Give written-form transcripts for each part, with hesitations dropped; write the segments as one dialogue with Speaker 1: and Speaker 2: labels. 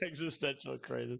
Speaker 1: Existential crisis.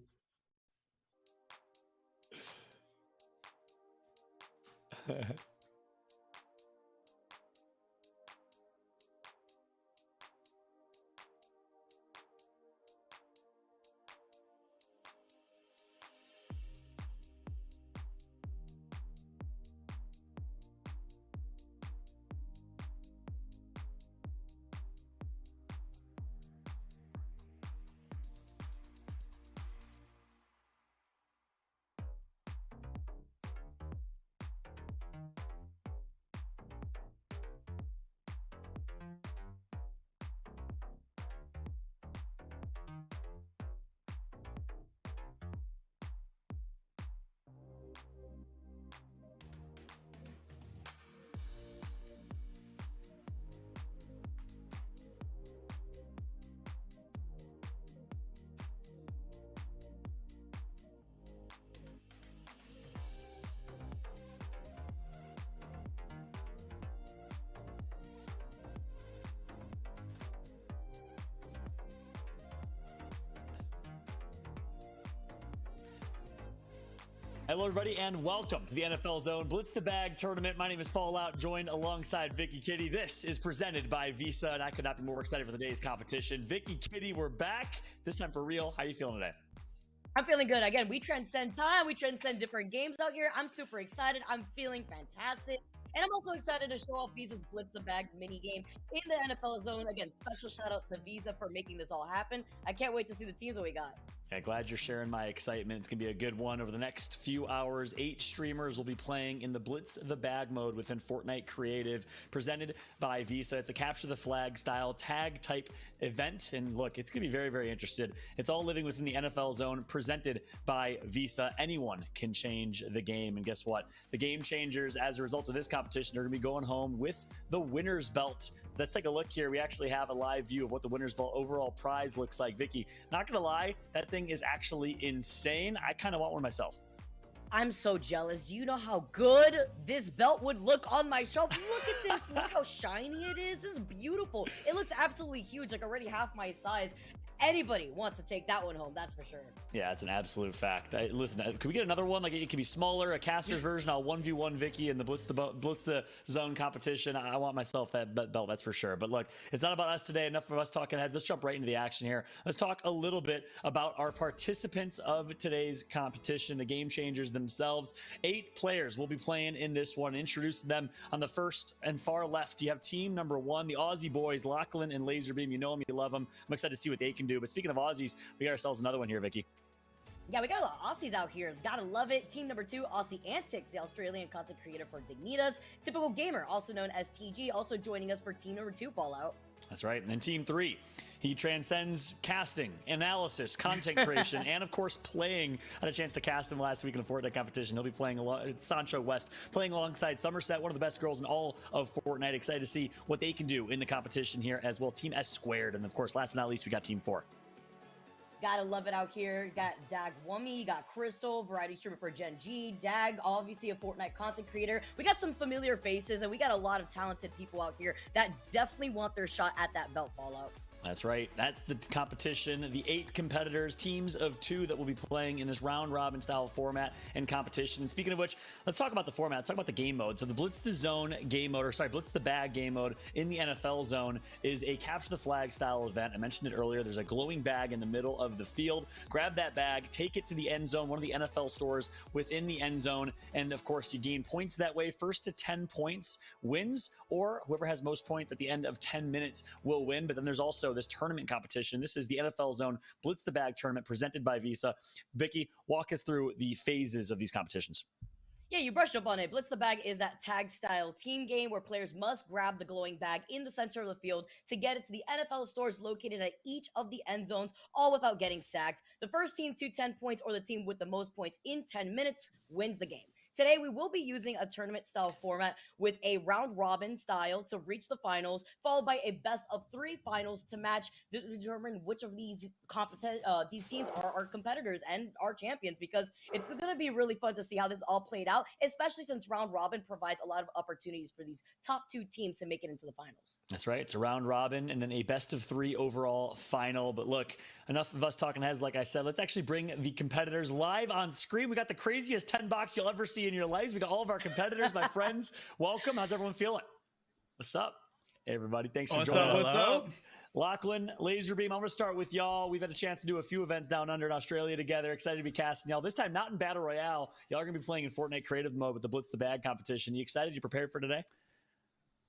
Speaker 1: Hello, everybody, and welcome to the NFL Zone Blitz the Bag tournament. My name is Paul Out, joined alongside Vicky Kitty. This is presented by Visa, and I could not be more excited for the day's competition. Vicky Kitty, we're back, this time for real. How are you feeling today?
Speaker 2: I'm feeling good. Again, we transcend time. We transcend different games out here. I'm super excited. I'm feeling fantastic. And I'm also excited to show off Visa's Blitz the Bag mini game in the NFL Zone. Again, special shout out to Visa for making this all happen. I can't wait to see the teams that we got.
Speaker 1: Yeah, glad you're sharing my excitement. It's going to be a good one. Over the next few hours, 8 streamers will be playing in the Blitz the Bag mode within Fortnite Creative, presented by Visa. It's a capture the flag style tag type event. And look, it's going to be very, very interested. It's all living within the NFL Zone, presented by Visa. Anyone can change the game. And guess what? The game changers, as a result of this competition, are going to be going home with the winner's belt. Let's take a look here. We actually have a live view of what the winner's belt overall prize looks like. Vicky, not going to lie, that thing is actually insane. I kind of want one myself.
Speaker 2: I'm so jealous. Do you know how good this belt would look on my shelf? Look at this. Look how shiny it is. This is beautiful. It looks absolutely huge, like already half my size. Anybody wants to take that one home, that's for sure.
Speaker 1: Yeah, it's an absolute fact. Listen, can we get another one? Like, it can be smaller, a caster's version. I'll 1v1 Vicky in the Blitz the Zone competition. I want myself that belt, that's for sure. But look, it's not about us today. Enough of us talking heads. Let's jump right into the action here. Let's talk a little bit about our participants of today's competition, the game changers themselves. 8 players will be playing in this one. Introduce them on the first and far left. You have team number 1, the Aussie boys, Lachlan and Laserbeam. You know them, you love them. I'm excited to see what they can do. But speaking of Aussies, we got ourselves another one here, Vicky.
Speaker 2: Yeah, we got a lot of Aussies out here. Gotta love it. Team number 2, Aussie Antics, the Australian content creator for Dignitas. Typical Gamer, also known as TG, also joining us for team number 2, Fallout.
Speaker 1: That's right. And then team 3, he transcends casting, analysis, content creation, and of course playing. I had a chance to cast him last week in a Fortnite competition. He'll be playing Sancho West, playing alongside Somerset, one of the best girls in all of Fortnite. Excited to see what they can do in the competition here as well. Team S squared. And of course, last but not least, we got team 4.
Speaker 2: Gotta love it out here. You got Dag Wummy, you got Crystal, variety streamer for Gen G, Dag, obviously a Fortnite content creator. We got some familiar faces, and we got a lot of talented people out here that definitely want their shot at that belt, Fallout.
Speaker 1: That's right. That's the competition. The 8 competitors, teams of 2 that will be playing in this round robin style format and competition. And speaking of which, let's talk about the format. Let's talk about the game mode. So the Blitz the Zone game mode, or sorry, Blitz the Bag game mode in the NFL Zone is a capture the flag style event. I mentioned it earlier. There's a glowing bag in the middle of the field. Grab that bag, take it to the end zone, one of the NFL stores within the end zone. And of course, you gain points that way. First to 10 points wins, or whoever has most points at the end of 10 minutes will win. But then there's also this tournament competition. This is the NFL Zone Blitz the Bag tournament presented by Visa. Vicky, walk us through the phases of these competitions.
Speaker 2: Yeah, you brushed up on it. Blitz the Bag is that tag style team game where players must grab the glowing bag in the center of the field to get it to the NFL stores located at each of the end zones, all without getting sacked. The first team to 10 points or the team with the most points in 10 minutes wins the game. Today, we will be using a tournament style format with a round robin style to reach the finals, followed by a best of 3 finals to match to determine which of these teams are our competitors and our champions, because it's going to be really fun to see how this all played out, especially since round robin provides a lot of opportunities for these top 2 teams to make it into the finals.
Speaker 1: That's right. It's a round robin and then a best of 3 overall final. But look, enough of us talking heads. Like I said, let's actually bring the competitors live on screen. We got the craziest 10 box you'll ever see in your lives. We got all of our competitors, my friends. Welcome. How's everyone feeling? What's up, everybody? Thanks for joining us.
Speaker 3: What's up?
Speaker 1: Lachlan, Laserbeam, I'm going to start with y'all. We've had a chance to do a few events down under in Australia together. Excited to be casting y'all. This time, not in Battle Royale. Y'all are going to be playing in Fortnite creative mode with the Blitz the Bag competition. You excited? You prepared for today?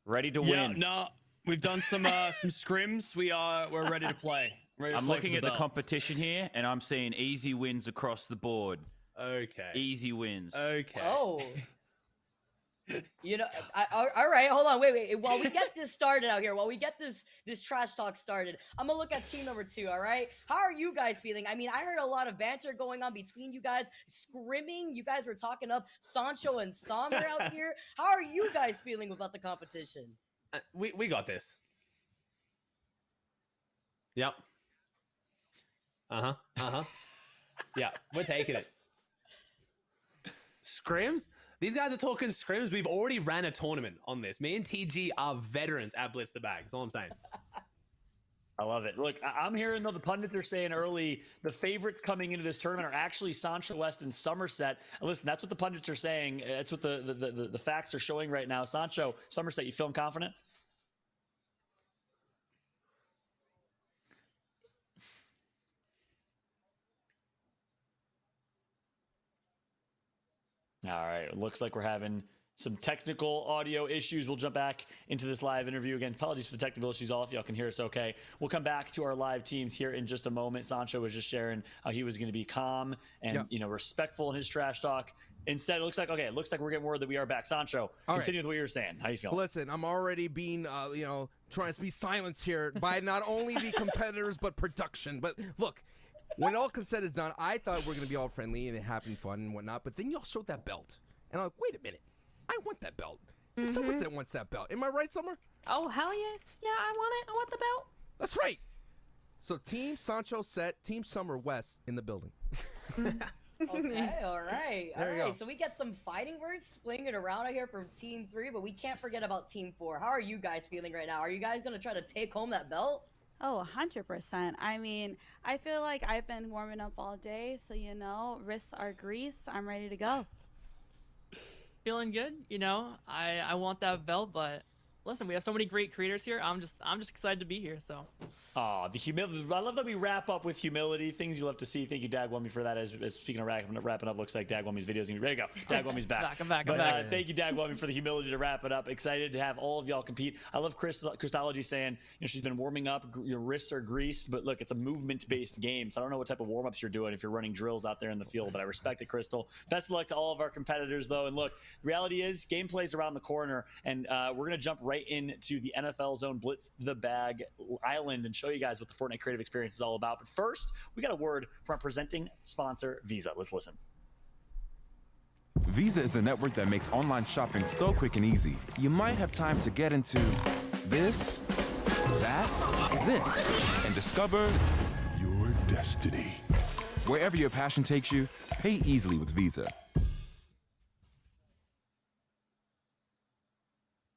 Speaker 3: Ready to win. No, we've done some scrims. We're ready to play.
Speaker 4: I'm looking at the competition here, and I'm seeing easy wins across the board.
Speaker 3: Okay.
Speaker 4: Easy wins.
Speaker 3: Okay.
Speaker 2: Oh. You know, all right, hold on, wait. While we get this started out here, while we get this trash talk started, I'm gonna look at team number 2. All right, how are you guys feeling? I mean, I heard a lot of banter going on between you guys, scrimming. You guys were talking up Sancho and Sommer out here. How are you guys feeling about the competition?
Speaker 3: We got this. Yep. Yeah, we're taking it. Scrims? These guys are talking scrims. We've already ran a tournament on this. Me and TG are veterans at Blitz the Bag. That's all I'm saying.
Speaker 1: I love it. Look, I'm hearing, though, the pundits are saying early the favorites coming into this tournament are actually Sancho West and Somerset. And listen, that's what the pundits are saying. That's what the facts are showing right now. Sancho, Somerset, you feeling confident? All right. It looks like we're having some technical audio issues. We'll jump back into this live interview again. Apologies for the technical issues. All of y'all can hear us okay. We'll come back to our live teams here in just a moment. Sancho was just sharing how he was going to be calm and respectful in his trash talk. Instead, it looks like we're getting word that we are back. Sancho, continue with what you were saying. How you feeling?
Speaker 5: Listen, I'm already being, trying to be silenced here by not only the competitors but production. But look, when all said is done, I thought we were going to be all friendly and having fun and whatnot. But then y'all showed that belt, and I'm like, wait a minute, I want that belt. Somerset wants that belt. Am I right, Summer?
Speaker 6: Oh, hell yes. Yeah, I want it. I want the belt.
Speaker 5: That's right. So Team Sancho set, Team Summer West in the building.
Speaker 2: Okay, all right.
Speaker 5: There you go.
Speaker 2: So we get some fighting words flinging around out here from Team 3, but we can't forget about Team 4. How are you guys feeling right now? Are you guys going to try to take home that belt?
Speaker 6: Oh, 100%. I mean, I feel like I've been warming up all day, so, wrists are greased. I'm ready to go.
Speaker 7: Feeling good. I want that belt, but listen, we have so many great creators here. I'm just excited to be here. So,
Speaker 1: the humility. I love that we wrap up with humility. Things you love to see. Thank you, Dagwummy, for that. As speaking of wrapping up, looks like Dagwummy's videos. There you go. Dagwummy's back.
Speaker 7: I'm back.
Speaker 1: Thank you, Dagwummy, for the humility to wrap it up. Excited to have all of y'all compete. I love Christology saying, she's been warming up. Your wrists are greased, but look, it's a movement-based game. So I don't know what type of warm-ups you're doing if you're running drills out there in the field, but I respect it, Crystal. Best of luck to all of our competitors, though. And look, the reality is, gameplay's around the corner, and we're gonna jump right into the NFL Zone Blitz the Bag Island and show you guys what the Fortnite creative experience is all about. But first, we got a word from our presenting sponsor, Visa. Let's listen.
Speaker 8: Visa is a network that makes online shopping so quick and easy. You might have time to get into this, that, this, and discover
Speaker 9: your destiny.
Speaker 8: Wherever your passion takes you, pay easily with Visa.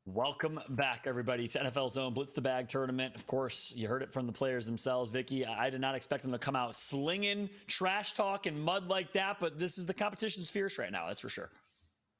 Speaker 1: Welcome back, everybody, to NFL Zone Blitz the Bag tournament. Of course, you heard it from the players themselves. Vicky, I did not expect them to come out slinging trash talk and mud like that, but this is the competition's fierce right now, that's for sure.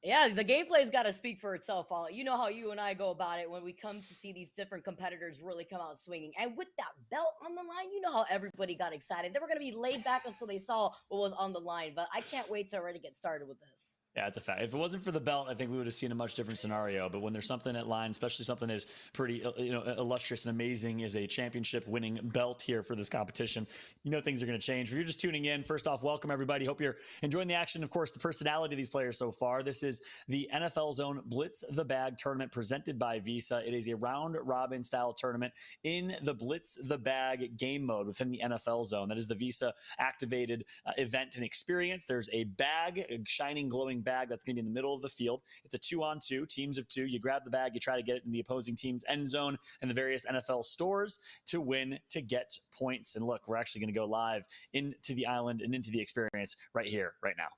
Speaker 2: Yeah, the gameplay's got to speak for itself. You know how you and I go about it when we come to see these different competitors really come out swinging. And with that belt on the line, you know how everybody got excited. They were going to be laid back until they saw what was on the line. But I can't wait to already get started with this.
Speaker 1: Yeah, it's a fact. If it wasn't for the belt, I think we would have seen a much different scenario. But when there's something at line, especially something as pretty, illustrious and amazing as a championship-winning belt here for this competition, things are going to change. If you're just tuning in, first off, welcome everybody. Hope you're enjoying the action. Of course, the personality of these players so far. This is the NFL Zone Blitz the Bag tournament presented by Visa. It is a round-robin style tournament in the Blitz the Bag game mode within the NFL Zone. That is the Visa activated event and experience. There's a bag, a shining, glowing bag that's going to be in the middle of the field. It's a 2-on-2, teams of 2. You grab the bag, you try to get it in the opposing team's end zone and the various NFL stores to win, to get points. And look, we're actually going to go live into the island and into the experience right here, right now.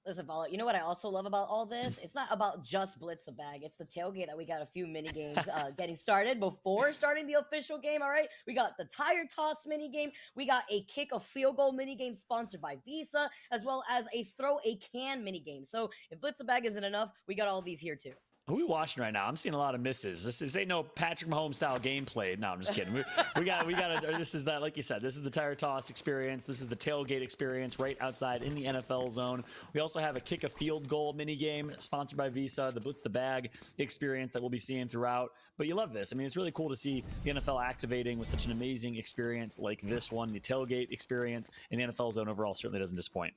Speaker 2: Listen, Vala, you know what I also love about all this? It's not about just Blitz the Bag. It's the tailgate that we got a few mini games getting started before starting the official game, all right? We got the tire toss mini game. We got a kick a field goal mini game sponsored by Visa, as well as a throw a can mini game. So if Blitz the Bag isn't enough, we got all these here too.
Speaker 1: Who are we watching right now? I'm seeing a lot of misses. This ain't no Patrick Mahomes style gameplay. No, I'm just kidding. We got this is that, like you said, this is the tire toss experience. This is the tailgate experience right outside in the NFL zone. We also have a kick a field goal mini game sponsored by Visa, the Blitz the Bag experience that we'll be seeing throughout. But you love this. I mean, it's really cool to see the NFL activating with such an amazing experience like this one. The tailgate experience in the NFL zone overall certainly doesn't disappoint.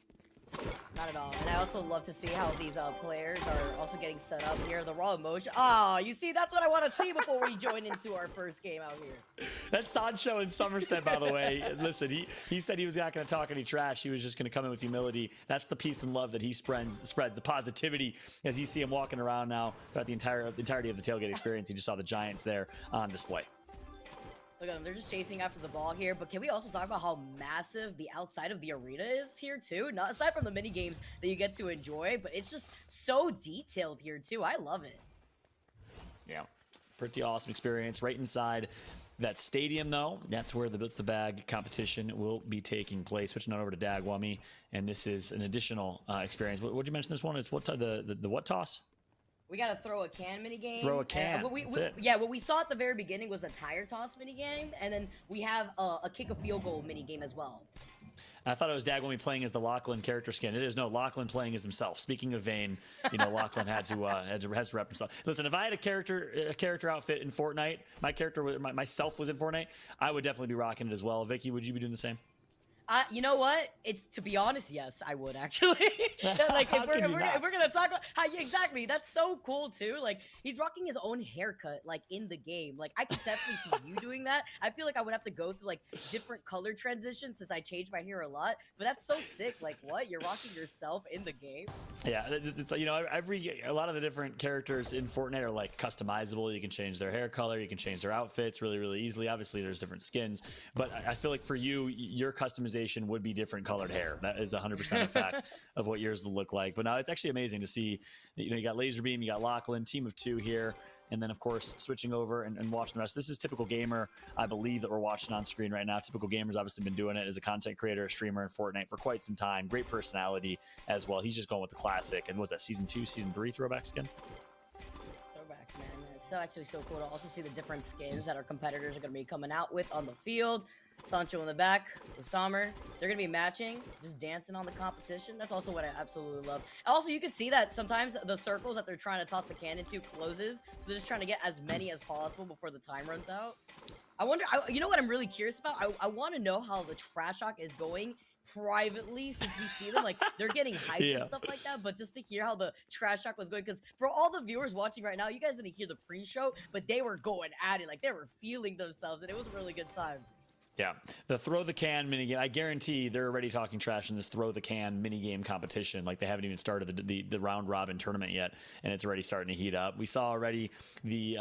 Speaker 2: Not at all. And I also love to see how these players are also getting set up here. The raw emotion. Oh, you see, that's what I want to see before we join into our first game out here.
Speaker 1: That's Sancho in Somerset, by the way. Listen, he said he was not going to talk any trash. He was just going to come in with humility. That's the peace and love that he spreads the positivity as you see him walking around now throughout the entirety of the tailgate experience. You just saw the Giants there on display.
Speaker 2: Look at them. They're just chasing after the ball here. But can we also talk about how massive the outside of the arena is here, too? Not aside from the mini games that you get to enjoy, but it's just so detailed here, too. I love it.
Speaker 1: Yeah, pretty awesome experience right inside that stadium, though. That's where the Blitz the Bag competition will be taking place. Switching on over to Dagwami, and this is an additional experience. What did you mention this one? It's what the what toss?
Speaker 2: We got to throw a can mini game.
Speaker 1: Throw a can.
Speaker 2: Yeah, what we saw at the very beginning was a tire toss mini game, and then we have a kick a field goal mini game as well.
Speaker 1: I thought it was Dagwami playing as the Lachlan character skin. It is no Lachlan playing as himself. Speaking of vain, Lachlan has to rep himself. Listen, if I had a character outfit in Fortnite, myself was in Fortnite, I would definitely be rocking it as well. Vicky, would you be doing the same?
Speaker 2: You know what? It's, to be honest, yes, I would actually. Like, if we're gonna talk about how, yeah, exactly, that's so cool too. Like, he's rocking his own haircut, like in the game. Like, I could definitely see you doing that. I feel like I would have to go through like different color transitions since I change my hair a lot. But that's so sick. Like, what? You're rocking yourself in the game?
Speaker 1: Yeah, it's a lot of the different characters in Fortnite are like customizable. You can change their hair color, you can change their outfits really, really easily. Obviously, there's different skins, but I feel like for you, your customization would be different colored hair. That is 100% a fact of what yours will look like. But now it's actually amazing to see, you got Laserbeam, you got Lachlan, team of 2 here. And then, of course, switching over and watching the rest. This is Typical Gamer, I believe, that we're watching on screen right now. Typical Gamer's obviously been doing it as a content creator, a streamer in Fortnite for quite some time. Great personality as well. He's just going with the classic. And what's that, Season 2, Season 3 throwbacks again?
Speaker 2: Throwbacks, man. It's actually so cool to also see the different skins that our competitors are going to be coming out with on the field. Sancho in the back, Usamer, they're going to be matching, just dancing on the competition. That's also what I absolutely love. Also, you can see that sometimes the circles that they're trying to toss the can into closes, so they're just trying to get as many as possible before the time runs out. I wonder, you know what I'm really curious about? I want to know how the trash talk is going privately, since we see them, like, they're getting hyped and stuff like that, but just to hear how the trash talk was going, because for all the viewers watching right now, you guys didn't hear the pre-show, but they were going at it, like, they were feeling themselves, and it was a really good time.
Speaker 1: Yeah, the throw the can minigame. I guarantee they're already talking trash in this throw the can minigame competition. Like, they haven't even started the round robin tournament yet, and it's already starting to heat up. We saw already the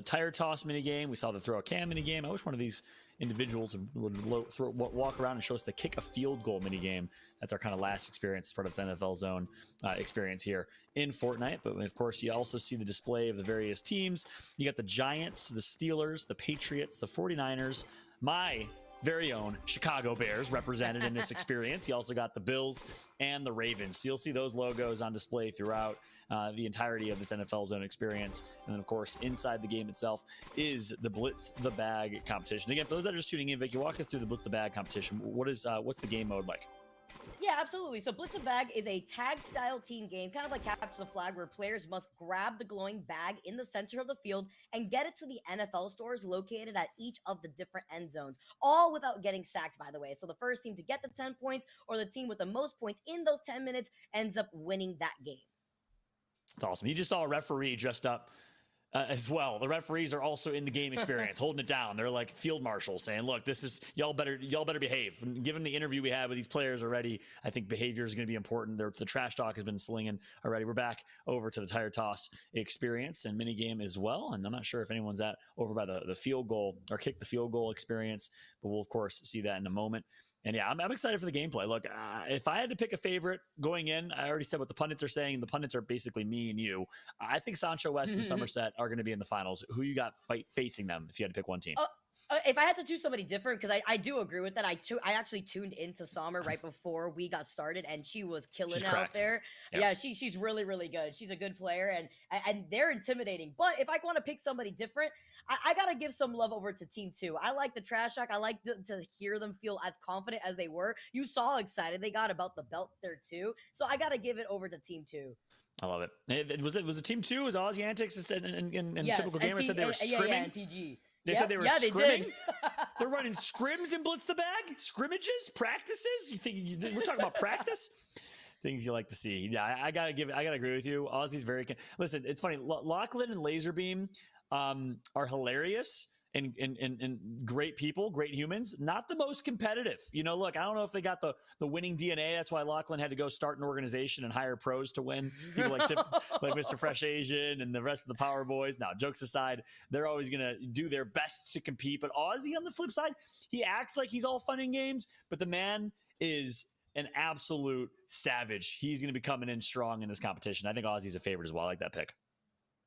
Speaker 1: tire toss minigame. We saw the throw a can minigame. I wish one of these individuals would walk around and show us the kick a field goal minigame. That's our kind of last experience as part of this NFL zone experience here in Fortnite. But of course, you also see the display of the various teams. You got the Giants, the Steelers, the Patriots, the 49ers, my very own Chicago Bears represented in this experience. You also got the Bills and the Ravens. So you'll see those logos on display throughout the entirety of this NFL zone experience. And then, of course, inside the game itself is the Blitz the Bag competition. Again, for those that are just tuning in, Vic, you walk us through the Blitz the Bag competition. What's the game mode like?
Speaker 2: Yeah, absolutely. So Blitz a Bag is a tag-style team game, kind of like Capture the Flag, where players must grab the glowing bag in the center of the field and get it to the NFL stores located at each of the different end zones, all without getting sacked, by the way. So the first team to get the 10 points, or the team with the most points in those 10 minutes, ends up winning that game.
Speaker 1: It's awesome. You just saw a referee dressed up as well. The referees are also in the game experience, holding it down. They're like field marshals saying, look, this is, y'all better behave. And given the interview we had with these players already, I think behavior is going to be important. The trash talk has been slinging already. We're back over to the tire toss experience and mini game as well. And I'm not sure if anyone's over by the field goal or kick the field goal experience, but we'll of course see that in a moment. And yeah, I'm excited for the gameplay. Look, if I had to pick a favorite going in, I already said what the pundits are saying. The pundits are basically me and you. I think Sancho West and Somerset are going to be in the finals. Who you got facing them if you had to pick one team?
Speaker 2: If I had to choose somebody different, because I do agree with that. I actually tuned into Sommer right before we got started, and she was killing it out there. Yep. Yeah, she's really, really good. She's a good player, and they're intimidating. But if I want to pick somebody different, I got to give some love over to Team 2. I like the trash talk. I like to hear them feel as confident as they were. You saw how excited they got about the belt there, too. So I got to give it over to Team 2.
Speaker 1: I love it. Was it Team 2? Was Aussie Antics and
Speaker 2: yes,
Speaker 1: typical gamers said they were scrimming?
Speaker 2: Yeah, and TG.
Speaker 1: They said they were scrimming. They did. They're running scrims in Blitz the Bag? Scrimmages? Practices? You think we're talking about practice? Things you like to see. Yeah, I gotta agree with you. Aussie's very listen, it's funny. Lachlan and Laserbeam are hilarious and great people, great humans. Not the most competitive. Look, I don't know if they got the winning DNA. That's why Lachlan had to go start an organization and hire pros to win. People like like Mr. Fresh Asian and the rest of the Power Boys. Now, jokes aside, they're always gonna do their best to compete. But Aussie, on the flip side, he acts like he's all fun and games, but the man is an absolute savage. He's gonna be coming in strong in this competition. I think Aussie's a favorite as well. I like that pick.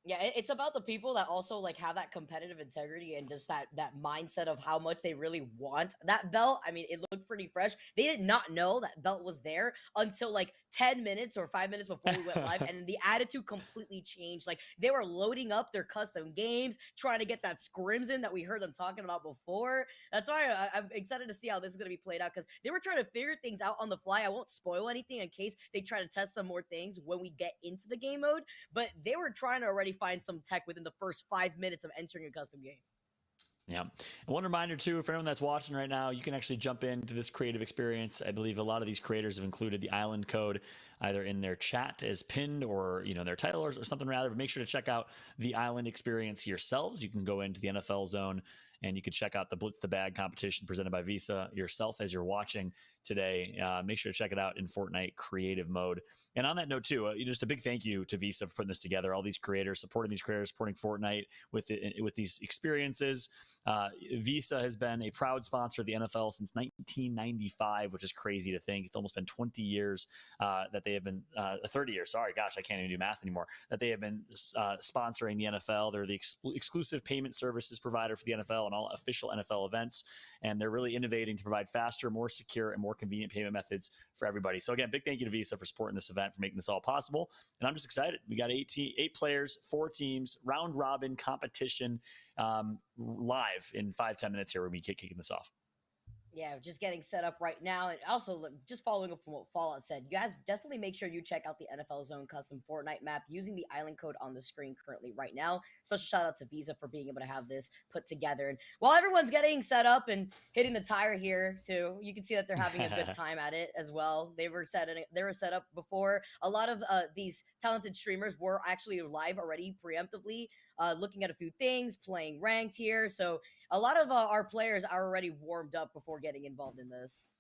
Speaker 2: Yeah, it's about the people that also like have that competitive integrity and just that mindset of how much they really want that belt. I mean, it looked pretty fresh. They did not know that belt was there until like 10 minutes or 5 minutes before we went live, and the attitude completely changed. Like they were loading up their custom games, trying to get that scrims in that we heard them talking about before. That's why I'm excited to see how this is going to be played out, because they were trying to figure things out on the fly. I won't spoil anything in case they try to test some more things when we get into the game mode, but they were trying to already find some tech within the first 5 minutes of entering a custom game.
Speaker 1: Yeah. And one reminder, too, for anyone that's watching right now, you can actually jump into this creative experience. I believe a lot of these creators have included the island code either in their chat as pinned or, their title or something rather. But make sure to check out the island experience yourselves. You can go into the NFL zone and you can check out the Blitz the Bag competition presented by Visa yourself as you're watching today. Make sure to check it out in Fortnite creative mode. And on that note, too, just a big thank you to Visa for putting this together. All these creators, supporting Fortnite with these experiences. Visa has been a proud sponsor of the NFL since 1995, which is crazy to think. It's almost been 20 years that they have been, 30 years, sorry, gosh, I can't even do math anymore, that they have been sponsoring the NFL. They're the exclusive payment services provider for the NFL and all official NFL events. And they're really innovating to provide faster, more secure, and more convenient payment methods for everybody. So again, big thank you to Visa for supporting this event, for making this all possible. And I'm just excited. We got 8 players, 4 teams, round robin competition live in 5-10 minutes here. We'll be kicking this off.
Speaker 2: Yeah, just getting set up right now. And also, just following up from what Fallout said, you guys definitely make sure you check out the NFL Zone custom Fortnite map using the island code on the screen currently right now. Special shout out to Visa for being able to have this put together. And while everyone's getting set up and hitting the tire here too, you can see that they're having a good time at it as well. They were set up before. A lot of these talented streamers were actually live already preemptively, looking at a few things, playing ranked here. So a lot of our players are already warmed up before getting involved in this.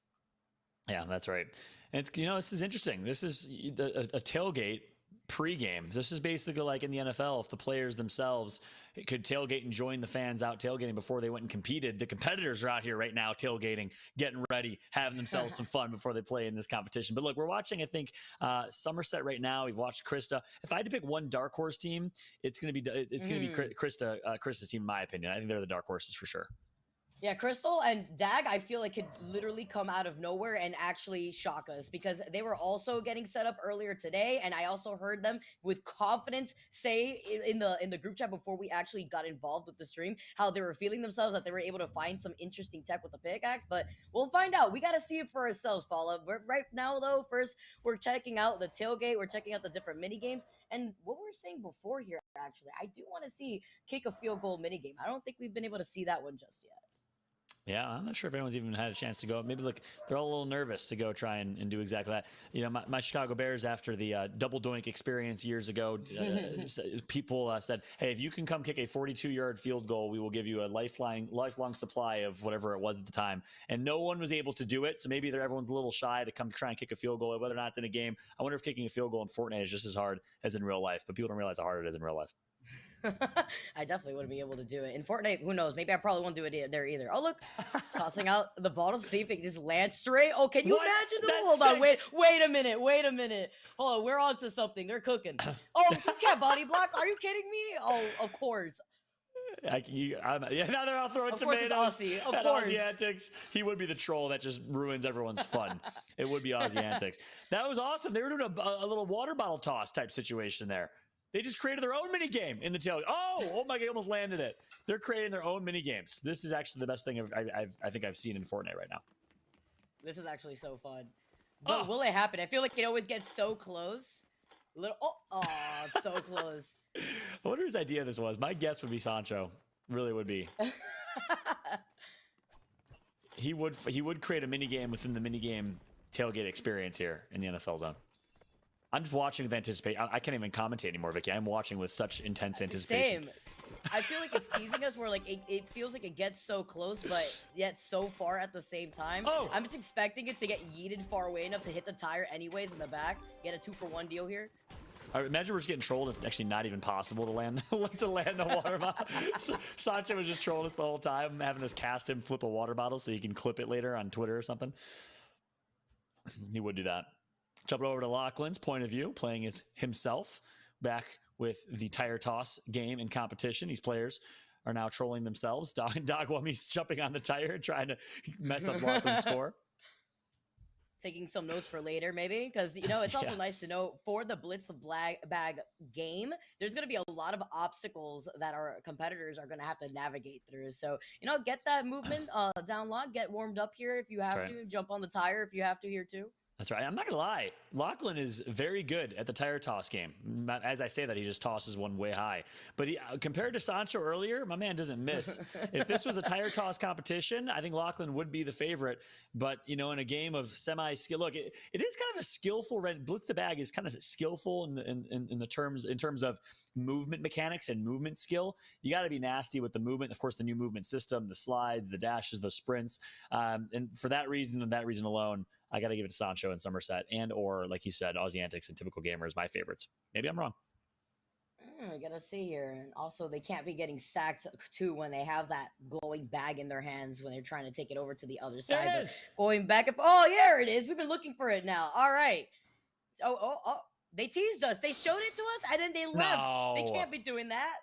Speaker 1: Yeah, that's right. And it's, this is interesting. This is a tailgate pregame. This is basically like in the NFL, if the players themselves could tailgate and join the fans out tailgating before they went and competed. The competitors are out here right now tailgating, getting ready, having themselves some fun before they play in this competition. But look, we're watching, I think, Somerset right now. We've watched Krista. If I had to pick one dark horse team, it's going to be Krista's team, in my opinion. I think they're the dark horses for sure.
Speaker 2: Yeah, Crystal and Dag, I feel like could literally come out of nowhere and actually shock us, because they were also getting set up earlier today, and I also heard them with confidence say in the group chat before we actually got involved with the stream how they were feeling themselves, that they were able to find some interesting tech with the pickaxe. But we'll find out. We got to see it for ourselves, Follow. Right now, though, first we're checking out the tailgate, we're checking out the different mini games, and what we were saying before here, actually, I do want to see kick a field goal mini game. I don't think we've been able to see that one just yet.
Speaker 1: Yeah, I'm not sure if anyone's even had a chance to go. Maybe look, they're all a little nervous to go try and do exactly that. You know, my Chicago Bears, after the double doink experience years ago, people said, hey, if you can come kick a 42-yard field goal, we will give you a lifelong supply of whatever it was at the time. And no one was able to do it. So maybe everyone's a little shy to come try and kick a field goal, whether or not it's in a game. I wonder if kicking a field goal in Fortnite is just as hard as in real life, but people don't realize how hard it is in real life.
Speaker 2: I definitely wouldn't be able to do it. In Fortnite, who knows? Maybe I probably won't do it there either. Oh, look. Tossing out the ball to see if it can just land straight. Oh, can you imagine? Hold on. Wait a minute. Hold on. We're on to something. They're cooking. Oh, you can't body block? Are you kidding me? Oh, of course.
Speaker 1: Yeah, now they're all throwing tomatoes.
Speaker 2: Of course it's Aussie. Of course.
Speaker 1: Aussie antics. He would be the troll that just ruins everyone's fun. It would be Aussie antics. That was awesome. They were doing a little water bottle toss type situation there. They just created their own mini game in the tail. Oh my God, almost landed it. They're creating their own mini games. This is actually the best thing I think I've seen in Fortnite right now.
Speaker 2: This is actually so fun. But will it happen? I feel like it always gets so close. It's so close.
Speaker 1: I wonder whose idea this was. My guess would be Sancho. Really would be. He would create a mini game within the mini game tailgate experience here in the NFL zone. I'm just watching with anticipation. I can't even commentate anymore, Vicky. I'm watching with such intense anticipation.
Speaker 2: Same. I feel like it's teasing us where like it feels like it gets so close, but yet so far at the same time.
Speaker 1: Oh.
Speaker 2: I'm just expecting it to get yeeted far away enough to hit the tire anyways in the back. Get a 2-for-1 deal here.
Speaker 1: I imagine we're just getting trolled. It's actually not even possible to land the water bottle. Sancho was just trolling us the whole time, having us cast him flip a water bottle so you can clip it later on Twitter or something. He would do that. Jumping over to Lachlan's point of view, playing as himself, back with the tire toss game and competition. These players are now trolling themselves. Dogwummy's jumping on the tire and trying to mess up Lachlan's score.
Speaker 2: Taking some notes for later, maybe, because you know it's also nice to know for the Blitz the Bag game, there's going to be a lot of obstacles that our competitors are going to have to navigate through. So you know, get that movement down low, get warmed up here if you have to, jump on the tire if you have to here too.
Speaker 1: That's right. I'm not going to lie. Lachlan is very good at the tire toss game. As I say that, he just tosses one way high. But compared to Sancho earlier, my man doesn't miss. If this was a tire toss competition, I think Lachlan would be the favorite. But, you know, in a game of semi-skill, look, it is kind of a skillful Blitz the Bag is kind of skillful in terms of movement mechanics and movement skill. You got to be nasty with the movement. Of course, the new movement system, the slides, the dashes, the sprints. And for that reason and that reason alone, I got to give it to Sancho and Somerset or, like you said, Aussie Antics and Typical Gamer is my favorites. Maybe I'm wrong.
Speaker 2: I got to see here. And also, they can't be getting sacked, too, when they have that glowing bag in their hands when they're trying to take it over to the other side.
Speaker 1: There it is.
Speaker 2: Going back up. Oh, yeah, it is. We've been looking for it now. All right. Oh. They teased us. They showed it to us, and then they left.
Speaker 1: No.
Speaker 2: They can't be doing that.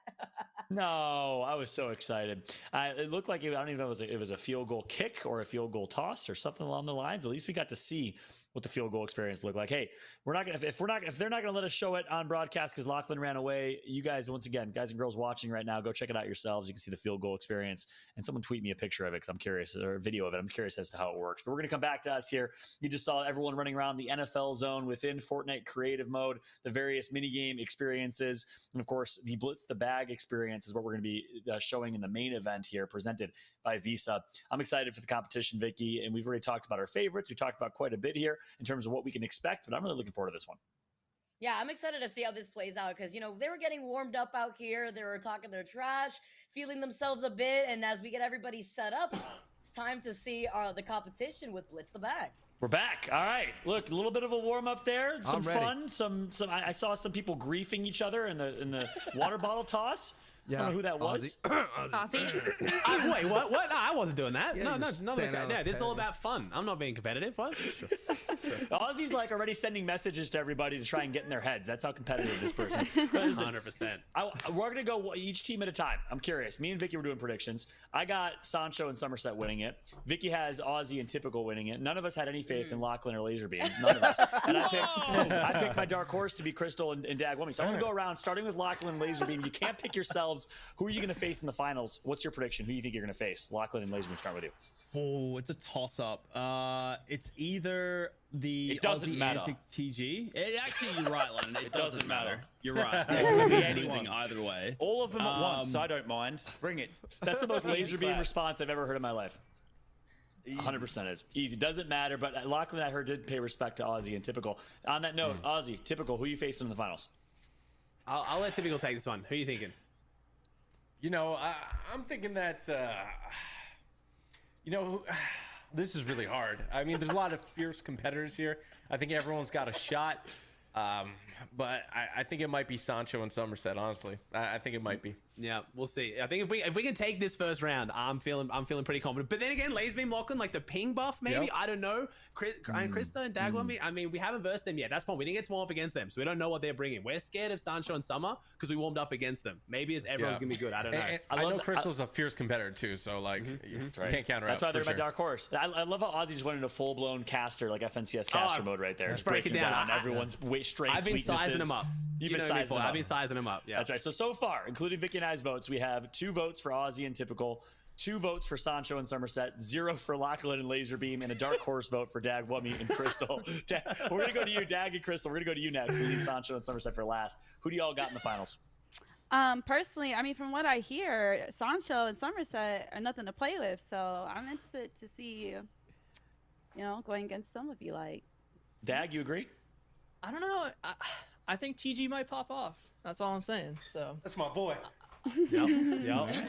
Speaker 1: No, I was so excited. It looked like I don't even know if it was a field goal kick or a field goal toss or something along the lines. At least we got to see what the field goal experience looked like. Hey, we're not gonna if they're not gonna let us show it on broadcast because Lachlan ran away. You guys, once again, guys and girls watching right now, go check it out yourselves. You can see the field goal experience, and someone tweet me a picture of it because I'm curious, or a video of it. I'm curious as to how it works. But we're gonna come back to us here. You just saw everyone running around the NFL zone within Fortnite creative mode, the various minigame experiences, and of course the Blitz the Bag experience is what we're gonna be showing in the main event here, presented by Visa. I'm excited for the competition, Vicky, and we've already talked about our favorites. We talked about quite a bit here in terms of what we can expect, but I'm really looking forward to this one.
Speaker 2: Yeah, I'm excited to see how this plays out because, you know, they were getting warmed up out here. They were talking their trash, feeling themselves a bit. And as we get everybody set up, it's time to see the competition with Blitz the Bag.
Speaker 1: We're back. All right. Look, a little bit of a warm up there. Some
Speaker 5: ready.
Speaker 1: fun. I saw some people griefing each other in the water bottle toss.
Speaker 5: Yeah.
Speaker 1: I don't know who that was.
Speaker 3: Wait, what? No, I wasn't doing that.
Speaker 5: Yeah,
Speaker 3: no,
Speaker 5: you
Speaker 3: no,
Speaker 5: were
Speaker 3: no.
Speaker 5: standing out
Speaker 3: Yeah, this is all
Speaker 5: competitive.
Speaker 3: about fun. I'm not being competitive. What?
Speaker 1: Ozzy's like already sending messages to everybody to try and get in their heads. That's how competitive this person is.
Speaker 3: 100%.
Speaker 1: We're going to go each team at a time. I'm curious. Me and Vicky were doing predictions. I got Sancho and Somerset winning it. Vicky has Ozzy and Typical winning it. None of us had any faith in Lachlan or Laserbeam. None of us. And I picked my dark horse to be Crystal and Dagwumi. So I'm going to go around starting with Lachlan and Laserbeam. You can't pick yourselves. Who are you going to face in the finals? What's your prediction? Who do you think you're going to face? Lachlan and Laserbeam, start with you.
Speaker 10: Oh, it's a toss-up. It's either the
Speaker 1: It doesn't
Speaker 10: Aussie
Speaker 1: matter.
Speaker 10: Antic TG. Actually, you're right, Lennon. It doesn't matter. You're right. It could be anyone either way.
Speaker 4: All of them at once. I don't mind. Bring it.
Speaker 1: That's the most Laserbeam response I've ever heard in my life. 100% is easy. Doesn't matter. But Lachlan, I heard, did pay respect to Ozzy and Typical. On that note, Ozzy, Typical, who are you facing in the finals?
Speaker 3: I'll let Typical take this one. Who are you thinking?
Speaker 11: You know, I'm thinking that, you know, this is really hard. I mean, there's a lot of fierce competitors here. I think everyone's got a shot. But I think it might be Sancho and Somerset, honestly. I think it might be.
Speaker 3: Yeah, we'll see. I think if we can take this first round, I'm feeling pretty confident. But then again, Laserbeam Lachlan, like the ping buff, maybe.
Speaker 11: Yep.
Speaker 3: I don't know. And Krista and Dagwami, I mean, we haven't versed them yet. That's point. We didn't get to warm up against them, so we don't know what they're bringing. We're scared of Sancho and Summer because we warmed up against them. Maybe everyone's gonna be good. I don't know.
Speaker 11: And I know Crystal's a fierce competitor too, so like you can't count her out.
Speaker 1: That's why they're
Speaker 11: for
Speaker 1: my dark horse. I love how Ozzy just went into full blown caster, like FNCS caster mode right there.
Speaker 3: Just break it
Speaker 1: breaking
Speaker 3: down.
Speaker 1: everyone's strengths,
Speaker 3: I've been
Speaker 1: weaknesses.
Speaker 3: sizing them up.
Speaker 1: You've been sizing them up.
Speaker 3: I've been sizing them up. Yeah,
Speaker 1: that's right. So far, including Vicky and I's votes, we have 2 votes for Ozzy and Typical, 2 votes for Sancho and Somerset, 0 for Lachlan and Laserbeam, and a dark horse vote for Dag, Wummy, and Crystal. We're gonna go to you, Dag and Crystal. We're gonna go to you next, and leave Sancho and Somerset for last. Who do y'all got in the finals?
Speaker 6: Personally, I mean, from what I hear, Sancho and Somerset are nothing to play with. So I'm interested to see, going against some of you. Like,
Speaker 1: Dag, you agree?
Speaker 7: I don't know. I think TG might pop off. That's all I'm saying. So
Speaker 11: that's my boy.
Speaker 3: Yep.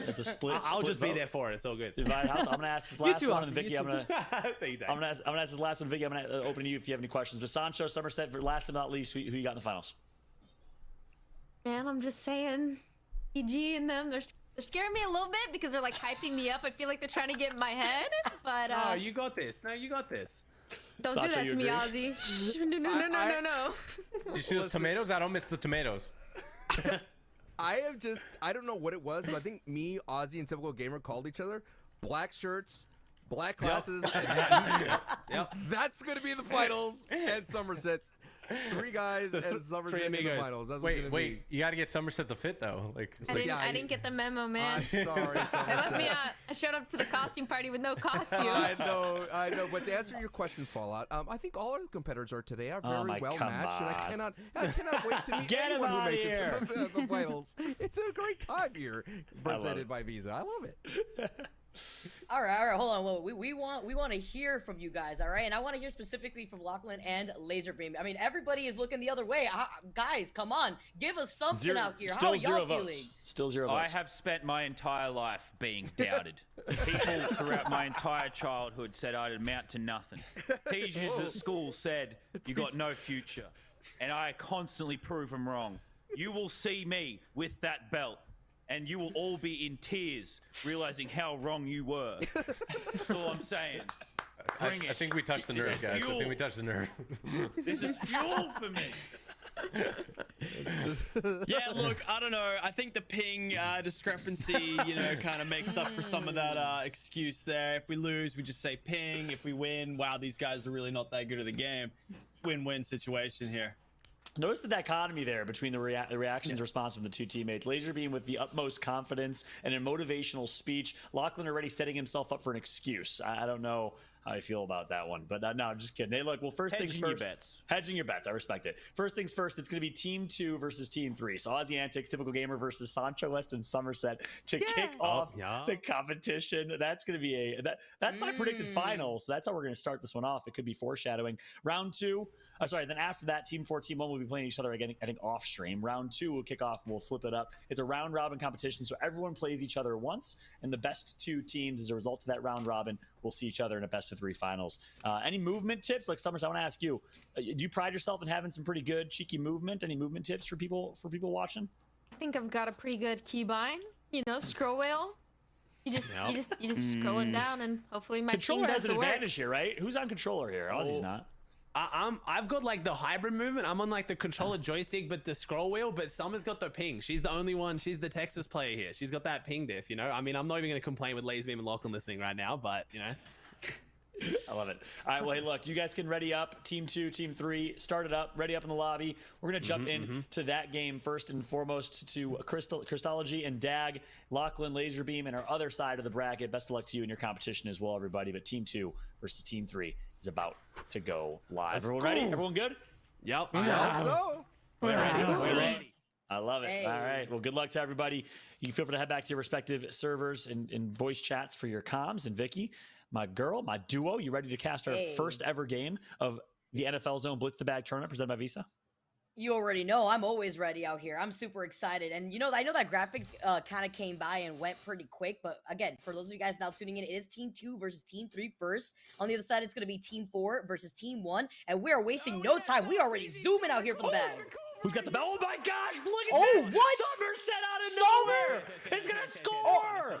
Speaker 1: It's a split.
Speaker 3: I'll just
Speaker 1: vote.
Speaker 3: be there for it. It's all good.
Speaker 1: Divide house. I'm gonna ask this last one,
Speaker 7: Ozzy,
Speaker 1: and Vicky,
Speaker 7: you
Speaker 1: I'm gonna
Speaker 3: Thank
Speaker 1: ask this last one, Vicky. I'm gonna open to you if you have any questions. But Sancho, Somerset, for last but not least, who you got in the finals?
Speaker 12: Man, I'm just saying, EG and them, they're scaring me a little bit because they're like hyping me up. I feel like they're trying to get in my head, but
Speaker 3: Oh, you got this. No, you got this.
Speaker 12: don't
Speaker 1: Sancho,
Speaker 12: do that
Speaker 1: you
Speaker 12: to me,
Speaker 1: agree?
Speaker 12: Ozzy. No.
Speaker 11: You see those tomatoes? I don't miss the tomatoes.
Speaker 5: I don't know what it was, but I think me, Ozzy, and Typical Gamer called each other black shirts, black glasses, and hats. That's going to be the finals, and Somerset. 3 guys and Somerset in the finals. That's what's gonna
Speaker 11: Wait,
Speaker 5: be.
Speaker 11: you got to get Somerset the fit though. Like, it's like
Speaker 12: I didn't get the memo, man.
Speaker 5: I'm sorry,
Speaker 12: They left me
Speaker 5: Somerset.
Speaker 12: out. I showed up to the costume party with no costume.
Speaker 5: I know. But to answer your question, Fallout, I think all our competitors are today are very
Speaker 1: my
Speaker 5: well matched, and
Speaker 1: God.
Speaker 5: I cannot wait to meet
Speaker 1: Get him
Speaker 5: anyone who
Speaker 1: outta
Speaker 5: makes
Speaker 1: here.
Speaker 5: it to the finals. It's a great time here, presented by Visa. I love it.
Speaker 2: All right, hold on. Well, we want to hear from you guys, all right? And I want to hear specifically from Lachlan and Laserbeam. I mean, everybody is looking the other way. Guys, come on, give us something out here. How are y'all feeling?
Speaker 1: Still 0
Speaker 4: I
Speaker 1: votes.
Speaker 4: have spent my entire life being doubted. People throughout my entire childhood said I'd amount to nothing. Teachers at school said, you got no future. And I constantly prove them wrong. You will see me with that belt. And you will all be in tears, realizing how wrong you were. That's all I'm saying.
Speaker 11: I think we touched the nerve, guys. I think we touched the nerve.
Speaker 4: This is fuel for me.
Speaker 10: Yeah, look, I don't know. I think the ping discrepancy, kind of makes up for some of that excuse there. If we lose, we just say ping. If we win, wow, these guys are really not that good at the game. Win-win situation here.
Speaker 1: Notice the dichotomy there between the reactions response from the 2 teammates. Laserbeam with the utmost confidence and a motivational speech. Lachlan already setting himself up for an excuse. I don't know how I feel about that one, but no, I'm just kidding. Hey, look, well, first things
Speaker 4: Hedging your
Speaker 1: first.
Speaker 4: bets.
Speaker 1: Hedging your bets. I respect it. First things first, it's going to be Team 2 versus Team 3. So Aussie Antics, Typical Gamer versus Sancho West and Somerset to kick off the competition. That's going to be that's my predicted final. So that's how we're going to start this one off. It could be foreshadowing. Round 2. Then after that, Team 4, Team 1 will be playing each other again, I think, off stream. Round 2 will kick off and we'll flip it up. It's a round robin competition, so everyone plays each other once, and the best 2 teams, as a result of that round robin, will see each other in a best of 3 finals. Any movement tips? Like, Summers, I want to ask you, do you pride yourself in having some pretty good, cheeky movement? Any movement tips for people watching?
Speaker 12: I think I've got a pretty good keybind. Scroll wheel. You just scroll it down, and hopefully my
Speaker 1: Controller
Speaker 12: ping
Speaker 1: has
Speaker 12: does
Speaker 1: an
Speaker 12: the work.
Speaker 1: advantage here, right? Who's on controller here? Aussie's not.
Speaker 3: I've got like the hybrid movement. I'm on like the controller joystick, but the scroll wheel. But Summer's got the ping. She's the only one. She's the Texas player here. She's got that ping diff. I mean, I'm not even going to complain with Laserbeam and Lachlan listening right now, but
Speaker 1: I love it. All right, well, hey, look, you guys can ready up. Team 2, Team 3, start it up, ready up in the lobby. We're going to jump into that game first and foremost to Christology and Dag, Lachlan, Laserbeam, and our other side of the bracket. Best of luck to you in your competition as well, everybody. But Team 2 versus Team 3 is about to go live. Everyone ready? Everyone good?
Speaker 3: Yep.
Speaker 5: I hope so.
Speaker 1: We're ready. I love it.
Speaker 2: Hey.
Speaker 1: All right. Well, good luck to everybody. You can feel free to head back to your respective servers and voice chats for your comms. And Vicky, my girl, my duo, you ready to cast our first ever game of the NFL Zone Blitz the Bag tournament presented by Visa?
Speaker 2: You already know I'm always ready out here. I'm super excited. And you know, I know that graphics kind of came by and went pretty quick. But again, for those of you guys now tuning in, it is Team 2 versus Team 3 first. On the other side, it's going to be Team 4 versus Team 1. And we are wasting no time. We are already zooming out here for the bag.
Speaker 1: Who's got the bell? Oh my gosh, look at this!
Speaker 2: What?
Speaker 1: Somerset out of nowhere! Is gonna score!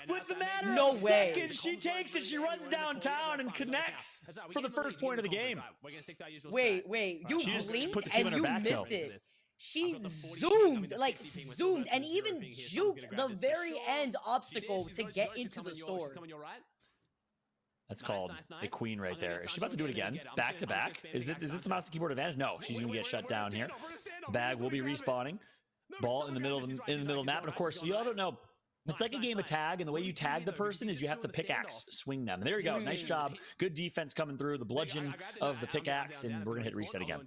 Speaker 1: With the matter of seconds, she takes it, she runs downtown and connects for the first point of the game.
Speaker 2: Wait, you blinked and you missed it. She zoomed, and even juked the very end obstacle to get into the store.
Speaker 1: That's called a queen right there. Is she about to do it again? Back to back? Is this the mouse and keyboard advantage? No, she's gonna get shut down here. The bag will be respawning. Ball in the middle of the map, and of course, you all don't know. It's like a game of tag, and the way you tag the person is you have to pickaxe swing them. And there you go. Nice job. Good defense coming through. The bludgeon of the pickaxe, and we're gonna hit reset again.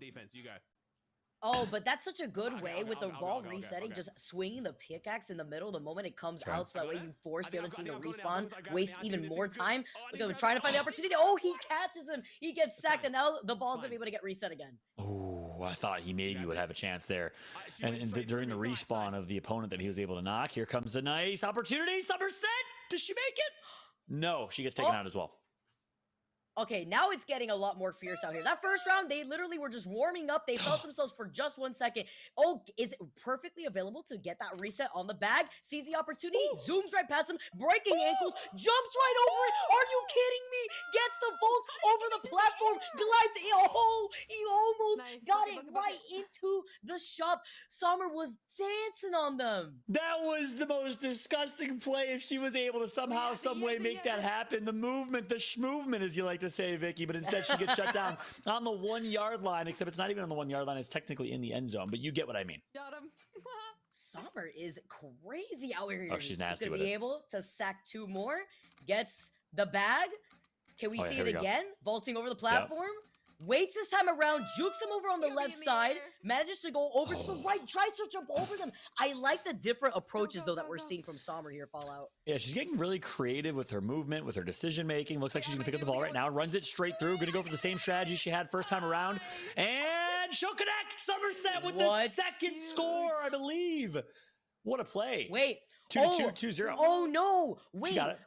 Speaker 2: Oh, but that's such a good way with the ball resetting, just swinging the pickaxe in the middle the moment it comes out, so that way you force the other team to respawn, waste even more time. Look at him trying to find the opportunity. Oh, he catches him. He gets sacked, and now the ball's going to be able to get reset again.
Speaker 1: Oh, I thought he maybe would have a chance there. And during the respawn of the opponent that he was able to knock, here comes a nice opportunity. Somerset, does she make it? No, she gets taken out as well.
Speaker 2: Okay, now it's getting a lot more fierce out here. That first round, they literally were just warming up. They felt themselves for just 1 second. Oh, is it perfectly available to get that reset on the bag? Sees the opportunity, zooms right past him, breaking ankles, jumps right over it. Are you kidding me? Gets the vault over the platform, glides in. Oh, he almost got it right into the shop. Sommer was dancing on them.
Speaker 1: That was the most disgusting play if she was able to somehow, some way make that happen. The movement, the schmovement, as you like to say, Vicky, but instead she gets shut down on the 1 yard line, except it's not even on the 1 yard line. It's technically in the end zone, but you get what I mean.
Speaker 12: Got him.
Speaker 2: Sommer is crazy out here.
Speaker 1: Oh, she's nasty
Speaker 2: He's
Speaker 1: with
Speaker 2: gonna be
Speaker 1: it.
Speaker 2: able to sack 2 more. Gets the bag. Can we see it again? Vaulting over the platform. Waits this time around, jukes him over on the left side, manages to go over to the right, tries to jump over them. I like the different approaches, though, that we're seeing from Sommer here, Fallout.
Speaker 1: Yeah, she's getting really creative with her movement, with her decision-making. Looks like she's going to pick up the ball right now. Runs it straight through. Going to go for the same strategy she had first time around. And she'll connect. Somerset with the second score, I believe. What a play.
Speaker 2: Wait.
Speaker 1: 2-2-2-0.
Speaker 2: Oh, no. Wait.
Speaker 1: She got it.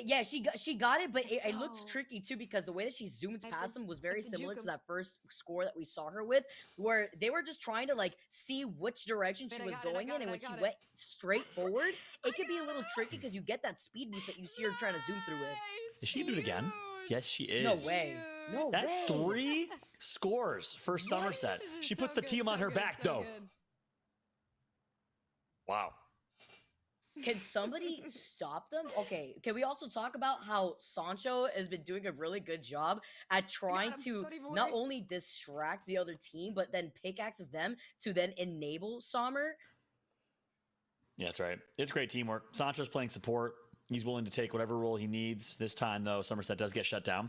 Speaker 2: Yeah, she got it, but it looked tricky too because the way that she zoomed past him was very similar to that first score that we saw her with, where they were just trying to like see which direction she was going in, and when she went straight forward, it could be a little tricky because you get that speed boost that you see her trying to zoom through with.
Speaker 1: Is she gonna do it again? Yes, she is.
Speaker 2: No way. No
Speaker 1: That's
Speaker 2: way.
Speaker 1: 3 scores for Somerset. She puts the team on her back, though. Wow.
Speaker 2: Can somebody stop them? Okay, can we also talk about how Sancho has been doing a really good job at trying to not only distract the other team, but then pickaxes them to then enable Sommer?
Speaker 1: Yeah, that's right. It's great teamwork. Sancho's playing support. He's willing to take whatever role he needs. This time, though, Somerset does get shut down.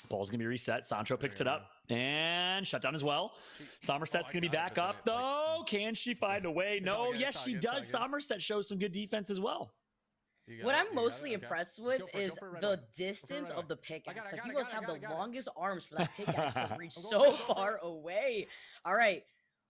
Speaker 1: Ball's going to be reset. Sancho picks it up and shut down as well. Somerset's going to be back up, though. Can she find a way? No. Yes, she does. Somerset shows some good defense as well.
Speaker 2: What I'm mostly impressed with is the distance of the pickaxe. Like, you must have the longest arms for that pickaxe to reach so far away. All right.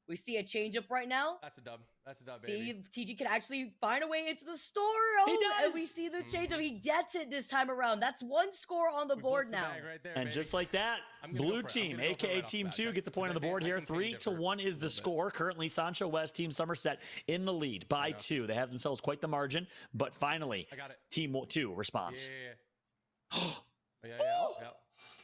Speaker 2: We see a change up right now.
Speaker 11: That's a dub. That's a dub,
Speaker 2: See
Speaker 11: baby.
Speaker 2: if TG can actually find a way into the store. Oh,
Speaker 1: He does.
Speaker 2: And we see the change up. He gets it this time around. That's 1 score on the board now.
Speaker 1: And just like that, blue team, aka Team 2, gets a point on the board here. 3-1 is the score. Currently, Sancho West, Team Somerset in the lead by 2. They have themselves quite the margin, but finally, Team 2 responds.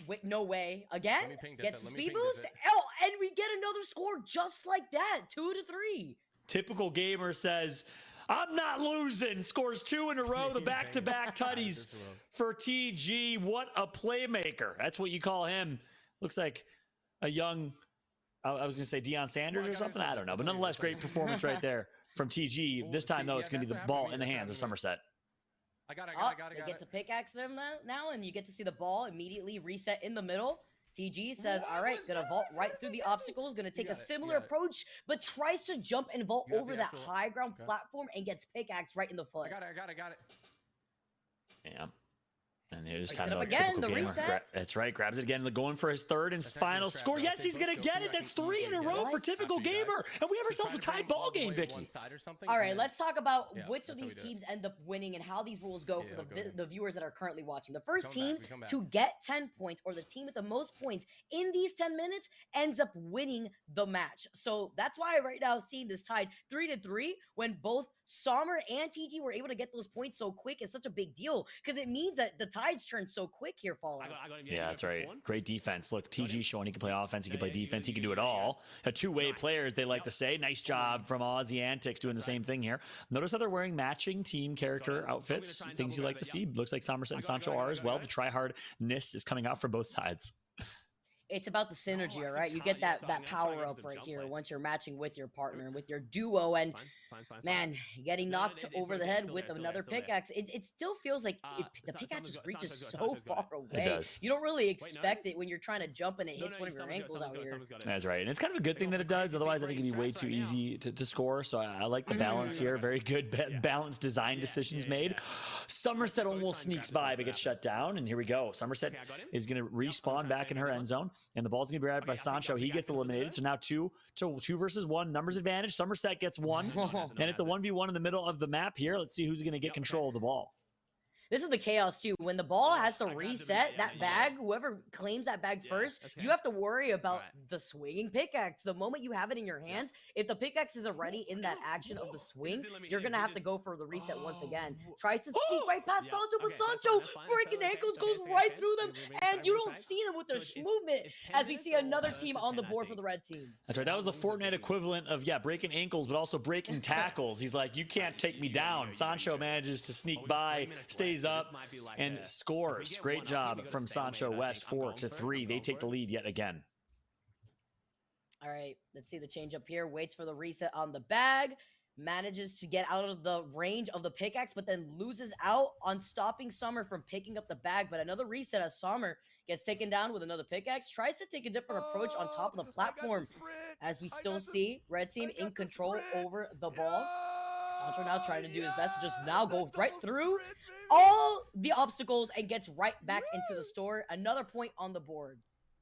Speaker 2: Wait, no way. Again? Gets the speed boost? Oh, and we get another score just like that. 2-3.
Speaker 1: Typical gamer says, I'm not losing. Scores 2 in a row, the back-to-back tutties for TG. What a playmaker. That's what you call him. Looks like a young, I was going to say Deion Sanders or something. I don't know. But nonetheless, great performance right there from TG. This time, though, it's going to be the ball in the hands of Somerset.
Speaker 2: They get to pickaxe them now, and you get to see the ball immediately reset in the middle. TG says, all right, gonna vault right through the obstacles, gonna take a similar approach, but tries to jump and vault over that high ground platform and gets pickaxe right in the foot.
Speaker 11: I got it.
Speaker 1: Yeah. And here's
Speaker 2: Picks
Speaker 1: time
Speaker 2: it up
Speaker 1: to
Speaker 2: again,
Speaker 1: typical
Speaker 2: the
Speaker 1: gamer.
Speaker 2: reset.
Speaker 1: That's right. Grabs it again, going for his third and final score. Yes, he's gonna get it. That's 3 in a row for typical gamer, and we have ourselves a tied ball game, Vicky.
Speaker 2: All right, let's talk about which of these teams end up winning and how these rules go for the viewers that are currently watching. The first team to get 10 points, or the team with the most points in these 10 minutes, ends up winning the match. So that's why right now seeing this tied 3-3 when both Sommer and TG were able to get those points so quick is such a big deal, because it means that the tides turn so quick here, Fallout.
Speaker 1: Yeah, that's right. Great defense. Look, TG showing he can play offense, he can play defense, he can do it all. A two-way player, they like to say. Nice job from Aussie Antics doing the same thing here. Notice how they're wearing matching team character outfits, things you like to see. Looks like Somerset and Sancho are as well. The tryhardness is coming out from both sides.
Speaker 2: It's about the synergy, all right? You get that power up right here once you're matching with your partner and with your duo. And man, getting knocked over the head with another pickaxe, it still feels like the pickaxe just reaches so far away.
Speaker 1: It does.
Speaker 2: You don't really expect it when you're trying to jump and it hits one of your ankles out here.
Speaker 1: That's right. And it's kind of a good thing that it does. Otherwise, I think it'd be way too easy to score. So I like the balance here. Very good balanced design decisions made. Somerset almost sneaks by but gets shut down. And here we go. Somerset is going to respawn back in her end zone. And the ball's going to be grabbed by Sancho. He gets eliminated. So now 2 versus 1. Numbers advantage. Somerset gets 1. And it's a 1v1 in the middle of the map here. Let's see who's going to get control of the ball.
Speaker 2: This is the chaos too. When the ball has to reset that bag, whoever claims that bag first, you have to worry about the swinging pickaxe. The moment you have it in your hands, if the pickaxe is already in that action of the swing, you're going to have to go for the reset once again. Tries to sneak right past Sancho, but Sancho breaking ankles goes right through them, and you don't see them with their movement as we see another team on the board for the red team.
Speaker 1: That's right. That was the Fortnite equivalent of, breaking ankles, but also breaking tackles. He's like, you can't take me down. Sancho manages to sneak by, stays up, and scores. Great job from Sancho West, 4-3. They take the lead yet again.
Speaker 2: All right, let's see the change up here. Waits for the reset on the bag. Manages to get out of the range of the pickaxe, but then loses out on stopping Sommer from picking up the bag. But another reset as Sommer gets taken down with another pickaxe. Tries to take a different approach on top of the platform. As we still see Red Team in control over the ball. Sancho now trying to do his best to just now go right through all the obstacles and gets right back into the store. Another point on the board.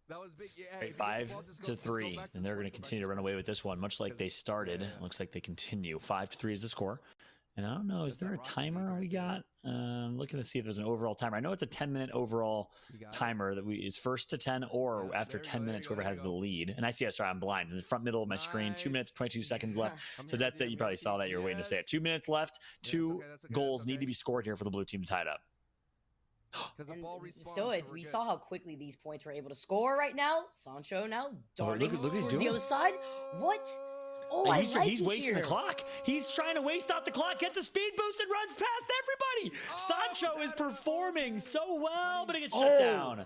Speaker 5: That was big. Yeah,
Speaker 1: Right, 5-3, and they're going to continue to run away with this one, much like they started. Looks like they continue. 5-3 is the score. And I don't know, is there a timer we got? Looking to see if there's an overall timer. I know it's a 10-minute overall timer that it's first to 10 or after 10 minutes, whoever has the lead. And I see it. Sorry, I'm blind. In the front middle of my screen, 2 minutes, 22 seconds left. So that's it. You probably saw that. You were waiting to say it. 2 minutes left. Two goals need to be scored here for the blue team to tie it up.
Speaker 2: And still, we saw how quickly these points were able to score right now. Sancho now darting
Speaker 1: look what he's
Speaker 2: towards
Speaker 1: doing.
Speaker 2: the other side. What? Oh,
Speaker 1: He's wasting the clock. He's trying to waste off the clock, gets a speed boost, and runs past everybody. Sancho is performing so well, but it gets shut down.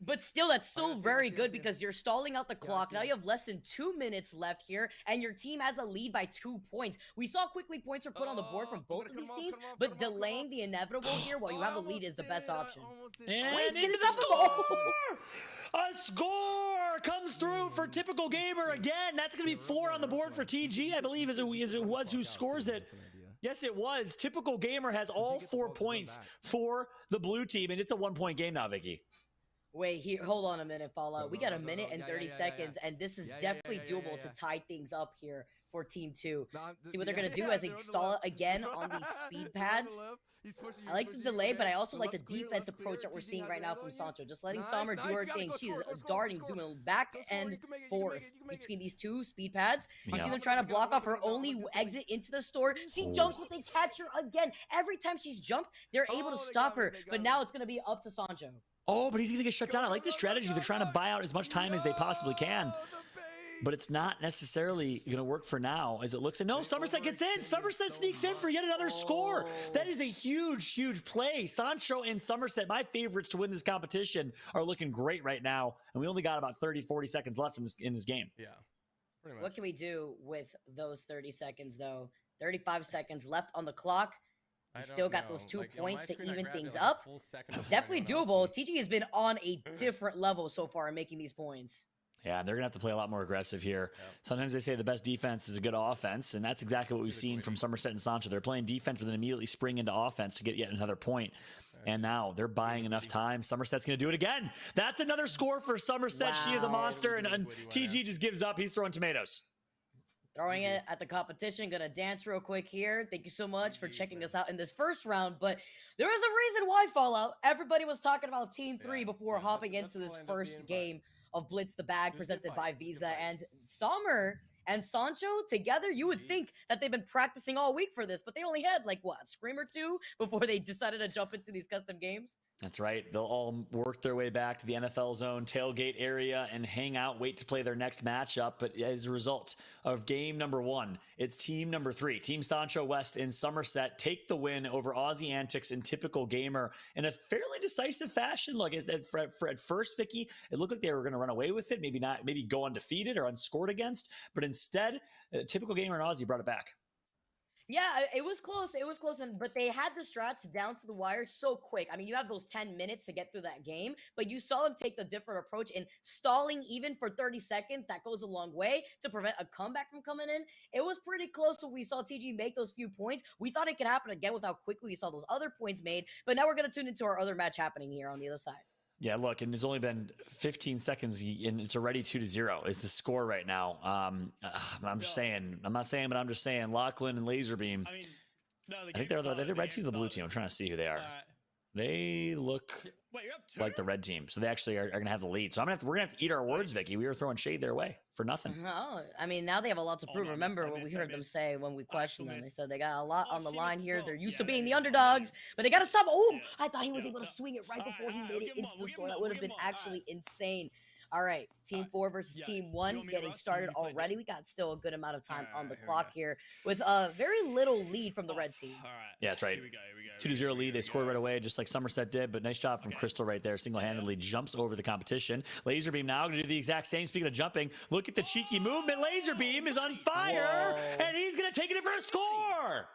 Speaker 2: But still, that's still very good because you're stalling out the clock. Now you have less than 2 minutes left here, and your team has a lead by 2 points. We saw quickly points were put on the board from both of these teams, but delaying the inevitable here while you have a lead is the best option.
Speaker 1: And into the score! A score comes through for Typical Gamer again. That's going to be 4 on the board for TG, I believe, as it was who scores it. Yes, it was. Typical Gamer has all 4 points for the blue team, and it's a 1-point game now, Vicky.
Speaker 2: Wait, here, hold on a minute, Fallout. We got a minute and 30 seconds, and this is definitely doable to tie things up here for Team 2. See what they're going to do as they stall it again on these speed pads. I like the delay, but I also like the defense approach that we're seeing right now from Sancho. Just letting Sommer do her thing. She's darting, zooming back and forth between these two speed pads. You see them trying to block off her only exit into the store. She jumps, but they catch her again. Every time she's jumped, they're able to stop her. But now it's going to be up to Sancho.
Speaker 1: Oh, but he's going to get shut down. I like this strategy. They're trying to buy out as much time as they possibly can. But it's not necessarily going to work for now, as it looks. And no, Somerset gets in. Somerset sneaks in for yet another score. That is a huge, huge play. Sancho and Somerset, my favorites to win this competition, are looking great right now. And we only got about 30, 40 seconds left in this game.
Speaker 5: Yeah, pretty much.
Speaker 2: What can we do with those 30 seconds, though? 35 seconds left on the clock. We still got those 2 points to even things up. It's definitely doable. TG has been on a different level so far in making these points.
Speaker 1: Yeah, they're going to have to play a lot more aggressive here. Yep. Sometimes they say the best defense is a good offense, and that's exactly what we've seen from Somerset and Sancho. They're playing defense, but then immediately spring into offense to get yet another point. And now they're buying enough time. Somerset's going to do it again. That's another score for Somerset. She is a monster. And TG just gives up. He's throwing tomatoes.
Speaker 2: Throwing it at the competition. Gonna dance real quick here. Thank you so much for checking us out in this first round. But there was a reason why, Fallout. Everybody was talking about Team 3 before hopping into this first game of Blitz the Bag presented by Visa. And Summer and Sancho together, you would think that they've been practicing all week for this, but they only had like, what, a scream or two before they decided to jump into these custom games?
Speaker 1: That's right. They'll all work their way back to the NFL Zone tailgate area and hang out, wait to play their next matchup. But as a result of game number 1, it's team number 3. Team Sancho West in Somerset take the win over Aussie Antics and Typical Gamer in a fairly decisive fashion. Look, at first, Vicky, it looked like they were going to run away with it. Maybe not, maybe go undefeated or unscored against. But instead, Typical Gamer and Aussie brought it back.
Speaker 2: Yeah, it was close. It was close, but they had the strats down to the wire so quick. I mean, you have those 10 minutes to get through that game, but you saw them take the different approach in stalling even for 30 seconds. That goes a long way to prevent a comeback from coming in. It was pretty close when we saw TG make those few points. We thought it could happen again with how quickly we saw those other points made, but now we're going to tune into our other match happening here on the other side.
Speaker 1: Yeah, look, and it's only been 15 seconds, and it's already 2-0 is the score right now. I'm not saying, but I'm just saying, Lachlan and Laserbeam. I mean, no, I think they're the red team or the blue team. I'm trying to see who they are. They look like the red team, so they actually are going to have the lead. So we're gonna have to eat our words, Vicky. We were throwing shade their way for nothing.
Speaker 2: Oh, I mean, now they have a lot to prove. Remember what we heard them say when we questioned them? They said they got a lot on the line here. They're used to being the underdogs, but they got to stop. Oh, I thought he was able to swing it right before he made it into the score. That would have been actually insane. All right, Team 4 versus Team 1 getting started already. We got still a good amount of time on the clock here with a very little lead from the red team.
Speaker 1: Yeah, that's right. Here we go. 2-0 lead. They scored right away, just like Somerset did, but nice job from Crystal right there. Single-handedly jumps over the competition. Laserbeam now going to do the exact same. Speaking of jumping, look at the cheeky movement. Laserbeam is on fire, and he's going to take it in for a score.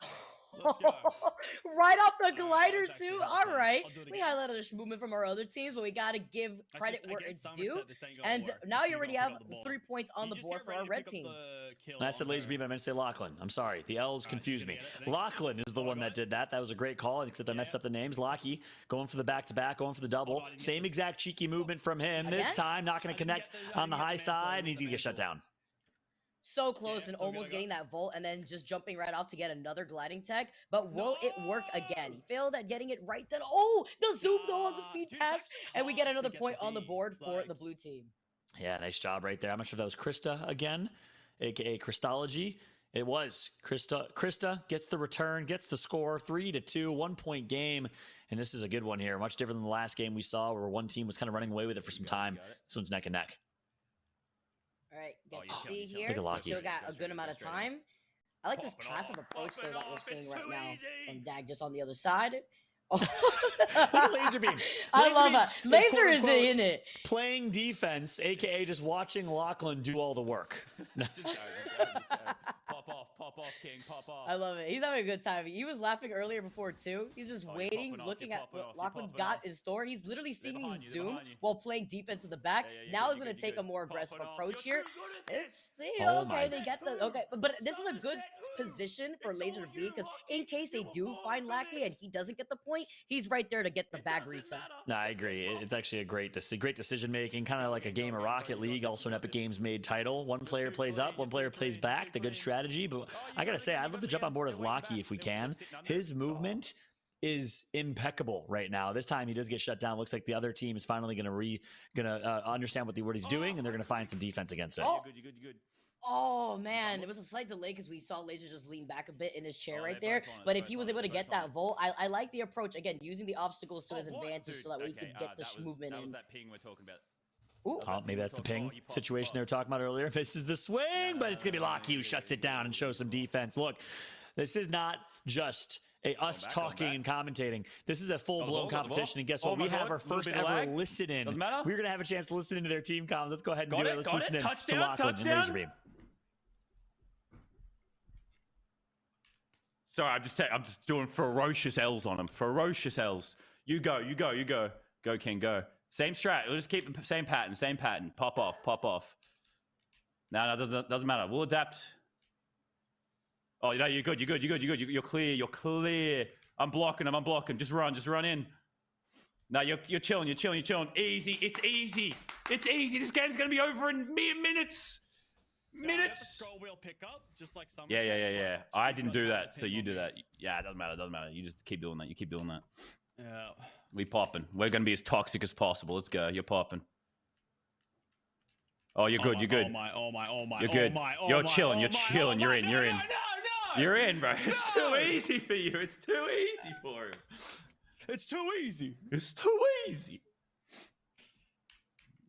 Speaker 2: Right off the glider too. All right, we highlighted this movement from our other teams, but we got to give credit where it's due. And now you already have 3 points on the board for our red team.
Speaker 1: I said Laserbeam, I meant to say Lachlan. I'm sorry, the L's confused me. Lachlan is the one that did that. That was a great call, except I messed up the names. Lockie going for the back-to-back, going for the double. Same exact cheeky movement from him. This time, not going to connect on the high side, and he's going to get shut down.
Speaker 2: So close and almost getting that vault and then just jumping right off to get another gliding tech. But will it work again? He failed at getting it right then. Oh, the zoom though on the speed pass. And we get another point on the board for the blue team.
Speaker 1: Yeah, nice job right there. I'm not sure if that was Krista again, a.k.a. Christology. It was. Krista gets the return, gets the score, 3-2, 1 point game. And this is a good one here. Much different than the last game we saw where one team was kind of running away with it for some time. This one's neck and neck.
Speaker 2: All right, get to see here. Still got a good amount of time. I like this passive approach though that we're seeing right now from Dag just on the other side. Oh.
Speaker 1: Laserbeam.
Speaker 2: I love that. Laser is in it.
Speaker 1: Playing defense, aka just watching Lachlan do all the work.
Speaker 4: Pop off, King, pop off.
Speaker 2: I love it. He's having a good time. He was laughing earlier before too. He's just waiting, looking at what Lachlan's got in store. He's literally seeing him zoom while playing defense in the back. Now he's going to take a more aggressive approach here. Okay, they get the but this is a good position for Laser B because in case they do find Lackey and he doesn't get the point, he's right there to get the bag reset.
Speaker 1: No, I agree. It's actually a great decision making, kind of like a game of Rocket League, also an Epic Games made title. One player plays up, one player plays back. The good strategy, but I gotta say, I'd love to jump on board with Lockie if we can. His movement is impeccable right now. This time he does get shut down. Looks like the other team is finally gonna understand what he's doing, and they're gonna find some defense against it.
Speaker 2: Oh man, it was a slight delay because we saw Laser just lean back a bit in his chair right there. But if he was able to get that volt, I like the approach again, using the obstacles to his advantage so that way he could get the movement in.
Speaker 4: That was that ping we're talking about.
Speaker 1: Oh, maybe that's the ping situation they were talking about earlier. Misses the swing, but it's going to be Lockie who shuts it down and shows some defense. Look, this is not just us talking and commentating. This is a full-blown competition, and guess what? We have our first ever listen-in. We're going to have a chance to listen into their team comms. Let's go ahead and do it. Let's listen in to Lachlan and Laserbeam.
Speaker 4: Sorry, I'm just doing ferocious L's on him. Ferocious L's. You go. Go, King, go. Same strat. We'll just keep the same pattern. Pop off. No, doesn't matter. We'll adapt. Oh, you're good. You're clear. I'm blocking him. Just run in. No, you're chilling. You're chilling. You're chilling. Easy. It's easy. It's easy. This game's gonna be over in mere minutes. Minutes.
Speaker 10: Scroll wheel pick up, just like some.
Speaker 4: Yeah. I didn't do that, so you do that. Yeah, it doesn't matter. It doesn't matter. You just keep doing that. You keep doing that.
Speaker 10: Yeah.
Speaker 4: We popping. We're gonna be as toxic as possible. Let's go. You're popping. Oh, you're good. You're good.
Speaker 10: Oh my.
Speaker 4: You're good. You're chilling. You're chilling. You're in. You're in. You're in, bro. It's too easy for you. It's too easy for him.
Speaker 10: It's too easy.
Speaker 4: It's too easy.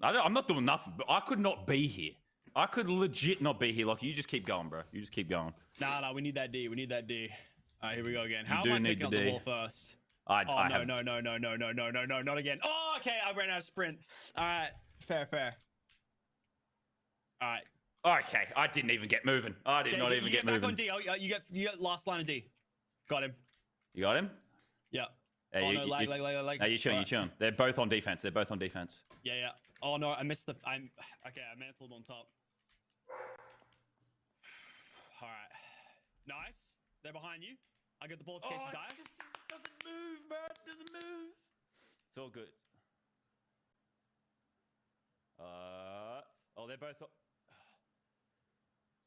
Speaker 4: I'm not doing nothing. But I could not be here. I could legit not be here. Lockie, you just keep going, bro. You just keep going.
Speaker 10: Nah. We need that D. We need that D. All right, here we go again. How
Speaker 4: do
Speaker 10: am I
Speaker 4: need
Speaker 10: picking up
Speaker 4: the
Speaker 10: the
Speaker 4: D.
Speaker 10: ball first?
Speaker 4: No,
Speaker 10: not again. Oh, okay. I ran out of sprint. All right. Fair. All right.
Speaker 4: Okay, I didn't even get moving. I did not even get
Speaker 10: back
Speaker 4: moving.
Speaker 10: on D. Oh, you get last line of D. Got him.
Speaker 4: You got him?
Speaker 10: Yeah.
Speaker 4: Hey,
Speaker 10: lag.
Speaker 4: Hey, you're chilling. You're chilling. They're both on defense.
Speaker 10: Yeah. Oh no, I missed the. I mantled on top. All right. Nice. They're behind you. I get the ball in case you die.
Speaker 4: It just doesn't move, bro. It doesn't move. It's all good. Oh, they're both.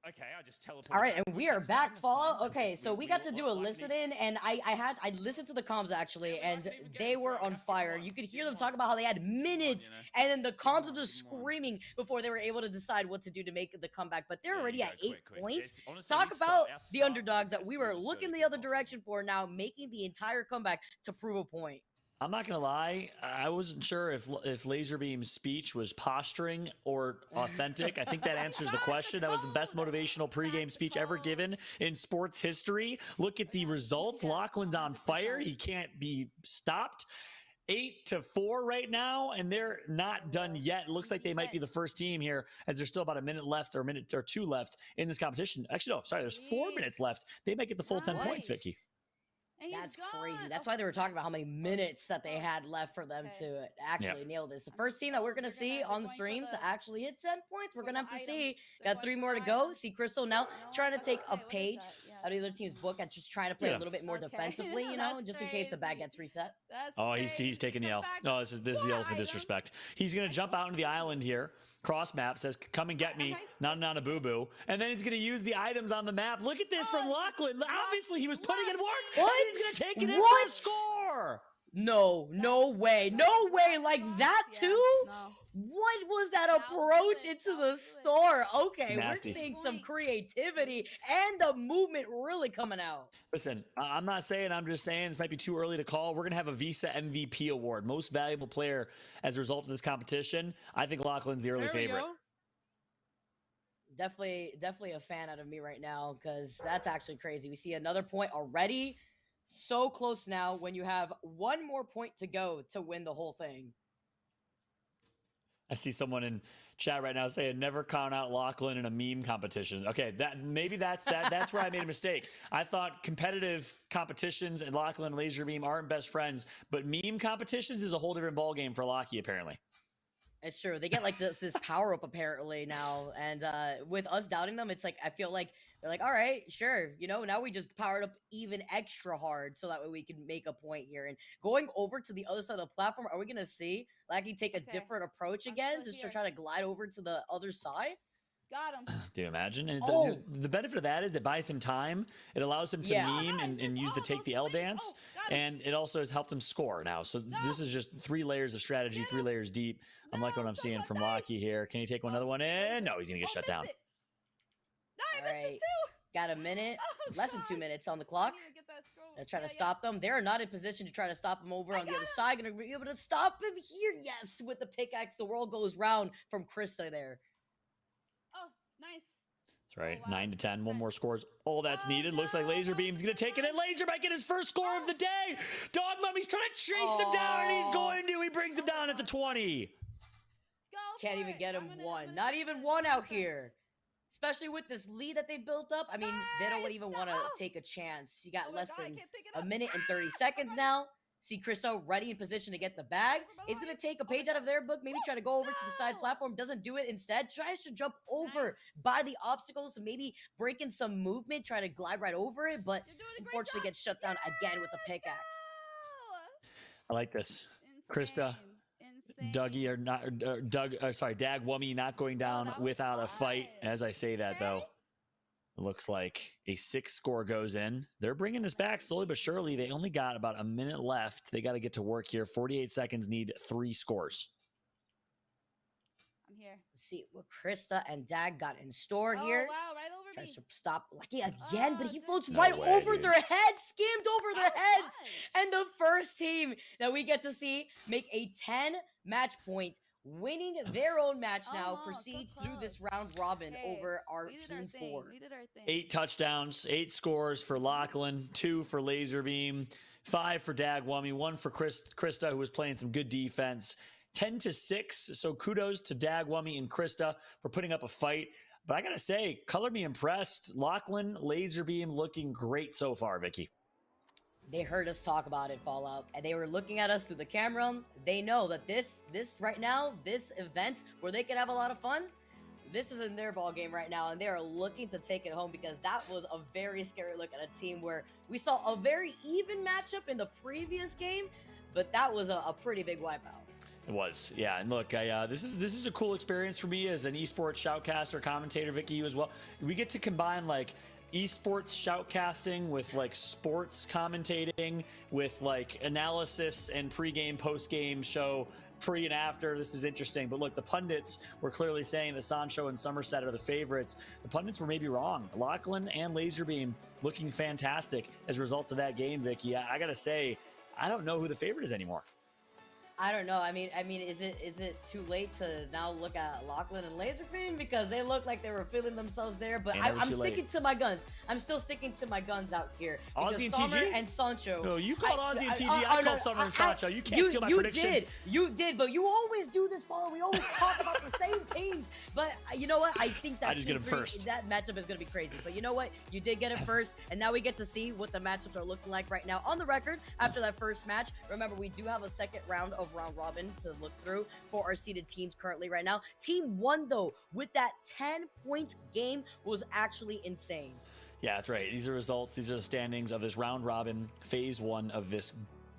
Speaker 4: Okay, I just teleported.
Speaker 2: All right, and we are back, Fall. Okay, so we got to do a listen-in, and I listened to the comms, actually, and they were on fire. You could hear them talk about how they had minutes, and then the comms were just screaming before they were able to decide what to do to make the comeback. But they're already at 8 points. Talk about the underdogs that we were looking the other direction for, now making the entire comeback to prove a point.
Speaker 1: I'm not gonna lie, I wasn't sure if Laserbeam's speech was posturing or authentic. I think that answers the question. That was the best motivational pregame speech ever given in sports history. Look at the results. Lachlan's on fire. He can't be stopped. 8-4 right now, and they're not done yet. It looks like they might be the first team here, as there's still about a minute left or a minute or two left in this competition. Actually, no, sorry, there's 4 minutes left. They might get the full 10 points, Vicky.
Speaker 2: That's crazy. That's why they were talking about how many minutes that they had left for them to actually nail this. The first team that we're going to see on the stream to actually hit 10 points, we're going to have to see. Got 3 more to go. See Crystal now trying to take a page out of the other team's book and just trying to play a little bit more defensively, you know, just in case the bag gets reset.
Speaker 1: Oh, he's taking the L. No, this is the ultimate disrespect. He's going to jump out into the island here. Cross map says, come and get me, not a boo-boo. And then he's going to use the items on the map. Look at this from Lachlan. Obviously, he was putting in work.
Speaker 2: What?
Speaker 1: He's going to take it in for a score.
Speaker 2: No way. No way. Like that, too? No. What was that approach into the store? Okay,
Speaker 1: Nasty.
Speaker 2: We're seeing some creativity and the movement really coming out.
Speaker 1: Listen, I'm not saying, I'm just saying this might be too early to call. We're going to have a Visa MVP award, most valuable player as a result of this competition. I think Lachlan's the early favorite.
Speaker 2: Definitely a fan out of me right now, because that's actually crazy. We see another point already. So close now when you have 1 more point to go to win the whole thing.
Speaker 1: I see someone in chat right now saying, never count out Lachlan in a meme competition. Okay, that's where I made a mistake. I thought competitive competitions and Lachlan and Laserbeam aren't best friends, but meme competitions is a whole different ballgame for Lockie, apparently.
Speaker 2: It's true. They get like this power up apparently now, and with us doubting them, it's like I feel like they're like, all right, sure, you know, now we just powered up even extra hard so that way we can make a point here. And going over to the other side of the platform, are we gonna see Lackey take a different approach again, just to try to glide over to the other side?
Speaker 6: Got him.
Speaker 1: Do you imagine? And the benefit of that is it buys him time. It allows him to meme and use the take the L dance. And it also has helped him score now. So this is just 3 layers of strategy, 3 layers deep. I'm liking what I'm seeing from Lockie here. Can he take another one in? No, he's going to get shut down.
Speaker 2: All right. Got a minute. Less than 2 minutes on the clock. Let's try to stop them. They're not in position to try to stop him over on the other side. Going to be able to stop him here. Yes, with the pickaxe. The world goes round from Krista there.
Speaker 6: Oh, nice.
Speaker 1: That's right. 9-10. 1 more score is all that's needed. Looks like Laserbeam's going to take it in. Laser might get his first score of the day. Dog Mummy's trying to chase him down, and he's going to. He brings him down at the 20.
Speaker 2: Can't even get him one. Not even one out here. Especially with this lead that they built up. I mean, they don't even want to take a chance. You got less than a minute and 30 seconds now. See Chriso ready in position to get the bag. He's going to take a page out of their book, maybe try to go over to the side platform. Doesn't do it. Instead, tries to jump over by the obstacles, so maybe break in some movement, try to glide right over it, but unfortunately gets shut down again with the pickaxe.
Speaker 1: I like this. Krista,
Speaker 6: Insane.
Speaker 1: Dougie or not, or Dag Wummy not going down without a fight. As I say that, though, it looks like a 6 score goes in. They're bringing this back slowly but surely. They only got about a minute left. They got to get to work here. 48 seconds, need 3 scores.
Speaker 6: I'm here.
Speaker 2: Let's see what Krista and Dag got in store here.
Speaker 6: Oh, wow, right over
Speaker 2: Tries
Speaker 6: me.
Speaker 2: to stop Lucky again, but he floats
Speaker 8: No
Speaker 2: right
Speaker 8: way,
Speaker 2: over
Speaker 8: dude.
Speaker 2: their heads, skimmed over their heads. And the first team that we get to see make a 10 match point, winning their own match now,
Speaker 6: Almost, so
Speaker 2: proceeds through
Speaker 6: close.
Speaker 2: this round robin
Speaker 6: Hey,
Speaker 2: over our
Speaker 6: we did our
Speaker 2: team
Speaker 6: thing.
Speaker 2: 4.
Speaker 6: We did our thing.
Speaker 1: 8 touchdowns, 8 scores for Lachlan, 2 for Laserbeam, 5 for Dagwummy, 1 for Krista, who was playing some good defense. 10-6. So kudos to Dagwummy and Krista for putting up a fight. But I gotta say, color me impressed. Lachlan, Laserbeam looking great so far, Vicky.
Speaker 2: They heard us talk about it, Fallout, and they were looking at us through the camera. They know that this right now, this event where they can have a lot of fun, this is in their ball game right now, and they are looking to take it home because that was a very scary look at a team where we saw a very even matchup in the previous game, but that was a pretty big wipeout.
Speaker 1: It was, yeah. And look, this is a cool experience for me as an esports shoutcaster, commentator, Vicky, you as well. We get to combine like esports shoutcasting with like sports commentating with like analysis and pregame, postgame show, pre and after. This is interesting. But look, the pundits were clearly saying that Sancho and Somerset are the favorites. The pundits were maybe wrong. Lachlan and Laserbeam looking fantastic as a result of that game, Vicky. I gotta say, I don't know who the favorite is anymore.
Speaker 2: I don't know. I mean, is it too late to now look at Lachlan and Laserbeam because they look like they were feeling themselves there? But I'm sticking to my guns. I'm still sticking to my guns out here.
Speaker 1: Ozzy and
Speaker 2: Summer
Speaker 1: TG
Speaker 2: and Sancho.
Speaker 1: No, you called Ozzy and TG. I called Summer and Sancho. You can't steal my prediction.
Speaker 2: You did, but you always do this, Follow. We always talk about the same teams. But you know what? I think that
Speaker 1: I just get 'em first.
Speaker 2: That matchup is going to be crazy. But you know what? You did get it first, and now we get to see what the matchups are looking like right now on the record after that first match. Remember, we do have a second round of round robin to look through for our seeded teams currently right now. Team 1, though, with that 10-point game was actually insane.
Speaker 1: Yeah, that's right. These are results. These are the standings of this round robin phase 1 of this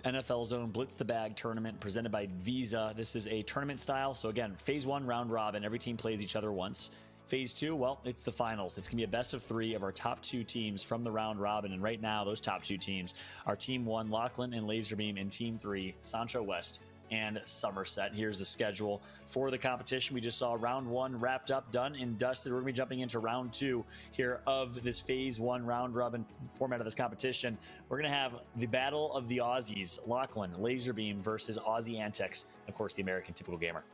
Speaker 1: NFL Zone Blitz the Bag tournament presented by Visa. This is a tournament style. So again, phase 1 round robin. Every team plays each other once. Phase 2, well, it's the finals. It's going to be a best of 3 of our top 2 teams from the round robin. And right now, those top 2 teams are Team 1, Lachlan and Laserbeam, and Team 3, Sancho West and Somerset. Here's the schedule for the competition. We just saw round 1 wrapped up, done and dusted. We're gonna be jumping into round 2 here of this phase 1 round robin format of this competition. We're gonna have the battle of the Aussies, Lachlan, Laserbeam versus Aussie Antics, of course, the American Typical Gamer.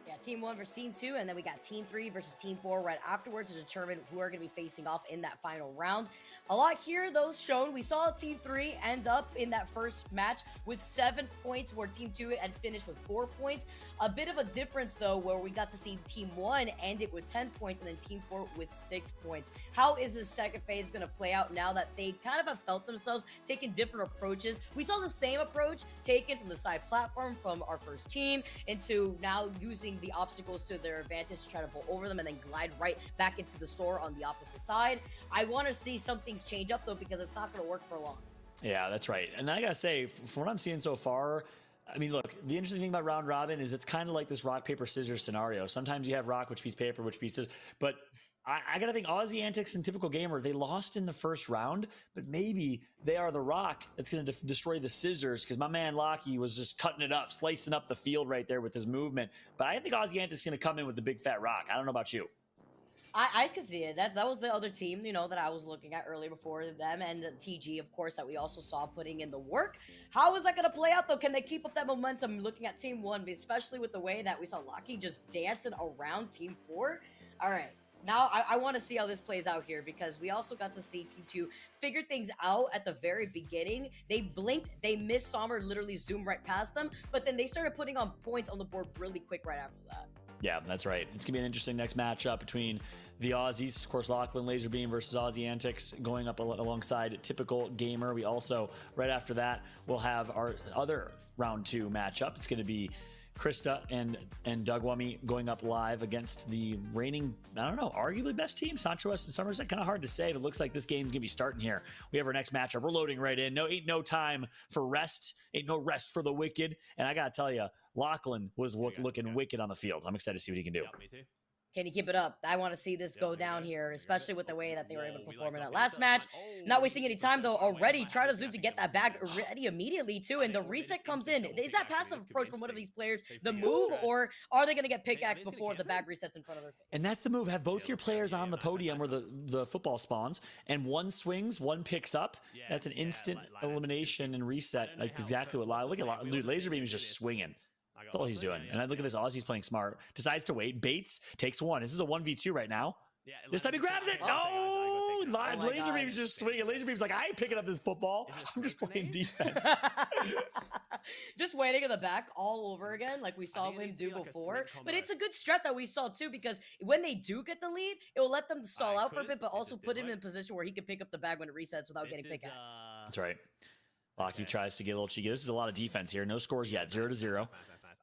Speaker 2: Yeah, Team 1 versus Team 2, and then we got Team 3 versus Team 4 right afterwards to determine who are going to be facing off in that final round. A lot here, those shown. We saw Team 3 end up in that first match with 7 points, where Team 2 had finished with 4 points. A bit of a difference, though, where we got to see Team 1 end it with 10 points, and then Team 4 with 6 points. How is this second phase going to play out now that they kind of have felt themselves taking different approaches? We saw the same approach taken from the side platform from our first team into now using the obstacles to their advantage to try to pull over them and then glide right back into the store on the opposite side. I want to see some things change up, though, because it's not going to work for long.
Speaker 1: Yeah, that's right. And I gotta say, from what I'm seeing so far, I mean, look, the interesting thing about round robin is it's kind of like this rock, paper, scissors scenario. Sometimes you have rock, which piece paper, which pieces, but I gotta think Aussie Antics and Typical Gamer, they lost in the first round, but maybe they are the rock that's gonna destroy the scissors, because my man Lockie was just cutting it up, slicing up the field right there with his movement. But I think Aussie Antics is gonna come in with the big fat rock. I don't know about you.
Speaker 2: I could see it. That was the other team, you know, that I was looking at earlier before them, and the TG, of course, that we also saw putting in the work. How is that going to play out, though? Can they keep up that momentum looking at Team 1, especially with the way that we saw Lockie just dancing around Team 4? All right. Now, I want to see how this plays out here, because we also got to see Team 2 figure things out at the very beginning. They blinked, they missed Sommer, literally zoomed right past them, but then they started putting on points on the board really quick right after that.
Speaker 1: Yeah, that's right. It's going to be an interesting next matchup between the Aussies, of course, Lachlan Laserbeam versus Aussie Antics, going up alongside Typical Gamer. We also, right after that, will have our other round 2 matchup. It's going to be Krista and Doug Wummy going up live against the reigning, I don't know, arguably best team, Sancho West and Somerset. Kind of hard to say, but it looks like this game's gonna be starting here. We have our next matchup. We're loading right in. Ain't no time for rest. Ain't no rest for the wicked. And I gotta tell you, Lachlan was looking wicked on the field. I'm excited to see what he can do.
Speaker 3: Yeah, me too.
Speaker 2: Can you keep it up? I want to see this go down here, especially with the way that they were able to perform in that last match. Not wasting any time, though, already. Try to zoom to get that bag ready immediately, too, and the reset comes in. Is that passive approach from one of these players the move, or are they going to get pickaxe before the bag resets in front of their face?
Speaker 1: And that's the move. Have both your players on the podium where the football spawns, and one swings, one picks up. That's an instant elimination and reset. Like exactly what look at dude. Laser Beam is just swinging. That's all he's doing. And I look at this. Aussie's playing smart. Decides to wait. Bates takes one. This is a 1v2 right now. This time he grabs it. No! Laser Beam's just swinging. Laser Beam's like, I ain't picking up this football. I'm just playing defense.
Speaker 2: Just waiting in the back all over again, like we saw him do before. But it's a good strat that we saw, too, because when they do get the lead, it will let them stall out for a bit, but also put him in a position where he can pick up the bag when it resets without getting pickaxe.
Speaker 1: That's right. Locky tries to get a little cheeky. This is a lot of defense here. No scores yet. 0-0.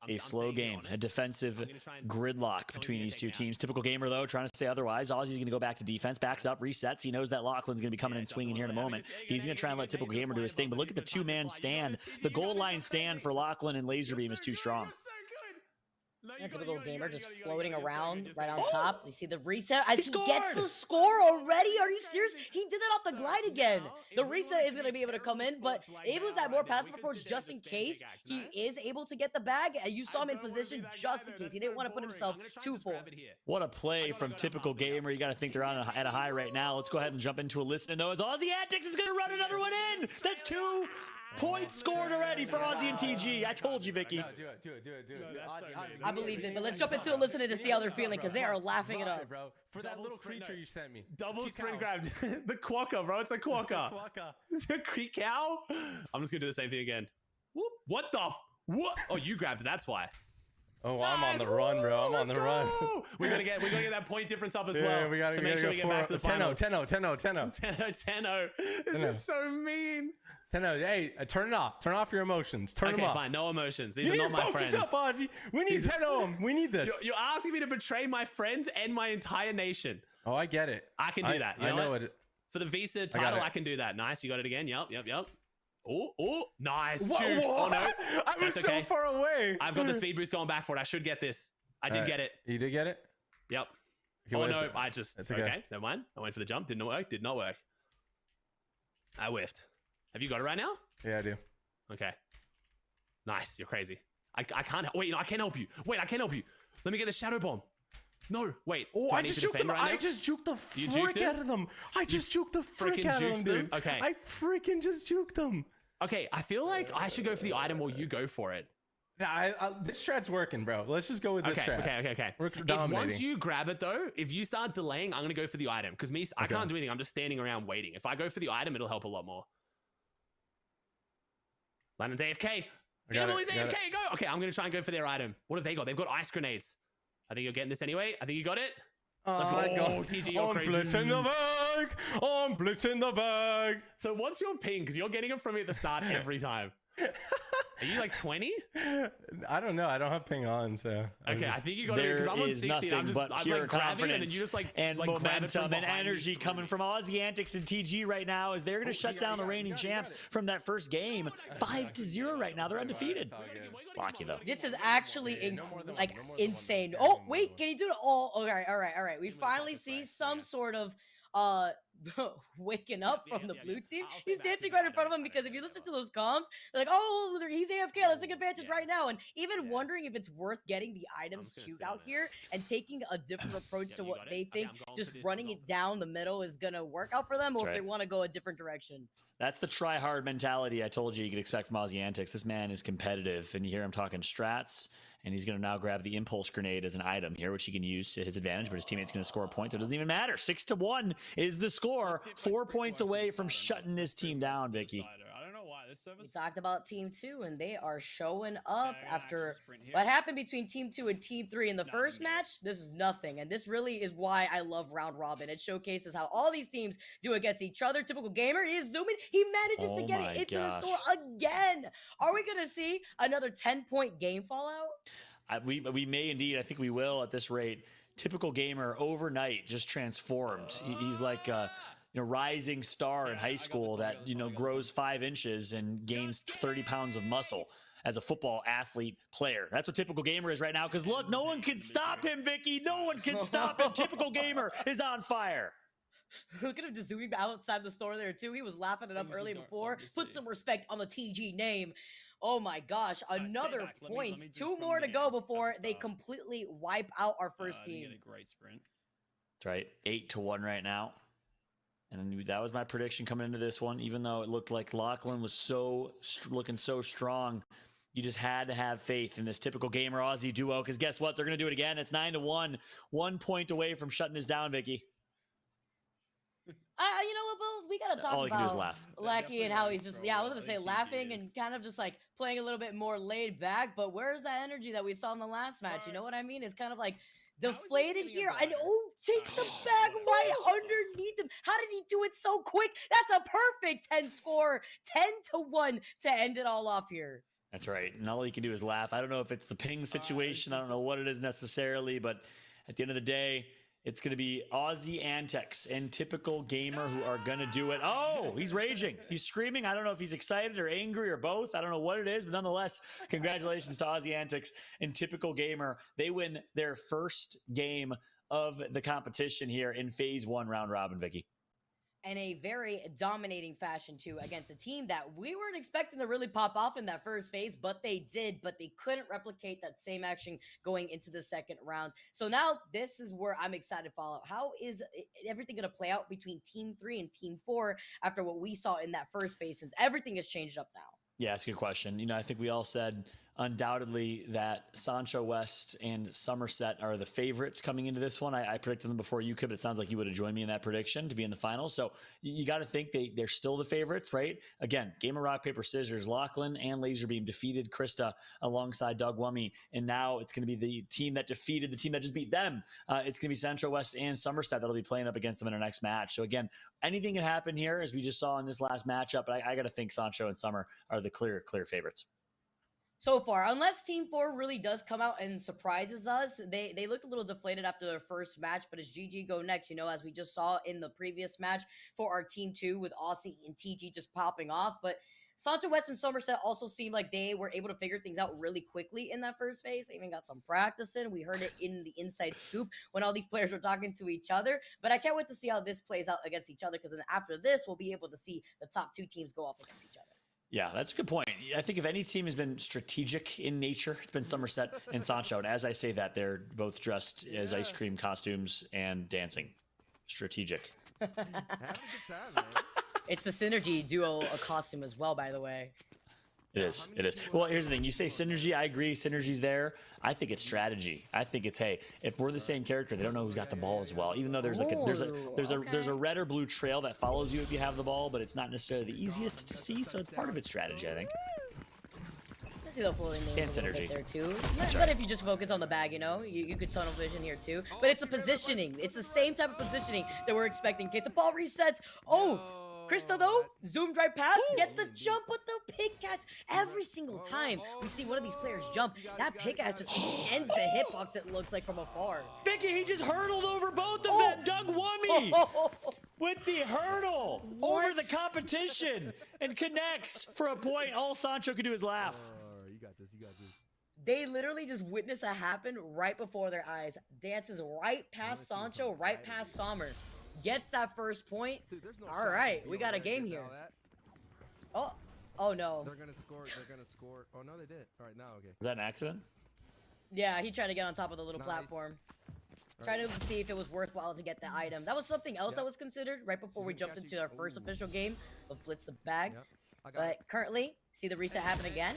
Speaker 1: A slow game, a defensive gridlock between these two teams. Typical gamer, though, trying to say otherwise. Aussie's going to go back to defense, backs up, resets. He knows that Lachlan's going to be coming in swinging here in a moment. He's going to try and let Typical Gamer do his thing. But look at the two-man stand. The goal line stand for Lachlan and Laserbeam is too strong.
Speaker 2: And Typical Gamer just floating around right on top. You see the reset as he gets the score already. Are you serious? He did that off the glide again. The reset is going to be able to come in, but it was that more passive approach just in case he is able to get the bag. And you saw him in position just in case. He didn't want to put himself too full.
Speaker 1: What a play from Typical Gamer. You got to think they're on at a high right now. Let's go ahead and jump into a listen. Though as Aussie Antics is going to run another one in. That's 2 points scored already for Aussie and TG. I told you, Vicky.
Speaker 11: Do it.
Speaker 2: I believe it, but let's jump into it, listening to see how they're feeling, because they are laughing it up.
Speaker 11: Bro. For that little creature you sent me.
Speaker 3: Double sprint grab. The quokka, bro. It's a quokka. It's a creek cow. I'm just going to do the same thing again. Whoop. What the? What? Oh, you grabbed it. That's why.
Speaker 11: Oh, nice. I'm on the run, bro. I'm on the run.
Speaker 3: We're gonna get that point difference up as well.
Speaker 11: We gotta
Speaker 3: make sure we get back to the finals.
Speaker 11: 10-0.
Speaker 3: This is so mean.
Speaker 11: 10-0. Hey, turn it off. Turn off your emotions. Turn them off.
Speaker 3: Okay, fine. No emotions. These are not my friends.
Speaker 11: Focus up, Ozzy. We need 10-0. We need this.
Speaker 3: You're asking me to betray my friends and my entire nation.
Speaker 11: Oh, I get it.
Speaker 3: I can do that. You
Speaker 11: I know it.
Speaker 3: For the Visa title, I can do that. Nice. You got it again. Yep. Oh, nice. Jukes. Oh, no.
Speaker 11: I was so far away.
Speaker 3: I've got the speed boost going back for it. I should get this. I did get it.
Speaker 11: You did get it?
Speaker 3: Yep. Oh, no. I just... Okay. Never mind. I went for the jump. Did not work. I whiffed. Have you got it right now?
Speaker 11: Yeah, I do.
Speaker 3: Okay. Nice. You're crazy. I can't... Wait, no, I can't help you. Let me get the shadow bomb. No, wait.
Speaker 11: Oh, I just juked them. I just juked the frick out of them. I just juked the frick out of them, dude.
Speaker 3: Okay.
Speaker 11: I freaking just juked them.
Speaker 3: Okay, I feel like I should go for the item while you go for it.
Speaker 11: Nah, this strat's working, bro. Let's just go with this strat.
Speaker 3: Okay.
Speaker 11: We're dominating.
Speaker 3: Once you grab it, though, if you start delaying, I'm going to go for the item. Because I can't do anything. I'm just standing around waiting. If I go for the item, it'll help a lot more. Landon's AFK. Get him all his AFK. Go. Okay, I'm going to try and go for their item. What have they got? They've got ice grenades. I think you're getting this anyway. I think you got it. Let's go. Oh, TG, you're crazy.
Speaker 11: Blitz in the bag. I'm Blitz in the bag.
Speaker 3: So what's your ping? Because you're getting it from me at the start every time. Are you like 20?
Speaker 11: I don't know. I don't have ping on, so.
Speaker 3: Okay, I think you got it because I'm on 60. I'm
Speaker 1: pure
Speaker 3: like
Speaker 1: confidence
Speaker 3: and then you just like
Speaker 1: momentum and energy coming from Aussie Antics and TG right now as they're going to shut down the reigning champs from that first game. 5-0 right now. They're undefeated. Lucky though.
Speaker 2: This is actually insane. Oh wait, can he do it? Oh, all right. We finally see some sort of waking up from the blue team. He's dancing right in front of him because if you listen to those comms, they're like, oh, he's AFK, let's take advantage right now. And even wondering if it's worth getting the items queued out here and taking a different approach to what they think just running it down the middle is going to work out for them, or if they want to go a different direction.
Speaker 1: That's the try-hard mentality I told you could expect from Aussie Antics. This man is competitive, and you hear him talking strats, and he's going to now grab the impulse grenade as an item here, which he can use to his advantage, but his teammate's going to score a point, so it doesn't even matter. 6-1 is the score. 4 points away from shutting this team down, Vicky.
Speaker 10: I don't know why.
Speaker 2: We talked about Team 2, and they are showing up
Speaker 10: Yeah,
Speaker 2: after
Speaker 10: sprint here.
Speaker 2: what happened between Team 2 and Team 3 in the first match. This is nothing, and this really is why I love Round Robin. It showcases how all these teams do against each other. Typical gamer, he is zooming. He manages to get it into the store again. Are we going to see another 10-point game fallout?
Speaker 1: We may indeed. I think we will at this rate. Typical gamer overnight just transformed. He's like rising star in high school that grows 5 inches and gains 30 pounds of muscle as a football athlete player. That's what typical gamer is right now. Because look, no one can stop him, Vicky. No one can stop him. Typical gamer is on fire.
Speaker 2: Look at him just zooming outside the store there too. He was laughing it up early before. Put some respect on the TG name. Oh my gosh, another point. 2 more to go before they completely wipe out our first team.
Speaker 10: Get a great sprint.
Speaker 1: That's right. 8-1 right now. And that was my prediction coming into this one. Even though it looked like Lachlan was looking so strong, you just had to have faith in this typical gamer Aussie duo. Because guess what? They're going to do it again. It's 9-1. 1 point away from shutting this down, Vicky.
Speaker 2: You know what, Bo? We gotta talk
Speaker 1: All he can do is
Speaker 2: about
Speaker 1: laugh.
Speaker 2: Lackey and how he's just, I was gonna say laughing and kind of just like playing a little bit more laid back, but where's that energy that we saw in the last match? You know what I mean? It's kind of like deflated here. And takes the bag right underneath him. How did he do it so quick? That's a perfect 10 score. 10-1 to end it all off here.
Speaker 1: That's right. And all you can do is laugh. I don't know if it's the ping situation. I don't know what it is necessarily, but at the end of the day, it's going to be Aussie Antics and typical gamer who are going to do it. Oh, he's raging. He's screaming. I don't know if he's excited or angry or both. I don't know what it is, but nonetheless, congratulations to Aussie Antics and typical gamer. They win their first game of the competition here in phase 1 round robin, Vicky.
Speaker 2: And a very dominating fashion, too, against a team that we weren't expecting to really pop off in that first phase, but they did, but they couldn't replicate that same action going into the second round. So now this is where I'm excited to follow. How is everything going to play out between Team 3 and Team 4 after what we saw in that first phase, since everything has changed up now?
Speaker 1: Yeah, that's a good question. I think we all said undoubtedly that Sancho West and Somerset are the favorites coming into this one. I predicted them before you could, but it sounds like you would have joined me in that prediction to be in the finals. So you got to think they're still the favorites, right? Again, game of rock, paper, scissors. Lachlan and Laserbeam defeated Krista alongside Doug Wummy, and now it's going to be the team that defeated the team that just beat them. It's going to be Sancho West and Somerset that'll be playing up against them in our next match. So again, anything can happen here, as we just saw in this last matchup, but I got to think Sancho and Summer are the clear favorites.
Speaker 2: So far, unless Team 4 really does come out and surprises us, they looked a little deflated after their first match, but as GG go next, as we just saw in the previous match for our Team 2 with Aussie and TG just popping off. But Sancho West and Somerset also seemed like they were able to figure things out really quickly in that first phase. They even got some practice in. We heard it in the inside scoop when all these players were talking to each other. But I can't wait to see how this plays out against each other, because then after this, we'll be able to see the top 2 teams go off against each other.
Speaker 1: Yeah, that's a good point. I think if any team has been strategic in nature, it's been Somerset and Sancho. And as I say that, they're both dressed as ice cream costumes and dancing. Strategic.
Speaker 5: Having a good time, man.
Speaker 2: It's the Synergy duo a costume as well, by the way.
Speaker 1: It is. Well, here's the thing. You say synergy. I agree. Synergy's there. I think it's strategy. I think it's, hey, if we're the same character, they don't know who's got the ball as well. Even though there's a red or blue trail that follows you if you have the ball, but it's not necessarily the easiest to see. So it's part of its strategy, I think.
Speaker 2: I see the floating names
Speaker 1: and
Speaker 2: a little
Speaker 1: synergy
Speaker 2: bit there too.
Speaker 1: That's
Speaker 2: But
Speaker 1: right.
Speaker 2: if you just focus on the bag, you could tunnel vision here too. But it's the positioning. It's the same type of positioning that we're expecting in case the ball resets. Oh. Krista, though, zoomed right past, gets the jump with the pickaxe. Every single time we see one of these players jump, that pickaxe just extends the hitbox, it looks like, from afar.
Speaker 1: Vicky, he just hurdled over both of them. Doug Wummy with the hurdle over the competition and connects for a point. All Sancho could do is laugh.
Speaker 5: You got this.
Speaker 2: They literally just witnessed it happen right before their eyes. Dances right past Sancho, right past Sommer. Gets that first point.
Speaker 5: Dude, no
Speaker 2: all right, we got a game here. Oh no.
Speaker 5: They're gonna score. Oh no, they did. All right, now okay.
Speaker 1: Was that an accident?
Speaker 2: Yeah, he tried to get on top of the little platform. Trying to see if it was worthwhile to get the item. That was something else that was considered right before we jumped into our first official game of Blitz the Bag. But currently, see the reset happen again?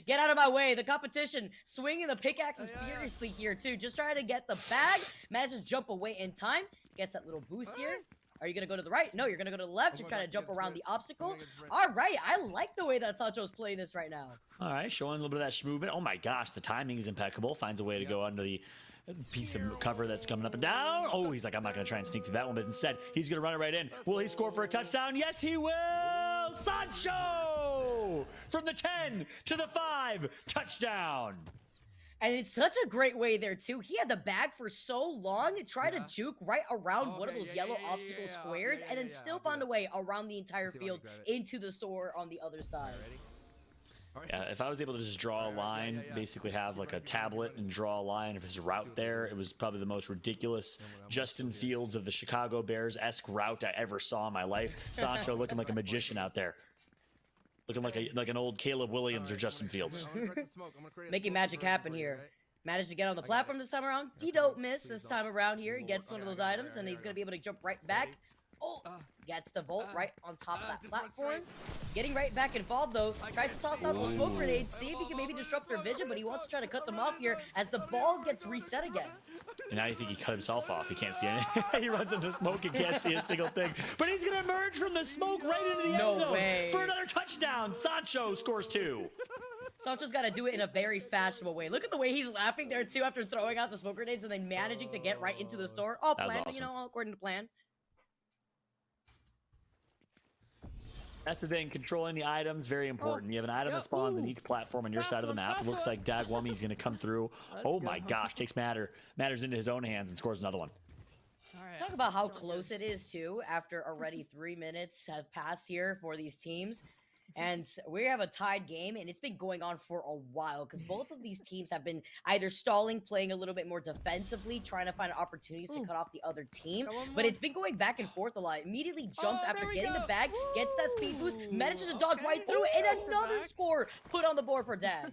Speaker 2: Get out of my way. The competition swinging the pickaxes furiously here too. Just trying to get the bag. Manages to jump away in time. Gets that little boost here. Are you gonna go to the right? No, you're gonna go to the left.
Speaker 5: I'm
Speaker 2: You're
Speaker 5: going
Speaker 2: trying to jump
Speaker 5: against
Speaker 2: around
Speaker 5: red.
Speaker 2: the obstacle.
Speaker 5: I'm going against red.
Speaker 2: All right, I like the way that Sancho's playing this right now.
Speaker 1: All right, showing a little bit of that movement. Oh my gosh, the timing is impeccable. Finds a way to go under the piece of cover that's coming up and down. Oh, he's like, I'm not going to try and sneak through that one, but instead, he's going to run it right in. Will he score for a touchdown? Yes, he will! Sancho! From the 10 to the 5, touchdown!
Speaker 2: And it's such a great way there, too. He had the bag for so long, tried to juke right around one of those yellow obstacle squares, and then still found a way around the entire field into the store on the other side.
Speaker 1: Yeah, if I was able to just draw a line, basically have like a tablet and draw a line of his route there, it was probably the most ridiculous Justin Fields of the Chicago Bears-esque route I ever saw in my life. Sancho looking like a magician out there. Looking like an old Caleb Williams or Justin Fields.
Speaker 2: Making magic happen here. Managed to get on the platform this time around. He don't miss this time around here. He gets one of those items, and he's going to be able to jump right back. Oh, gets the Volt right on top of that platform. Getting right back involved, though. Tries to toss out those smoke grenades, see if he can maybe disrupt their vision, but he wants to try to cut them off here as the ball gets reset again.
Speaker 1: And now you think he cut himself off. He can't see anything. He runs into smoke and can't see a single thing. But he's going to emerge from the smoke right into the end zone for another touchdown. Sancho scores 2.
Speaker 2: Sancho's got to do it in a very fashionable way. Look at the way he's laughing there, too, after throwing out the smoke grenades and then managing to get right into the store. All planned, but, you know, all according to plan.
Speaker 1: That's the thing, controlling the items, very important. You have an item that spawns on each platform on your side of the map. Looks like Dagwummy's going to come through. Oh my gosh, takes matters into his own hands and scores another one.
Speaker 2: Talk about how close it is, too, after already 3 minutes have passed here for these teams. And we have a tied game, and it's been going on for a while because both of these teams have been either stalling, playing a little bit more defensively, trying to find opportunities to cut off the other team. But it's been going back and forth a lot. Immediately jumps after getting the bag, gets that speed boost, manages to dodge right through, and another score put on the board for Dag.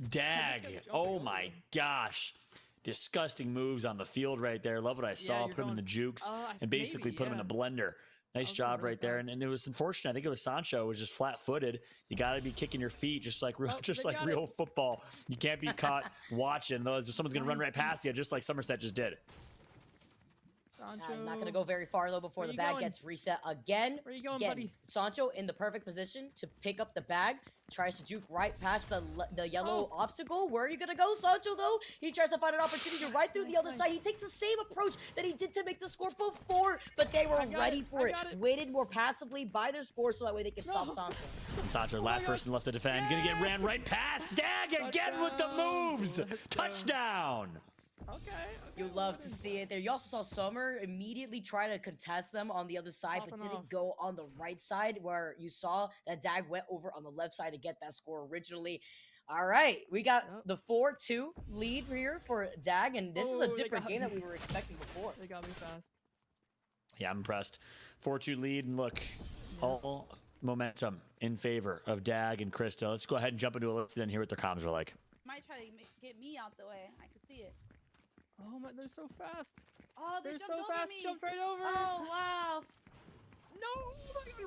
Speaker 1: Dag, oh my gosh. Disgusting moves on the field right there. Love what I saw. Put him in the jukes and basically put him in a blender. Nice job right there, and it was unfortunate. I think it was Sancho was just flat-footed. You got to be kicking your feet, just like real football. You can't be caught watching. Otherwise, someone's gonna run right past you, just like Somerset just did.
Speaker 2: Not gonna go very far though before the bag gets reset again.
Speaker 7: Where you going, buddy?
Speaker 2: Sancho in the perfect position to pick up the bag. Tries to juke right past the yellow obstacle. Where are you gonna go, Sancho? Though he tries to find an opportunity right through the other side. He takes the same approach that he did to make the score before, but they were ready for it. Waited more passively by their score so that way they could stop Sancho.
Speaker 1: Sancho, last person left to defend. Gonna get ran right past. Dag again with the moves. Touchdown.
Speaker 2: You love to see it there. You also saw Summer immediately try to contest them on the other side, but didn't go on the right side where you saw that Dag went over on the left side to get that score originally. All right, we got the 4-2 lead here for Dag, and this is a different game than we were expecting before.
Speaker 7: They got me fast.
Speaker 1: Yeah, I'm impressed. 4-2 lead, and look, all momentum in favor of Dag and Krista. Let's go ahead and jump into a listen and hear what their comms are like.
Speaker 6: Might try to get me out the way. I can see it.
Speaker 7: Oh my, they're so fast.
Speaker 6: Oh,
Speaker 7: they're so fast.
Speaker 6: Me.
Speaker 7: Jumped right over.
Speaker 6: Oh, wow.
Speaker 7: No,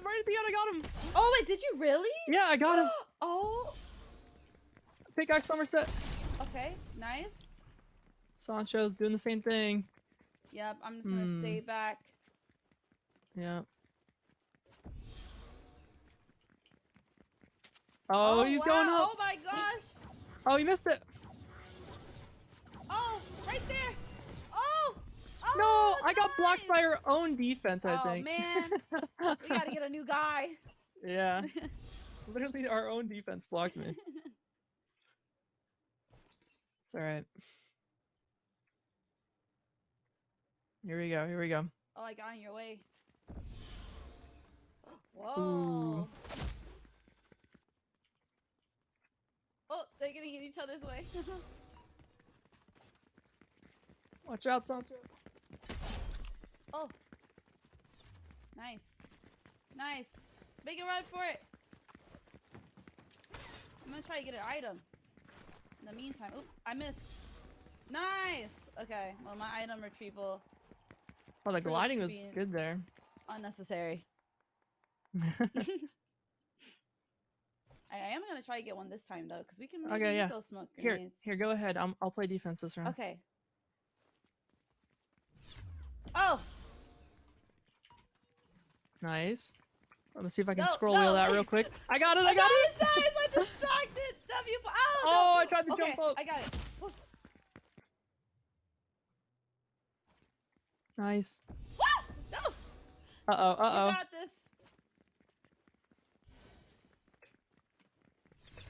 Speaker 7: right at the end, I got him.
Speaker 6: Oh, wait, did you really?
Speaker 7: Yeah, I got him.
Speaker 6: Oh.
Speaker 7: Pickaxe Somerset.
Speaker 6: Okay, nice.
Speaker 7: Sancho's doing the same thing.
Speaker 6: Yep, I'm just gonna stay back.
Speaker 7: Yeah. Oh, he's going up.
Speaker 6: Oh my gosh.
Speaker 7: Oh, he missed it.
Speaker 6: Oh, right there. Oh.
Speaker 7: No, I got blocked by our own defense, I think.
Speaker 6: Oh, man. We gotta get a new guy.
Speaker 7: Yeah. Literally, our own defense blocked me. It's alright. Here we go, here we go.
Speaker 6: Oh, I got in your way. Whoa.
Speaker 7: Ooh.
Speaker 6: Oh, they're gonna get each other's way.
Speaker 7: Watch out, Sancho.
Speaker 6: Oh. Nice. Nice. Make a run for it. I'm gonna try to get an item. In the meantime, oop, I missed. Nice. Okay, well, my item retrieval.
Speaker 7: Oh, the gliding was good there.
Speaker 6: Unnecessary. I am gonna try to get one this time though, because we can maybe use those smoke grenades.
Speaker 7: Here, go ahead. I'll play defense this round.
Speaker 6: Okay. Oh.
Speaker 7: Nice. Let me see if I can
Speaker 6: No,
Speaker 7: scroll
Speaker 6: no.
Speaker 7: wheel that real quick. I got it. I got it.
Speaker 6: Nice, I distracted. W.
Speaker 7: Oh, I tried to
Speaker 6: okay,
Speaker 7: jump up.
Speaker 6: I got it. Woo.
Speaker 7: Nice.
Speaker 6: No.
Speaker 7: Uh-oh.
Speaker 6: You
Speaker 7: Uh-oh.
Speaker 6: got this.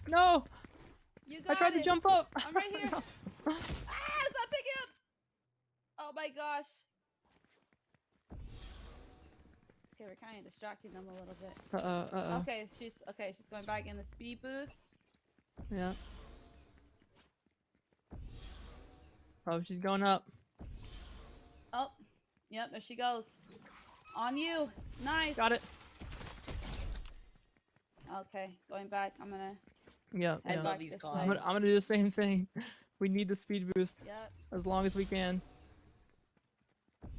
Speaker 7: No.
Speaker 6: You
Speaker 7: I
Speaker 6: got
Speaker 7: tried to
Speaker 6: it.
Speaker 7: jump up.
Speaker 6: I'm right here. It's not picking up. Oh my gosh. Okay, we're kind of distracting them a little bit.
Speaker 7: Uh-oh. Uh-oh.
Speaker 6: Okay, she's going back in the speed boost.
Speaker 7: Yeah. Oh, she's going up.
Speaker 6: Oh, yep, there she goes. On you. Nice.
Speaker 7: Got it.
Speaker 6: Okay, going back. I'm gonna.
Speaker 7: Yeah.
Speaker 2: I
Speaker 7: yeah.
Speaker 2: love these calls.
Speaker 7: I'm gonna do the same thing. We need the speed boost
Speaker 6: Yep.
Speaker 7: as long as we can.
Speaker 6: Yep,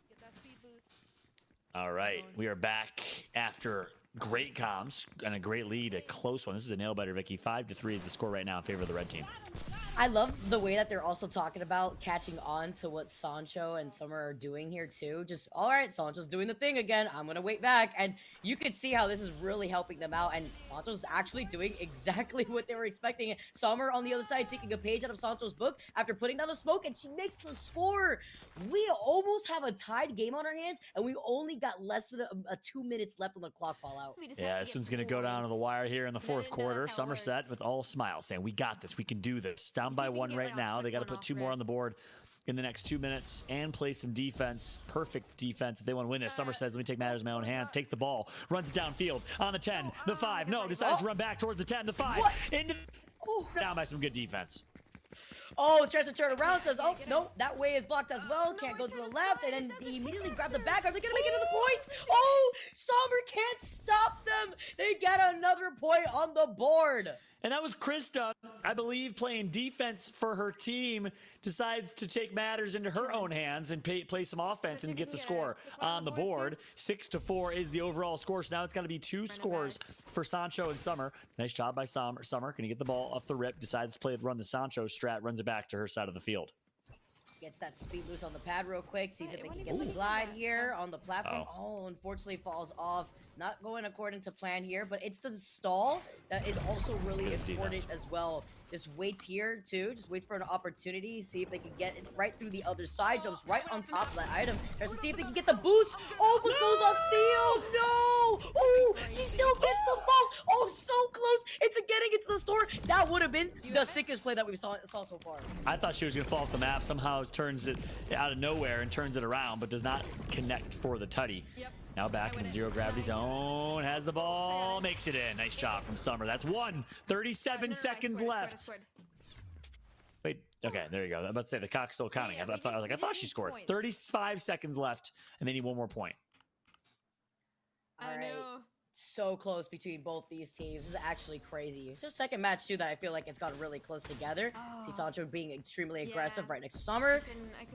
Speaker 6: get that speed boost.
Speaker 1: All right, we are back after great comms and a great lead, a close one. This is a nail biter, Vicky. 5-3 is the score right now in favor of the red team.
Speaker 2: I love the way that they're also talking about catching on to what Sancho and Summer are doing here too. Just, all right, Sancho's doing the thing again. I'm going to wait back. And you could see how this is really helping them out. And Sancho's actually doing exactly what they were expecting. Summer on the other side taking a page out of Sancho's book after putting down the smoke, and she makes the score. We almost have a tied game on our hands, and we only got less than a 2 minutes left on the clock fallout.
Speaker 1: Yeah, this one's going to go down to the wire here in the fourth quarter. Somerset with all smiles saying, we got this. We can do this. Down by one right now. They got to put 2 more on the board in the next 2 minutes and play some defense. Perfect defense if they want to win this. Summer says, let me take matters in my own hands. Takes the ball, runs it downfield on the 10, the 5. No, decides to run back towards the 10, the 5. Into down by some good defense.
Speaker 2: Oh, tries to turn around, says, oh, no, that way is blocked as well. Can't go to the left, and then he immediately grabs the back. Are they going to make it to the point? Oh, Sommer can't stop them. They get another point on the board.
Speaker 1: And that was Krista, I believe, playing defense for her team, decides to take matters into her own hands and play some offense and gets a score on the board. 6-4 is the overall score. So now it's got to be 2 scores for Sancho and Summer. Nice job by Summer. Can he get the ball off the rip? Decides to run the Sancho strat, runs it back to her side of the field.
Speaker 2: Gets that speed boost on the pad real quick. Sees if they can get the glide here on the platform. Oh, unfortunately falls off. Not going according to plan here, but it's the stall that is also really important as well. Just waits here too. Just waits for an opportunity. See if they can get it right through the other side. Jumps right on top of that item. Tries to see if they can get the boost. Oh, but goes on field. No. Oh, she still gets the ball. Oh, so close. It's getting into the store. That would have been the sickest play that we saw so far.
Speaker 1: I thought she was going to fall off the map. Somehow turns it out of nowhere and turns it around, but does not connect for the tutty. Yep. Now back in the zero gravity zone. Has the ball. Makes it in. Nice job from Summer. That's 1. 37 seconds left. Wait. Okay, there you go. I'm about to say the clock's still counting. I thought she scored. 35 seconds left, and they need 1 more point.
Speaker 2: All right. So close between both these teams. This is actually crazy. It's their second match too that I feel like it's gotten really close together. See Sancho being extremely aggressive right next to Summer.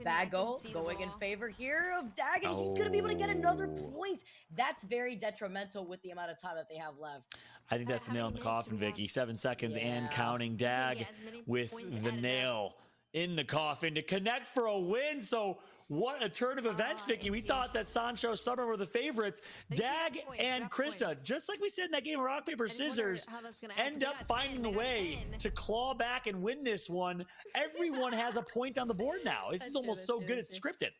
Speaker 2: Bad goal going in favor here of Dag, and he's gonna be able to get another point. That's very detrimental with the amount of time that they have left.
Speaker 1: I think that's the nail in the coffin, Vicky. 7 seconds and counting. Dag with the nail in the coffin to connect for a win. So what a turn of events, Vicky. We thought that Sancho, Summer were the favorites. Dag and Krista, just like we said in that game of rock, paper, scissors, end up finding a way to claw back and win this one. Everyone has a point on the board now. This is almost so good it's scripted.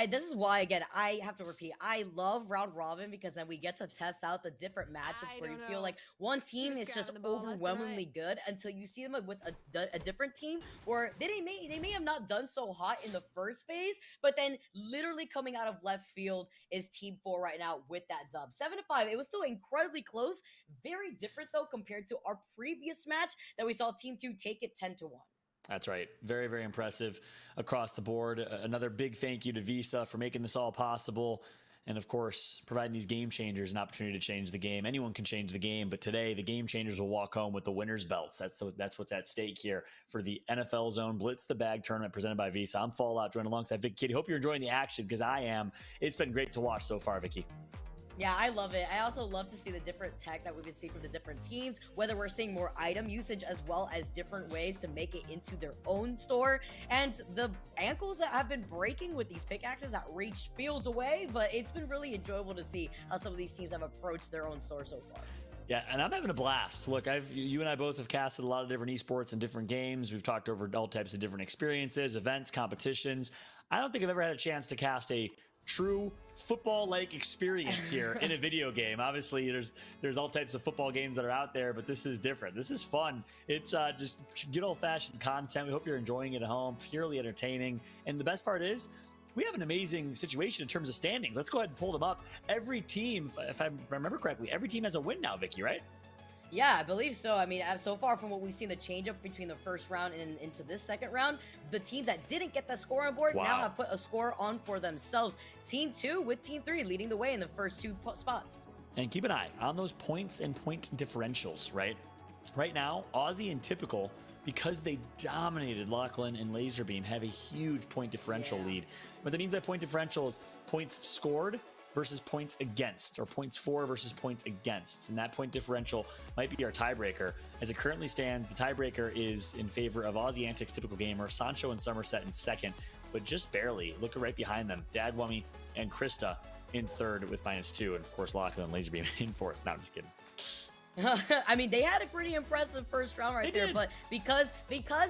Speaker 2: This is why, again, I have to repeat, I love round robin because then we get to test out the different matchups where you feel like one team is just overwhelmingly good until you see them with a different team where they may have not done so hot in the first phase, but then literally coming out of left field is Team 4 right now with that dub. 7-5, it was still incredibly close. Very different, though, compared to our previous match that we saw Team 2 take it 10-1.
Speaker 1: That's right. Very, very impressive across the board. Another big thank you to Visa for making this all possible. And of course, providing these game changers an opportunity to change the game. Anyone can change the game, but today the game changers will walk home with the winner's belts. That's what's at stake here for the NFL Zone Blitz the Bag tournament presented by Visa. I'm Fallout, joined alongside Vicky Kitty. Hope you're enjoying the action because I am. It's been great to watch so far, Vicky.
Speaker 2: Yeah, I love it. I also love to see the different tech that we can see from the different teams, whether we're seeing more item usage as well as different ways to make it into their own store. And the ankles that have been breaking with these pickaxes that reach fields away, but it's been really enjoyable to see how some of these teams have approached their own store so far.
Speaker 1: Yeah, and I'm having a blast. Look, you and I both have casted a lot of different esports and different games. We've talked over all types of different experiences, events, competitions. I don't think I've ever had a chance to cast a true football-like experience here in a video game. Obviously, there's all types of football games that are out there, but this is different. This is fun. It's just good old-fashioned content. We hope you're enjoying it at home, purely entertaining. And the best part is, we have an amazing situation in terms of standings. Let's go ahead and pull them up. Every team, if I remember correctly, every team has a win now, Vicky, right?
Speaker 2: Yeah, I believe so. I mean, so far from what we've seen, the change up between the first round and into this second round, the teams that didn't get the score on board now have put a score on for themselves. Team 2 with Team 3 leading the way in the first 2 spots.
Speaker 1: And keep an eye on those points and point differentials, right? Right now, Aussie and Typical, because they dominated Lachlan and Laserbeam, have a huge point differential lead. What that means by point differential is points scored versus points against, or points for versus points against. And that point differential might be our tiebreaker. As it currently stands, the tiebreaker is in favor of Aussie Antics, Typical Gamer, Sancho and Somerset in second, but just barely. Look right behind them, Dadwummy and Krista in third with -2, and of course Lachlan and Laserbeam in fourth. No, I'm just kidding.
Speaker 2: I mean, they had a pretty impressive first round right there, but because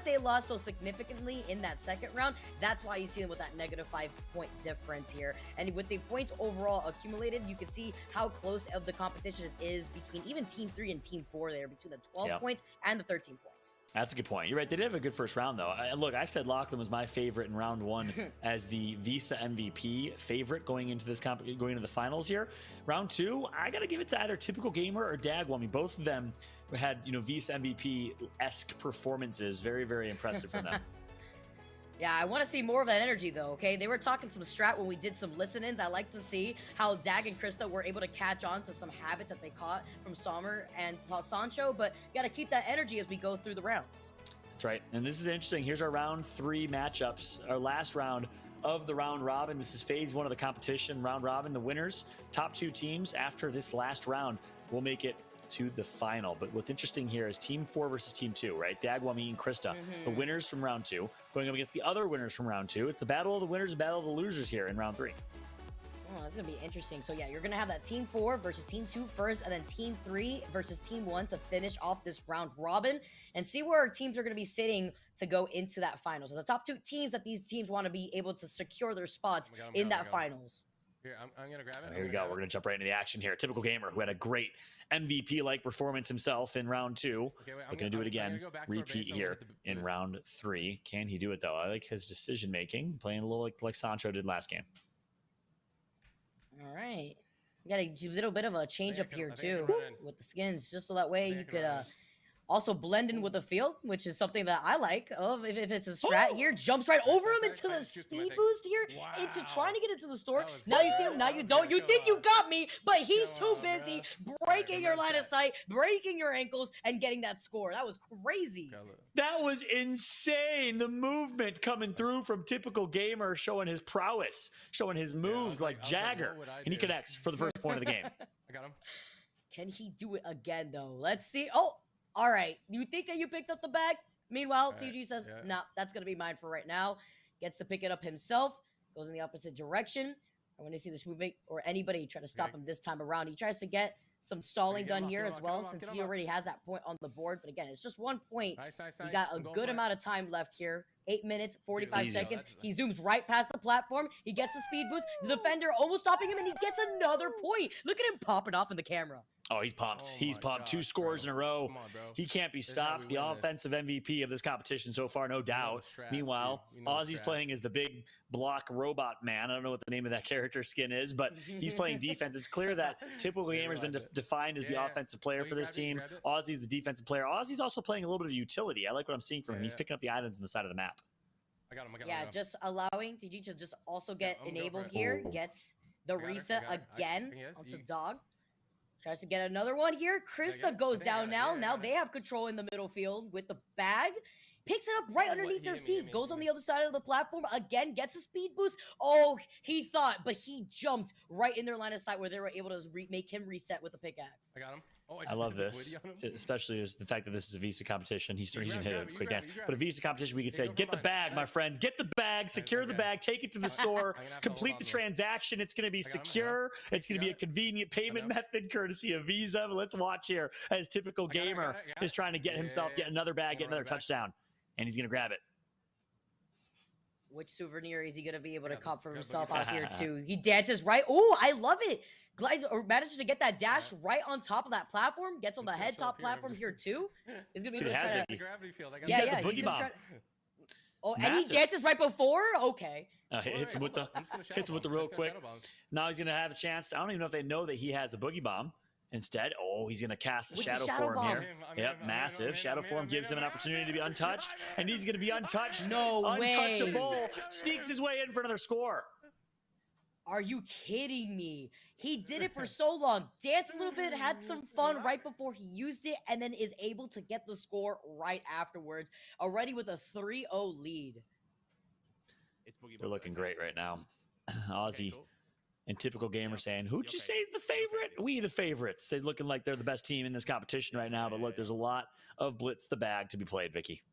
Speaker 2: they lost so significantly in that second round, that's why you see them with that -5 point difference here. And with the points overall accumulated, you can see how close of the competition is between even Team 3 and Team 4 there, between the 12 points and the 13 points.
Speaker 1: That's a good point. You're right. They did have a good first round, though. Look, I said Lachlan was my favorite in round 1 as the Visa MVP favorite going into this going into the finals here. Round 2, I got to give it to either Typical Gamer or Dagwummy. Both of them had, Visa MVP-esque performances. Very, very impressive from them.
Speaker 2: Yeah, I want to see more of that energy, though, okay? They were talking some strat when we did some listen-ins. I like to see how Dag and Krista were able to catch on to some habits that they caught from Sommer and Sancho, but got to keep that energy as we go through the rounds.
Speaker 1: That's right. And this is interesting. Here's our round 3 matchups, our last round of the round robin. This is phase 1 of the competition, round robin. The winners, top 2 teams after this last round, will make it to the final. But what's interesting here is Team 4 versus Team 2, right? Dagwummy and Krista, the winners from round 2, going up against the other winners from round 2. It's the battle of the winners, the battle of the losers here in round 3.
Speaker 2: Oh, that's going to be interesting. So, yeah, you're going to have that Team 4 versus Team 2 first, and then Team 3 versus Team 1 to finish off this round robin and see where our teams are going to be sitting to go into that finals. So the top 2 teams that these teams want to be able to secure their spots in that finals.
Speaker 11: Here, I'm going to grab it.
Speaker 1: Here we go. We're going to jump right into the action here. Typical Gamer, who had a great MVP-like performance himself in round 2. We're going to do it again. Repeat here in round 3. Can he do it, though? I like his decision-making, playing a little like Sancho did last game.
Speaker 2: All right. We got a little bit of a change-up here, too, with the skins, just so that way you could also blend in with the field, which is something that I like. If it's a strat here, jumps right over him into the speed boost here, into trying to get into the store. Now you see him, now you don't. You think you got me, but he's too busy breaking your line of sight, breaking your ankles, and getting that score. That was crazy.
Speaker 1: That was insane. The movement coming through from Typical Gamer, showing his prowess, showing his moves like Jagger. And he connects for the first point of the game.
Speaker 11: I got him.
Speaker 2: Can he do it again, though? Let's see. Oh! All right, you think that you picked up the bag? Meanwhile, TG says, nah, that's going to be mine for right now. Gets to pick it up himself, goes in the opposite direction. I want to see this movement or anybody try to stop him this time around. He tries to get some stalling done here as well, since he already has that point on the board. But again, it's just 1 point. You got a good amount of time left here. 8 minutes, 45 seconds. He zooms right past the platform. He gets a speed boost. The defender almost stopping him, and he gets another point. Look at him popping off in the camera.
Speaker 1: Oh, he's pumped. He's pumped. 2 scores in a row. He can't be stopped. The offensive MVP of this competition so far, no doubt. Meanwhile, Aussie's playing as the big block robot man. I don't know what the name of that character skin is, but he's playing defense. It's clear that Typical Gamer's been defined as the offensive player for this team. Aussie's the defensive player. Aussie's also playing a little bit of utility. I like what I'm seeing from him. He's picking up the items on the side of the map.
Speaker 11: I got him.
Speaker 2: Yeah, just allowing TG to just also get enabled here. Gets the reset again onto Dog. Tries to get another one here. Krista goes down now. Now they have control in the middle field with the bag. picks it up right underneath their feet, goes on the other side of the platform, again, gets a speed boost. Oh, he thought, but he jumped right in their line of sight where they were able to make him reset with the pickaxe.
Speaker 11: I got him. Oh,
Speaker 1: I love this, especially as the fact that this is a Visa competition. He's gonna hit a quick dance. But a Visa competition, we could say, get the bag, my friends. Get the bag, secure the bag, take it to the store, complete the transaction. It's going to be secure. It's going to be a convenient payment method courtesy of Visa. But let's watch here as typical gamer is trying to get himself yet another bag, get another touchdown. And he's going to grab it.
Speaker 2: Which souvenir is he going to be able to cop for himself out here, too? He dances right. Oh, I love it. Glides or manages to get that dash right on top of that platform. Gets on the head top platform here, too. He's going to be able to try to...
Speaker 11: Gravity field.
Speaker 2: Yeah,
Speaker 1: the boogie bomb.
Speaker 2: Oh, and he dances right before? Okay.
Speaker 1: Hits him with the real quick. Now he's going to have a chance. I don't even know if they know that he has a boogie bomb. Instead, he's going to cast the shadow form here. Yep, massive. Shadow form gives him an opportunity to be untouched, and he's going to be untouched.
Speaker 2: No way.
Speaker 1: Untouchable. Sneaks his way in for another score.
Speaker 2: Are you kidding me? He did it for so long. Danced a little bit, had some fun right before he used it, and then is able to get the score right afterwards, already with a 3-0 lead.
Speaker 1: They're looking great right now. Aussie and typical gamer saying, who'd you say is the favorite? We the favorites. They're looking like they're the best team in this competition right now, but look, there's a lot of Blitz the bag to be played, Vicky.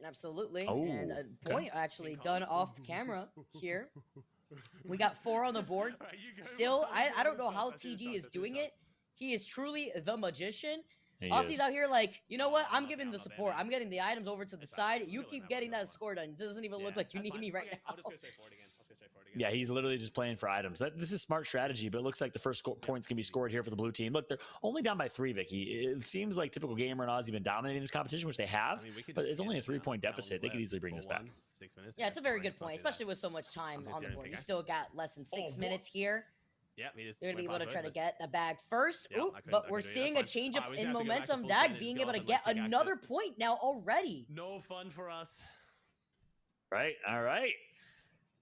Speaker 2: Absolutely. And a point actually done off camera here. We got 4 on the board. Still, I don't know how TG is doing it. He is truly the magician. Aussie's out here like, you know what? I'm giving the support. I'm getting the items over to the side. You keep getting that score done. It doesn't even look like you need me right now.
Speaker 1: Yeah, he's literally just playing for items. This is smart strategy, but it looks like the first points can be scored here for the blue team. Look, they're only down by 3, Vicky. It seems like typical gamer and Aussie have been dominating this competition, which they have, but it's only a 3-point deficit. They could easily bring this back.
Speaker 3: 6 minutes.
Speaker 2: Yeah, it's a very good point, especially with so much time on the board. You still got less than 6 minutes here.
Speaker 3: Yeah,
Speaker 2: they're going to be able to try to get the bag first. Ooh, but we're seeing a change up in momentum. Dag being able to get another point now already.
Speaker 3: No fun for us.
Speaker 1: Right, all right.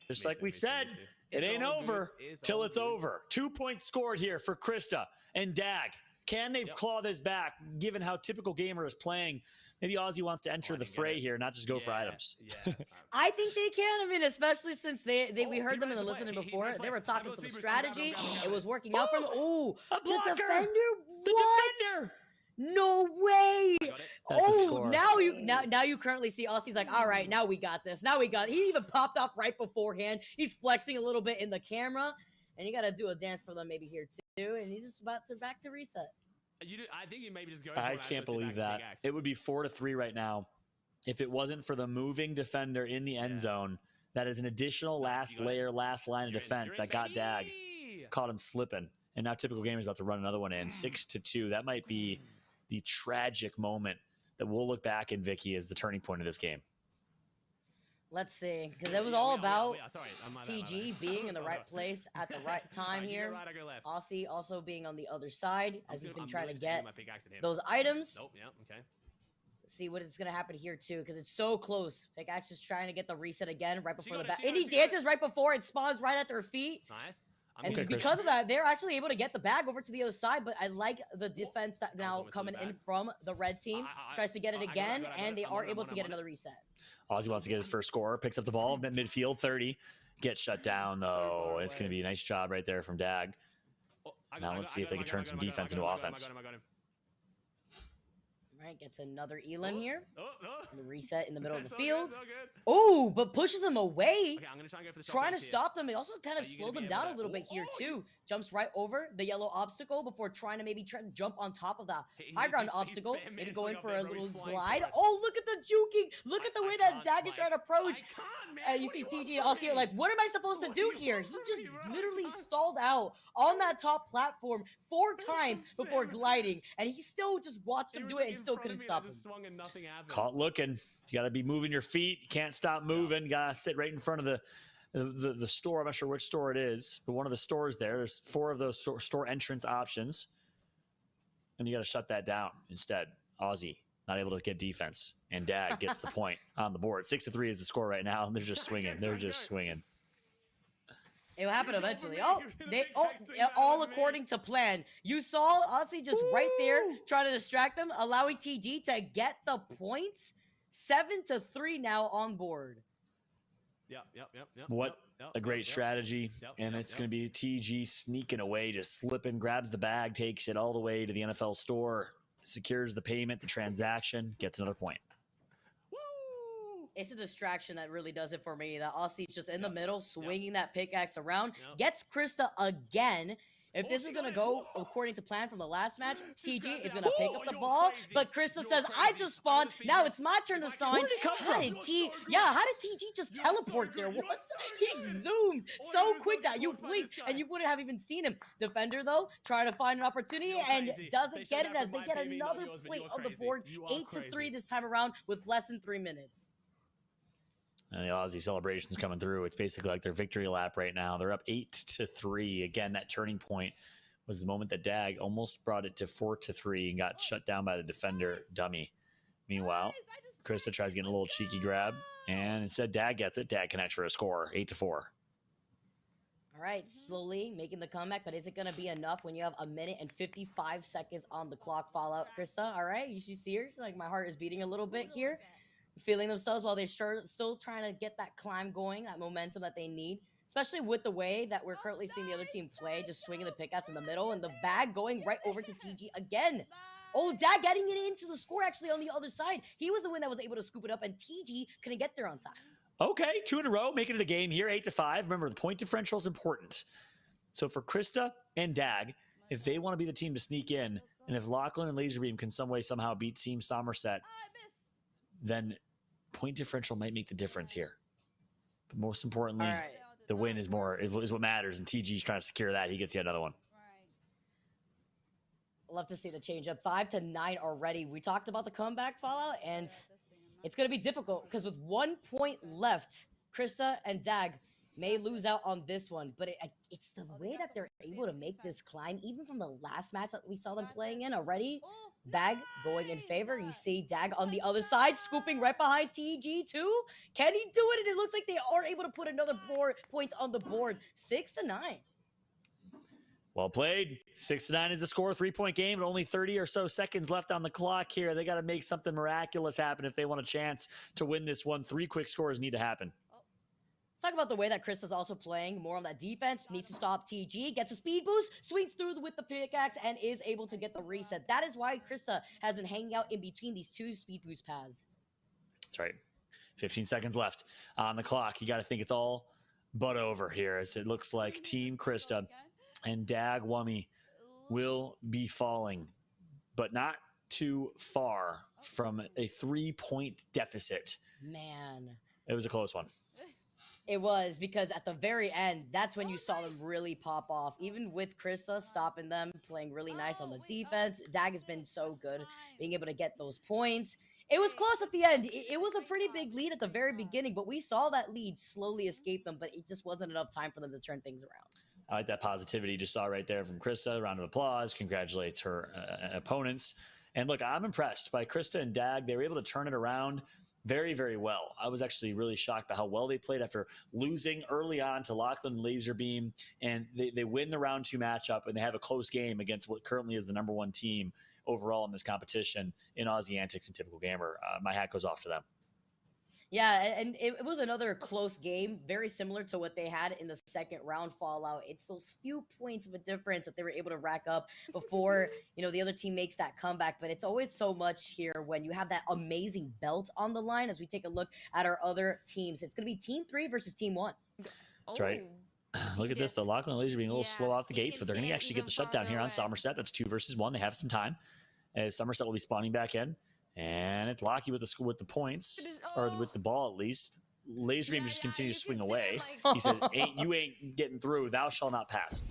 Speaker 1: Just like we said, it ain't over till it's over. 2 points scored here for Krista and Dag. Can they claw this back, given how typical gamer is playing? Maybe Aussie wants to enter the fray here, not just go for items.
Speaker 2: I think they can. I mean, especially since we heard them in the listening before. They were talking some strategy. It was working out for them. Ooh, the defender.
Speaker 1: The defender.
Speaker 2: No way! Now you currently see Aussie's like, all right, now we got this. He even popped off right beforehand. He's flexing a little bit in the camera, and you got to do a dance for them maybe here too. And he's just about to back to reset.
Speaker 3: I think you maybe just go.
Speaker 1: I can't believe that. It would be 4-3 right now if it wasn't for the moving defender in the end zone. That is an additional last line of defense that got Dag, caught him slipping, and now typical gamer is about to run another one in 6-2. That might be the tragic moment that we'll look back in, Vicky, as the turning point of this game.
Speaker 2: Let's see, because it was all about TG being in the right place at the right time here. Aussie also being on the other side as he's been trying to get those items. See what is going to happen here too, because it's so close. Pickaxe is trying to get the reset again right before the back. And he dances right before it spawns right at their feet.
Speaker 3: Nice.
Speaker 2: And because of that, they're actually able to get the bag over to the other side. But I like the defense that now coming in from the red team. Tries to get it again, and they are able to get another reset.
Speaker 1: Aussie wants to get his first score. Picks up the ball, midfield 30. Gets shut down, though. It's going to be a nice job right there from Dag. Now let's see if they can turn some defense into offense.
Speaker 2: Right, gets another Elam here. The reset in the middle of the field. Oh, but pushes him away. Trying to stop them. It also kind of slowed them down a little bit here, too. Jumps right over the yellow obstacle before trying to maybe try to jump on top of the high ground obstacle. Maybe go in for a little glide. Oh, look at the juking. Look at the way that Dag is trying to approach. And you see TG also like, what am I supposed to do here? He just literally stalled out on that top platform 4 times before gliding. And he still just watched him do it and still couldn't stop him.
Speaker 1: Caught looking. You got to be moving your feet. You can't stop moving. You got to sit right in front of the store. I'm not sure which store it is, but one of the stores there. There's 4 of those store entrance options. And you got to shut that down instead. Aussie, not able to get defense. And Dag gets the point on the board. 6-3 is the score right now. They're just swinging. They're just swinging.
Speaker 2: It will happen eventually. All according to plan. You saw Aussie just right there trying to distract them, allowing TG to get the points. 7-3 now on board.
Speaker 3: Yep.
Speaker 1: What a great strategy. And it's going to be TG sneaking away, just slipping, grabs the bag, takes it all the way to the NFL store, secures the payment, the transaction, gets another point.
Speaker 2: It's a distraction that really does it for me. That Aussie's just in the middle, swinging that pickaxe around, gets Krista again. If this is going to go according to plan from the last match, TG is going to pick up the ball. But Krista says, I just spawned. Now it's my turn to sign. How did TG just teleport there? What? He zoomed so quick that you blinked and you wouldn't have even seen him. Defender, though, trying to find an opportunity and doesn't get it as they get another point on the board. 8-3 this time around with less than 3 minutes.
Speaker 1: And the Aussie celebrations coming through. It's basically like their victory lap right now. They're up 8-3. Again, that turning point was the moment that Dag almost brought it to 4-3 and got shut down by the defender, Dummy. Meanwhile, Krista tries getting a little cheeky grab, and instead Dag gets it. Dag connects for a score, 8-4.
Speaker 2: All right, slowly making the comeback, but is it going to be enough when you have 1 minute and 55 seconds on the clock? Fallout, Krista, all right? You should see her. She's like, my heart is beating a little bit here. Feeling themselves while they're still trying to get that climb going, that momentum that they need, especially with the way that we're currently seeing the other team play, just swinging the pickaxe in the middle and the bag going right over to TG again. Oh, Dag getting it into the score actually on the other side. He was the one that was able to scoop it up, and TG couldn't get there on time.
Speaker 1: Okay, 2 in a row, making it a game here, 8-5. Remember, the point differential is important. So for Krista and Dag, if they want to be the team to sneak in, and if Lachlan and Laserbeam can some way somehow beat Team Somerset, then point differential might make the difference here. But most importantly, the win is what matters, and TG's trying to secure that. He gets yet another one.
Speaker 2: Love to see the change up. 5-9 already. We talked about the comeback, Fallout, and it's going to be difficult because with 1 point left, Krista and Dag may lose out on this one, but it's the way that they're able to make this climb, even from the last match that we saw them playing in already. Bag going in favor. You see Dag on the other side, scooping right behind TG too. Can he do it? And it looks like they are able to put another point on the board. 6-9.
Speaker 1: Well played. 6-9 is the score. 3-point game, but only 30 or so seconds left on the clock here. They got to make something miraculous happen if they want a chance to win this one. 3 quick scores need to happen.
Speaker 2: Let's talk about the way that Krista's also playing more on that defense. Needs to stop TG, gets a speed boost, swings through with the pickaxe, and is able to get the reset. That is why Krista has been hanging out in between these 2 speed boost paths.
Speaker 1: That's right. 15 seconds left on the clock. You got to think it's all but over here, as it looks like Team Krista and Dag Wummy will be falling, but not too far from a 3-point deficit.
Speaker 2: Man.
Speaker 1: It was a close one.
Speaker 2: It was, because at the very end, that's when you saw them really pop off. Even with Krista stopping them, playing really nice on the defense, Dag has been so good, being able to get those points. It was close at the end. It was a pretty big lead at the very beginning, but we saw that lead slowly escape them, but it just wasn't enough time for them to turn things around.
Speaker 1: I like that positivity you just saw right there from Krista. Round of applause. Congratulates her opponents. And look, I'm impressed by Krista and Dag. They were able to turn it around very, very well. I was actually really shocked by how well they played after losing early on to Lachlan Laserbeam, and they win the round 2 matchup, and they have a close game against what currently is the #1 team overall in this competition in Aussie Antics and Typical Gamer. My hat goes off to them.
Speaker 2: Yeah, and it was another close game, very similar to what they had in the second round Fallout. It's those few points of a difference that they were able to rack up before, the other team makes that comeback. But it's always so much here when you have that amazing belt on the line. As we take a look at our other teams, it's going to be Team 3 versus Team 1.
Speaker 1: That's right. Look at this. The Lachlan Laser being a little slow off the gates, but they're going to actually get the shutdown here on Somerset. That's 2 versus 1. They have some time, as Somerset will be spawning back in. And it's Lockie with the points, or with the ball at least. Laserbeam just continues to swing away. He says, you ain't getting through. Thou shall not pass.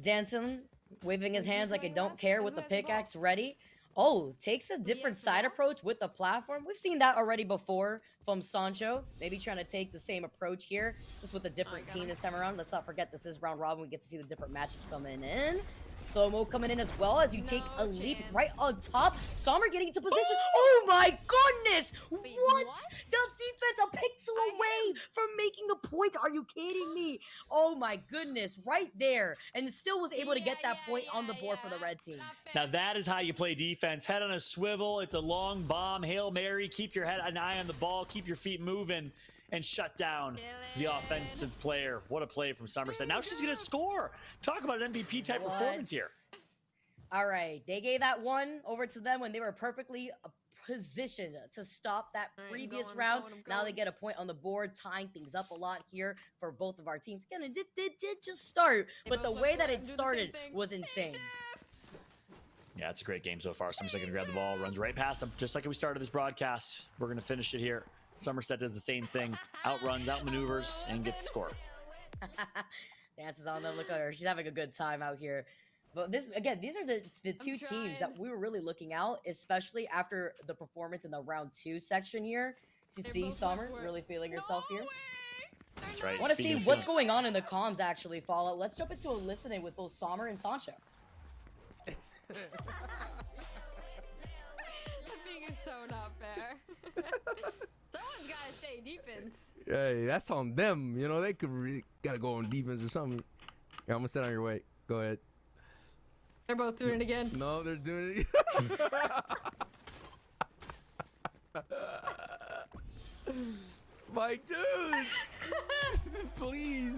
Speaker 2: Dancing, waving his hands like I don't care with the pickaxe ready. Oh, takes a different side approach with the platform. We've seen that already before from Sancho. Maybe trying to take the same approach here, just with a different team this time around. Let's not forget this is round robin. We get to see the different matchups coming in. Slow-mo coming in as well as you take a leap right on top. Sommer getting into position. Oh my goodness! What? The defense a pixel away from making a point. Are you kidding me? Oh my goodness, right there. And still was able to get that point on the board for the red team.
Speaker 1: Now that is how you play defense. Head on a swivel. It's a long bomb. Hail Mary. Keep your head an eye on the ball. Keep your feet moving and shut down the offensive player. What a play from Somerset. Now she's going to score. Talk about an MVP type performance here.
Speaker 2: All right. They gave that one over to them when they were perfectly positioned to stop that previous round. Now they get a point on the board, tying things up a lot here for both of our teams. Again, it did just start, but the way that it started was insane.
Speaker 1: Yeah, it's a great game so far. Somerset gonna grab the ball, runs right past him, just like we started this broadcast. We're gonna finish it here. Somerset does the same thing, outruns, outmaneuvers, and gets the score.
Speaker 2: Dances on them. Look at her. She's having a good time out here. But this again, these are the two teams that we were really looking out, especially after the performance in the round 2 section here. So you see Sommer really feeling herself here.
Speaker 1: That's right.
Speaker 2: I want to see what's going on in the comms actually, Fallout. Let's jump into a listening with both Sommer and Sancho.
Speaker 12: That being is so not fair. Someone's gotta stay defense.
Speaker 5: Hey, that's on them. You know, they could gotta go on defense or something. Yeah, I'm gonna sit on your way. Go ahead.
Speaker 12: They're both doing it again.
Speaker 5: No, they're doing it. My dude, please.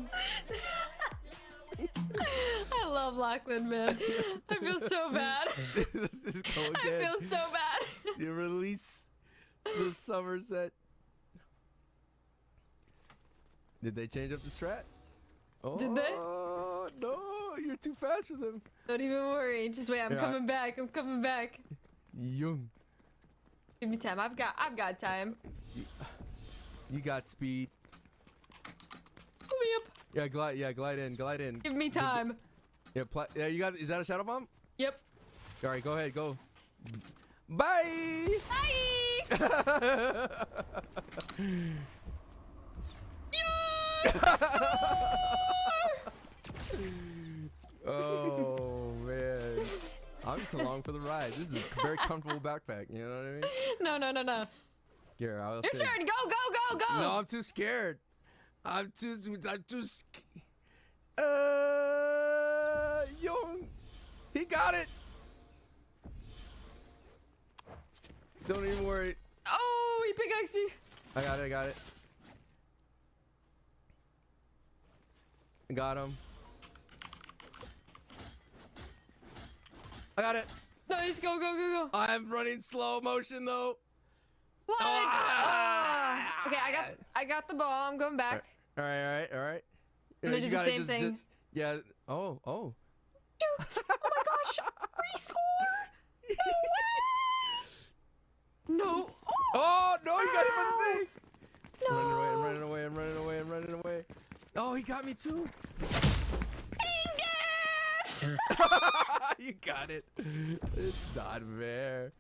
Speaker 12: I love Lachlan, man. I feel so bad.
Speaker 5: Let's just go again.
Speaker 12: I feel so bad.
Speaker 5: You release the Somerset. Did they change up the strat? Oh,
Speaker 12: Did they?
Speaker 5: No, you're too fast for them.
Speaker 12: Don't even worry. Just wait. I'm coming back. I'm coming back.
Speaker 5: Young.
Speaker 12: Give me time. I've got time.
Speaker 5: You got speed.
Speaker 12: Pull me up.
Speaker 5: Yeah, glide in.
Speaker 12: Give me time.
Speaker 5: Yeah, you got. Is that a shadow bomb?
Speaker 12: Yep.
Speaker 5: All right, go ahead, go. Bye.
Speaker 12: Bye.
Speaker 5: Oh man, I'm just along for the ride. This is a very comfortable backpack. You know what I mean?
Speaker 12: No.
Speaker 5: Here, I'll
Speaker 12: Your turn. Go.
Speaker 5: No, I'm too scared. I'm too. Young. He got it. Don't even worry.
Speaker 12: Oh, he pickaxed me.
Speaker 5: I got it. I got him. I got it.
Speaker 12: Nice. Go.
Speaker 5: I'm running slow motion though.
Speaker 12: What? Okay, I got the ball. I'm going back.
Speaker 5: All right.
Speaker 12: I'm gonna do the same thing.
Speaker 5: Yeah. Oh.
Speaker 12: Shoot! Oh my gosh! Rescore! No!
Speaker 5: Oh no! You got him on the thing.
Speaker 12: No!
Speaker 5: I'm running away. Oh, he got me too. You got it. It's not fair.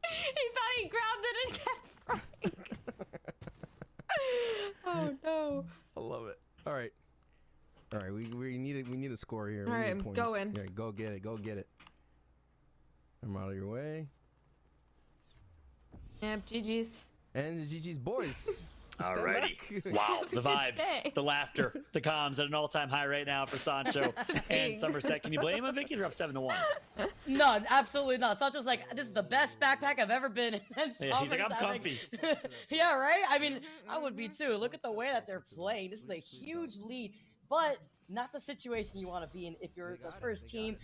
Speaker 12: He thought he grabbed it and kept running. Oh no!
Speaker 5: I love it. All right. We need a score here.
Speaker 12: All right, I'm going.
Speaker 5: Yeah, go get it. I'm out of your way.
Speaker 12: Yep, GG's.
Speaker 5: And the GG's boys.
Speaker 1: Alrighty. Wow. The vibes, the laughter, the comms at an all-time high right now for Sancho and Somerset. Can you blame him, Vicky? They're up 7-1.
Speaker 2: No, absolutely not. Sancho's like, this is the best backpack I've ever been in. And
Speaker 1: Yeah, he's like, I'm comfy.
Speaker 2: Yeah, right? I mean, I would be too. Look at the way that they're playing. This is a huge lead, but not the situation you want to be in if you're the first team.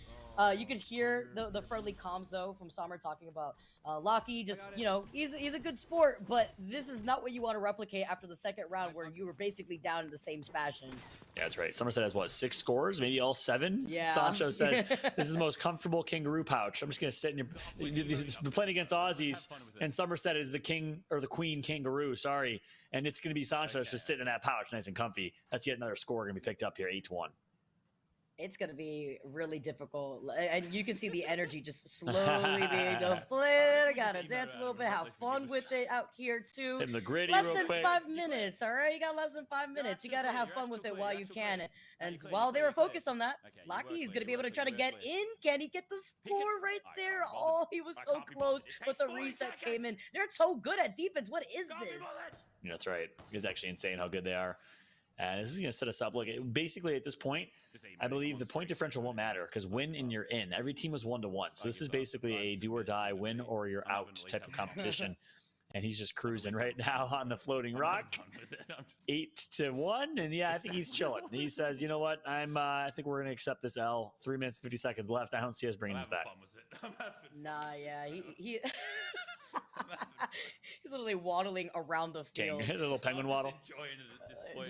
Speaker 2: You could hear the friendly comms though from Sommer talking about Lockie. Just, you know, he's a good sport, but this is not what you want to replicate after the second round where you were basically down in the same fashion.
Speaker 1: Yeah, that's right. Somerset has what, 6 scores, maybe all 7.
Speaker 2: Yeah.
Speaker 1: Sancho says this is the most comfortable kangaroo pouch. I'm just gonna sit in your. We're playing against Aussies, and Somerset is the king or the queen kangaroo. Sorry, and it's gonna be Sancho that's just sitting in that pouch, nice and comfy. That's yet another score gonna be picked up here, 8-1.
Speaker 2: It's going to be really difficult. And you can see the energy just slowly being deflated. gotta dance a little bit, have fun with it out here too.
Speaker 1: Hit the gritty
Speaker 2: Less
Speaker 1: real
Speaker 2: than
Speaker 1: quick.
Speaker 2: 5 minutes, all right? You got less than 5 minutes. You gotta have fun with it while you can. And while they were focused on that, Lucky is gonna be able to try to get in. Can he get the score right there? Oh, he was so close, but the reset came in. They're so good at defense. What is this?
Speaker 1: Yeah, that's right. It's actually insane how good they are. And this is going to set us up. Look, basically at this point, I believe the point differential won't matter because win and you're in. Every team was 1-1. So this is basically a do or die, win or you're out type of competition. And he's just cruising right now on the floating rock. 8-1. And yeah, I think he's chilling. He says, you know what? I think we're going to accept this L. 3 minutes, 50 seconds left. I don't see us bringing this back.
Speaker 2: Nah, yeah. He he's literally waddling around the field.
Speaker 1: A little penguin waddle.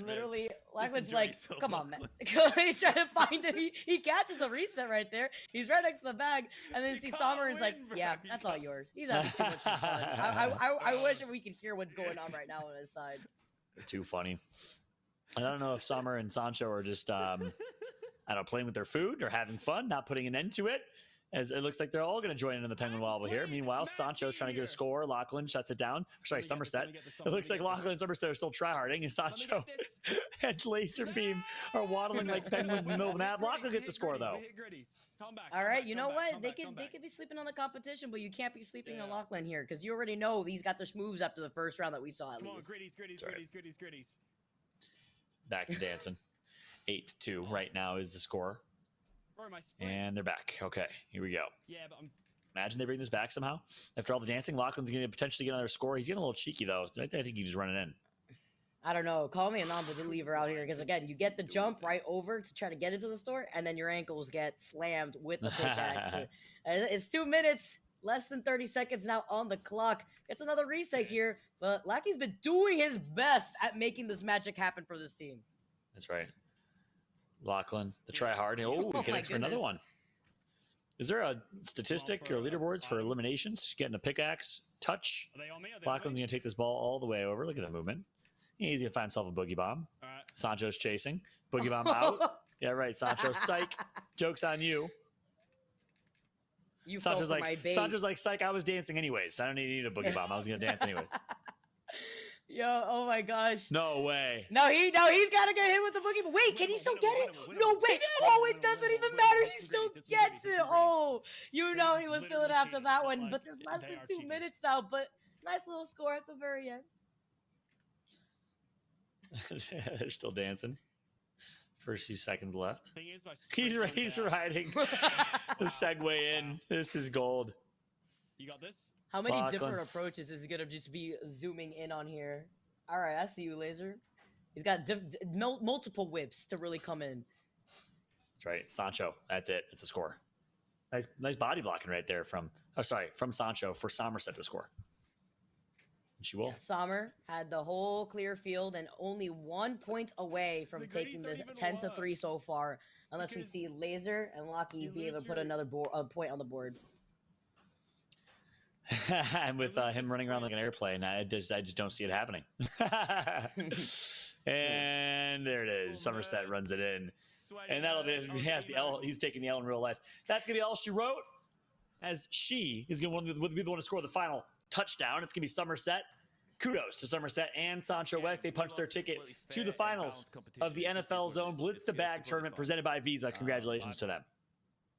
Speaker 2: Literally, Lachlan's like, come on, man. He's trying to find him. He catches the reset right there. He's right next to the bag. And then you see Sommer is like, yeah, that's all yours. He's having too much fun. I wish we could hear what's going on right now on his side.
Speaker 1: They're too funny. I don't know if Sommer and Sancho are just, I don't know, playing with their food or having fun, not putting an end to it. As it looks like they're all going to join in the Penguin Wobble here. Meanwhile, Sancho's trying to get a score. Lachlan shuts it down. Sorry, Somerset. It looks like Lachlan and Somerset are still tryharding, and Sancho and Laserbeam are waddling like penguins in the middle of the map. Lachlan gets the score, though.
Speaker 2: All right, you know what? They can be sleeping on the competition, but you can't be sleeping on Lachlan here because you already know he's got the schmoves after the first round that we saw at least.
Speaker 10: Gritties.
Speaker 1: Back to dancing. 8-2 right now is the score. And they're back. Okay, here we go.
Speaker 10: Yeah, but
Speaker 1: Imagine they bring this back somehow. After all the dancing, Lachlan's going to potentially get another score. He's getting a little cheeky, though. I think he can just run it in.
Speaker 2: I don't know. Call me a non-believer out here because, again, you get the jump right over to try to get into the store, and then your ankles get slammed with the pickaxe. It's 2 minutes, less than 30 seconds now on the clock. It's another reset here, but Lucky's been doing his best at making this magic happen for this team.
Speaker 1: That's right. Lachlan, the try hard. Oh, he gets for another one. Is there a statistic or leaderboards for eliminations? Getting a pickaxe touch. Lachlan's going to take this ball all the way over. Look at the movement. He's going to find himself a boogie bomb. Sancho's chasing. Boogie bomb out. Yeah, right, Sancho. Psych. Joke's on you.
Speaker 2: Sancho's
Speaker 1: like, psych, I was dancing anyways. I don't need a boogie bomb. I was going to dance anyways.
Speaker 2: Yo, oh my gosh.
Speaker 1: No way.
Speaker 2: No, he's got to get hit with the boogie. But wait, can he still get it? No, wait. Oh, it doesn't even matter. He still gets it. Oh, you know he was feeling after that one. But there's less than 2 minutes now. But nice little score at the very end.
Speaker 1: They're still dancing. First few seconds left. He's riding the segue in. This is gold.
Speaker 10: You got this?
Speaker 2: How many different approaches is he going to just be zooming in on here? All right, I see you, Laser. He's got multiple whips to really come in.
Speaker 1: That's right. Sancho. That's it. It's a score. Nice body blocking right there from Sancho for Somerset to score. And she will.
Speaker 2: Yeah, Sommer had the whole clear field and only 1 point away from taking this 10-3 so far, unless we see Laser and Lucky be able to put another point on the board.
Speaker 1: And with him running around like an airplane, I just don't see it happening. And there it is. Somerset runs it in. And that'll be, the L. He's taking the L in real life. That's going to be all she wrote, as she is going to be the one to score the final touchdown. It's going to be Somerset. Kudos to Somerset and Sancho West. They punched their ticket to the finals of the NFL Zone Blitz the Bag tournament presented by Visa. Congratulations to them.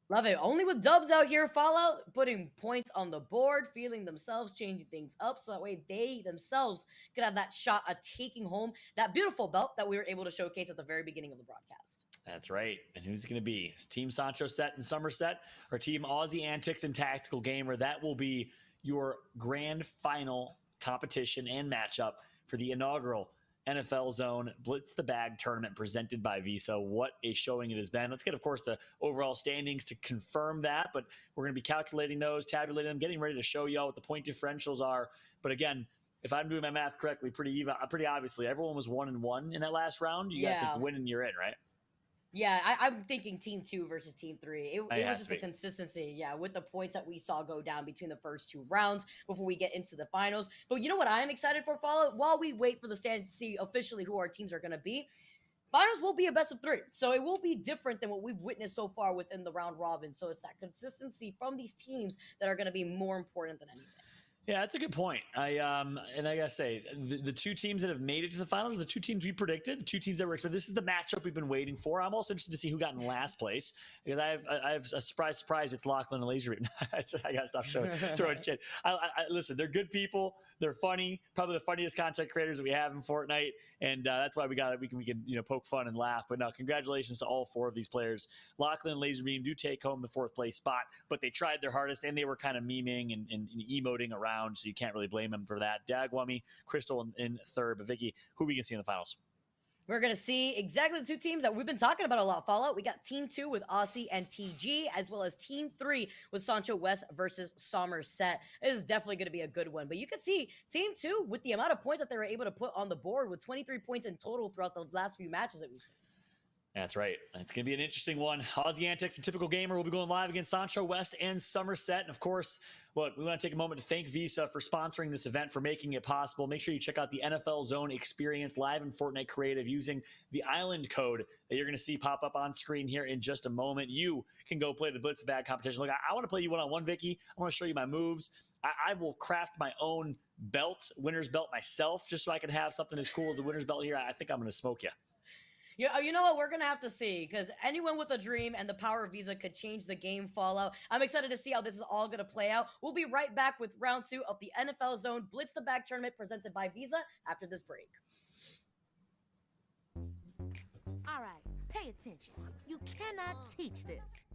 Speaker 2: Love it. Only with dubs out here, Fallout putting points on the board, feeling themselves, changing things up so that way they themselves could have that shot at taking home that beautiful belt that we were able to showcase at the very beginning of the broadcast.
Speaker 1: That's right. And who's it going to be? Is Team Sancho Set and Somerset or Team Aussie Antics and Tactical Gamer? That will be your grand final competition and matchup for the inaugural NFL Zone Blitz the Bag tournament presented by Visa. What a showing it has been. Let's get, of course, the overall standings to confirm that, but we're going to be calculating those, tabulating them, getting ready to show you all what the point differentials are. But again, if I'm doing my math correctly, pretty obviously, everyone was 1-1 in that last round. You got to think winning, you're in, right?
Speaker 2: Yeah, I'm thinking Team 2 versus Team 3. It was just the consistency, with the points that we saw go down between the first 2 rounds before we get into the finals. But you know what I am excited for, Fallout? While we wait for the stand to see officially who our teams are going to be, finals will be a best of 3. So it will be different than what we've witnessed so far within the round robin. So it's that consistency from these teams that are going to be more important than anything.
Speaker 1: Yeah, that's a good point. And I gotta say, the two teams that have made it to the finals are the two teams we predicted, the two teams that were expected. This is the matchup we've been waiting for. I'm also interested to see who got in last place because I have a surprise. It's Lachlan and Laser. I gotta stop throwing shit. Listen, they're good people. They're funny. Probably the funniest content creators that we have in Fortnite, and that's why we can poke fun and laugh. But no, congratulations to all four of these players. Lachlan and Laserbeam do take home the 4th place spot, but they tried their hardest and they were kind of memeing and emoting around. So you can't really blame him for that. Dagwummy, Crystal in 3rd, but Vicky, who are we gonna see in the finals?
Speaker 2: We're going to see exactly the two teams that we've been talking about a lot, Fallout. We got Team 2 with Aussie and TG, as well as Team 3 with Sancho West versus Somerset. This is definitely going to be a good one. But you can see Team 2, with the amount of points that they were able to put on the board, with 23 points in total throughout the last few matches that we've seen.
Speaker 1: That's right. It's going to be an interesting one. Aussie Antics and Typical Gamer will be going live against Sancho West and Somerset. And of course, look, we want to take a moment to thank Visa for sponsoring this event, for making it possible. Make sure you check out the NFL Zone experience live in Fortnite Creative using the island code that you're going to see pop up on screen here in just a moment. You can go play the Blitz the Bag competition. Look, I want to play you one-on-one, Vicky. I want to show you my moves. I will craft my own belt, winner's belt myself, just so I can have something as cool as a winner's belt here. I think I'm going to smoke you.
Speaker 2: Yeah, you know what? We're going to have to see, because anyone with a dream and the power of Visa could change the game, Fallout. I'm excited to see how this is all going to play out. We'll be right back with round 2 of the NFL Zone Blitz the Bag tournament presented by Visa after this break.
Speaker 13: All right, pay attention. You cannot teach this.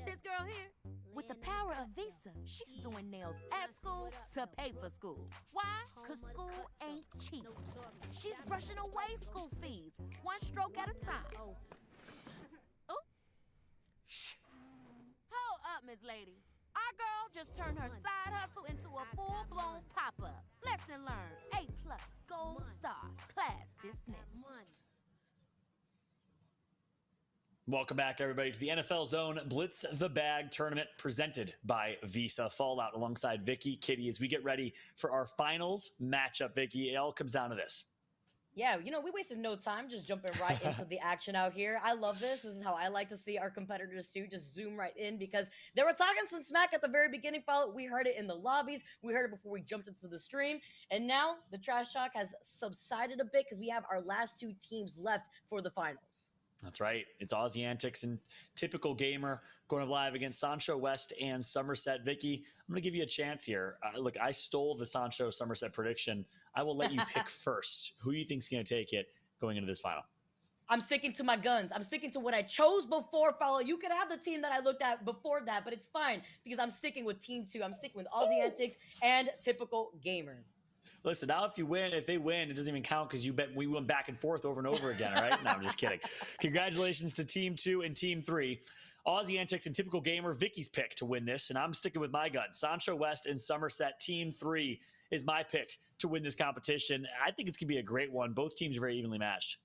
Speaker 13: This girl here, with the power of Visa, she's doing nails at school to pay for school. Why? Because school ain't cheap. She's brushing away school fees, one stroke at a time. Ooh. Shh. Hold up, Miss Lady. Our girl just turned her side hustle into a full-blown pop-up. Lesson learned. A+, gold star. Class dismissed.
Speaker 1: Welcome back, everybody, to the NFL Zone Blitz the Bag tournament presented by Visa. Fallout alongside Vicky, Kitty, as we get ready for our finals matchup. Vicky, it all comes down to this.
Speaker 2: Yeah, we wasted no time just jumping right into the action out here. I love this. This is how I like to see our competitors too. Just zoom right in, because they were talking some smack at the very beginning, Fallout. We heard it in the lobbies. We heard it before we jumped into the stream. And now the trash talk has subsided a bit because we have our last 2 teams left for the finals.
Speaker 1: That's right. It's Aussie Antics and Typical Gamer going live against Sancho West and Somerset. Vicky, I'm going to give you a chance here. Look, I stole the Sancho Somerset prediction. I will let you pick first. Who do you think is going to take it going into this final?
Speaker 2: I'm sticking to my guns. I'm sticking to what I chose before, Fallout. You could have the team that I looked at before that, but it's fine because I'm sticking with Team 2. I'm sticking with Aussie Antics and Typical Gamer.
Speaker 1: Listen, now if they win, it doesn't even count because we went back and forth over and over again, all right? No, I'm just kidding. Congratulations to Team 2 and Team 3. Aussie Antics and Typical Gamer, Vicky's pick to win this, and I'm sticking with my gun. Sancho West and Somerset, Team 3 is my pick to win this competition. I think it's going to be a great one. Both teams are very evenly matched.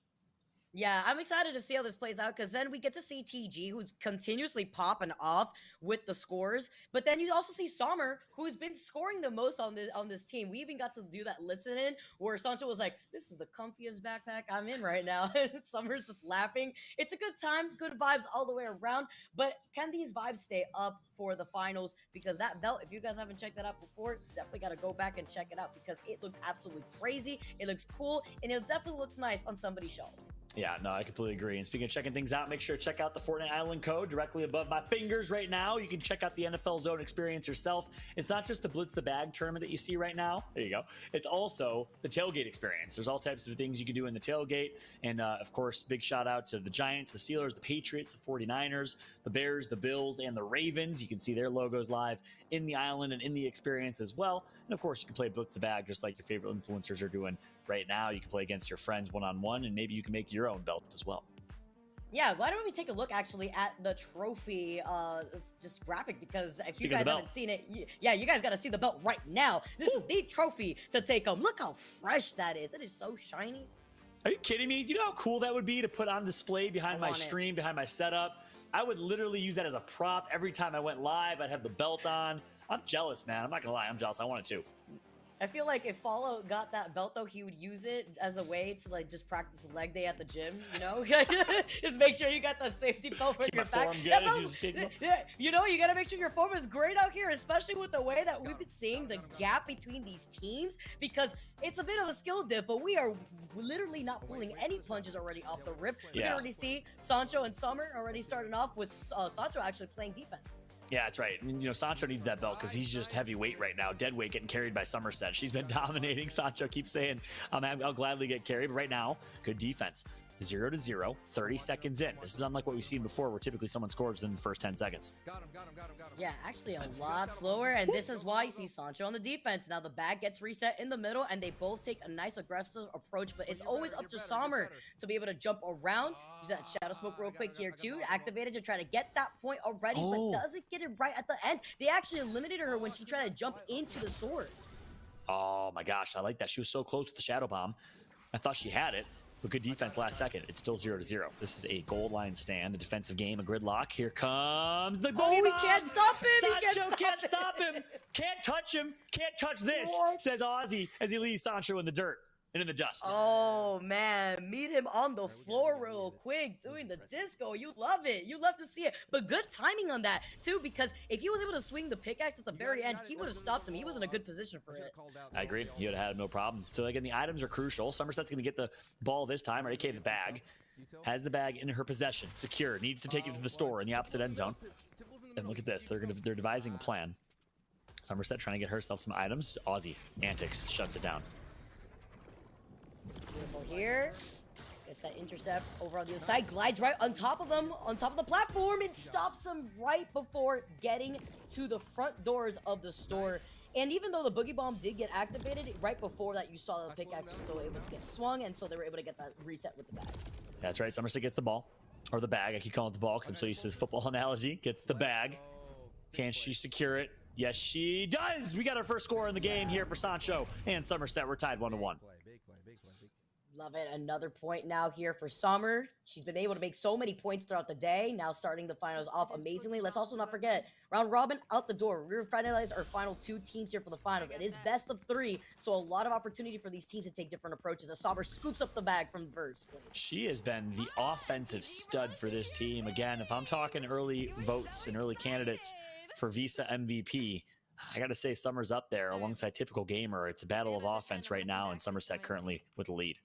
Speaker 2: Yeah, I'm excited to see how this plays out, because then we get to see TG, who's continuously popping off with the scores. But then you also see Sommer, who's been scoring the most on this team. We even got to do that listen-in where Sancho was like, this is the comfiest backpack I'm in right now. Sommer's just laughing. It's a good time, good vibes all the way around. But can these vibes stay up for the finals? Because that belt, if you guys haven't checked that out before, definitely got to go back and check it out, because it looks absolutely crazy. It looks cool, and it'll definitely look nice on somebody's shelf.
Speaker 1: Yeah, no, I completely agree. And speaking of checking things out, make sure to check out the Fortnite Island code directly above my fingers right now. You can check out the NFL Zone experience yourself. It's not just the Blitz the Bag tournament that you see right now. There you go. It's also the tailgate experience. There's all types of things you can do in the tailgate. And, of course, big shout out to the Giants, the Steelers, the Patriots, the 49ers, the Bears, the Bills, and the Ravens. You can see their logos live in the island and in the experience as well. And, of course, you can play Blitz the Bag just like your favorite influencers are doing right now. You can play against your friends one-on-one, and maybe you can make your own belt as well.
Speaker 2: Yeah, why don't we take a look actually at the trophy it's just graphic, because if you guys haven't seen it, you guys got to see the belt right now. This is the trophy to take home. Look how fresh that is. It is so shiny.
Speaker 1: Are you kidding me? Do you know how cool that would be to put on display behind my stream, behind my setup? I would literally use that as a prop every time I went live. I'd have the belt on. I'm jealous, man. I'm not gonna lie. I'm jealous. I want it too.
Speaker 2: I feel like if Fallout got that belt though, he would use it as a way to like just practice leg day at the gym. You know, just make sure you got the safety belt for
Speaker 1: Keep
Speaker 2: your
Speaker 1: my
Speaker 2: back.
Speaker 1: form good,
Speaker 2: That
Speaker 1: use
Speaker 2: belt-
Speaker 1: the safety belt.
Speaker 2: yeah, you know, you gotta make sure your form is great out here, especially with the way that we've been seeing the gap between these teams, because it's a bit of a skill dip, but we are literally not pulling any punches already off the rip. We
Speaker 1: Yeah.
Speaker 2: can already see Sancho and Summer already starting off with Sancho actually playing defense.
Speaker 1: Yeah, that's right. And, you know, Sancho needs that belt because he's just heavyweight right now. Dead weight getting carried by Somerset. She's been dominating. Sancho keeps saying, I'll gladly get carried. But right now, good defense. 0-0, 30 seconds in. This is unlike what we've seen before where typically someone scores within the first 10 seconds.
Speaker 2: Yeah, actually a lot slower, and this is why you see Sancho on the defense. Now the bag gets reset in the middle, and they both take a nice aggressive approach, but it's always up to Sommer to be able to jump around. Use that Shadow Smoke real quick here too, activated to try to get that point already, but doesn't get it right at the end. They actually eliminated her when she tried to jump into the sword.
Speaker 1: Oh my gosh, I like that. She was so close with the Shadow Bomb. I thought she had it. But good defense last second. It's still 0-0. This is a goal line stand, a defensive game, a gridlock. Here comes the boogie
Speaker 2: he
Speaker 1: bomb.
Speaker 2: can't stop him.
Speaker 1: Sancho can't stop him. Can't touch him. Can't touch this, says Ozzy as he leaves Sancho in the dirt and in the dust.
Speaker 2: Oh man, meet him on the floor real quick, doing the disco. You love it. You love to see it. But good timing on that too, because if he was able to swing the pickaxe at the very end, he would have stopped him. He was in a good position for it.
Speaker 1: I agree. He would have had no problem. So again, the items are crucial. Somerset's going to get the ball this time, or AK the bag. Has the bag in her possession, secure. Needs to take it to the store in the opposite end zone. And look at this. They're devising a plan. Somerset trying to get herself some items. Aussie antics shuts it down.
Speaker 2: Beautiful here. Gets that intercept over on the other side. Glides right on top of them, on top of the platform, and stops them right before getting to the front doors of the store. And even though the Boogie Bomb did get activated, right before that you saw the pickaxe was still able to get swung, and so they were able to get that reset with the bag.
Speaker 1: That's right. Somerset gets the ball. Or the bag. I keep calling it the ball because I'm so used to his football analogy. Gets the bag. Can she secure it? Yes, she does. We got our first score in the game here for Sancho and Somerset. We're tied 1-1.
Speaker 2: Love it. Another point now here for Summer. She's been able to make so many points throughout the day. Now starting the finals off amazingly. Let's also not forget, round robin out the door. We're finalized our final 2 teams here for the finals. It is best of 3, so a lot of opportunity for these teams to take different approaches as Summer scoops up the bag from first place.
Speaker 1: She has been the offensive stud for this team. Again, if I'm talking early votes and early candidates for Visa MVP, I got to say Summer's up there alongside Typical Gamer. It's a battle of offense right now, and Somerset currently with the lead.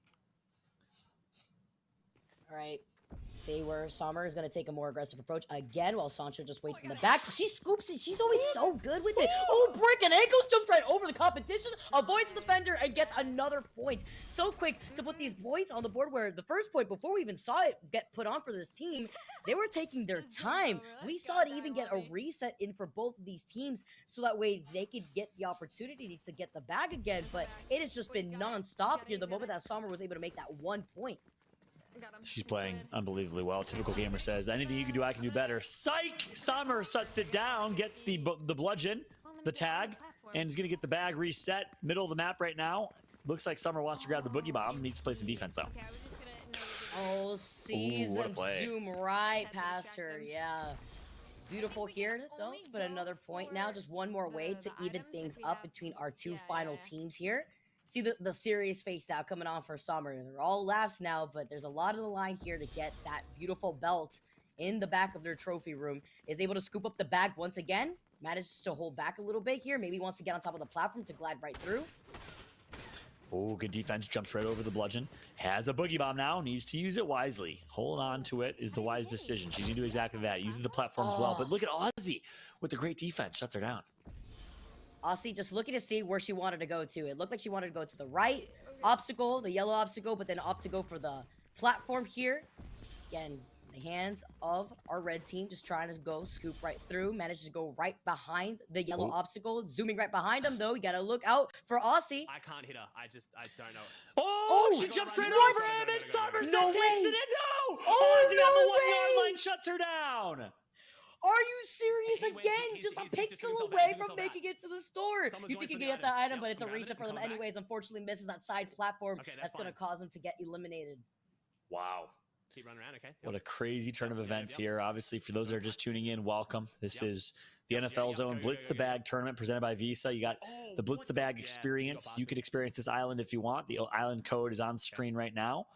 Speaker 2: All right. See where Summer is going to take a more aggressive approach again while Sancho just waits in the back. She scoops it. She's always so good with it. Oh, break and ankles, jumps right over the competition, avoids the defender, and gets another point. So quick to put these points on the board where the first point, before we even saw it get put on for this team, they were taking their time. We saw it even get a reset in for both of these teams so that way they could get the opportunity to get the bag again. But it has just been nonstop here the moment that Summer was able to make that 1 point.
Speaker 1: She's playing unbelievably well. Typical Gamer says, anything you can do, I can do better. Psych! Summer shuts it down, gets the bludgeon, the tag, and is going to get the bag reset. Middle of the map right now. Looks like Summer wants to grab the Boogie Bomb. Needs to play some defense, though.
Speaker 2: Oh, sees
Speaker 1: Ooh, what a
Speaker 2: them
Speaker 1: play.
Speaker 2: zoom right past her. Yeah. Beautiful here. Don't put another point now. Just one more way to even things up between our 2 final teams here. See the serious face now coming on for Summer. They're all laughs now, but there's a lot of the line here to get that beautiful belt in the back of their trophy room. Is able to scoop up the bag once again. Manages to hold back a little bit here. Maybe wants to get on top of the platform to glide right through.
Speaker 1: Oh, good defense. Jumps right over the bludgeon. Has a Boogie Bomb now. Needs to use it wisely. Hold on to it is the wise decision. She's going to do exactly that. Uses the platforms well. But look at Ozzy with the great defense. Shuts her down.
Speaker 2: Aussie just looking to see where she wanted to go to. It looked like she wanted to go to the right obstacle, the yellow obstacle, but then opt to go for the platform here. Again, the hands of our red team just trying to go scoop right through. Manages to go right behind the yellow obstacle. Zooming right behind him, though. You got to look out for Aussie.
Speaker 3: I can't hit her. I don't know.
Speaker 1: Oh, she jumps right over him, and Somerset takes it in. No! Aussie on the 1-yard line shuts her down.
Speaker 2: Are you serious again? Just a pixel away from making it to the store. You think you can get that item, but it's a reset for them anyways. Unfortunately, misses that side platform. That's going to cause them to get eliminated.
Speaker 1: Wow.
Speaker 3: Keep running around, okay?
Speaker 1: What a crazy turn of events here. Obviously, for those that are just tuning in, welcome. This is the NFL Zone Blitz the Bag tournament presented by Visa. You got the Blitz the Bag experience. You could experience this island if you want. The island code is on the screen right now.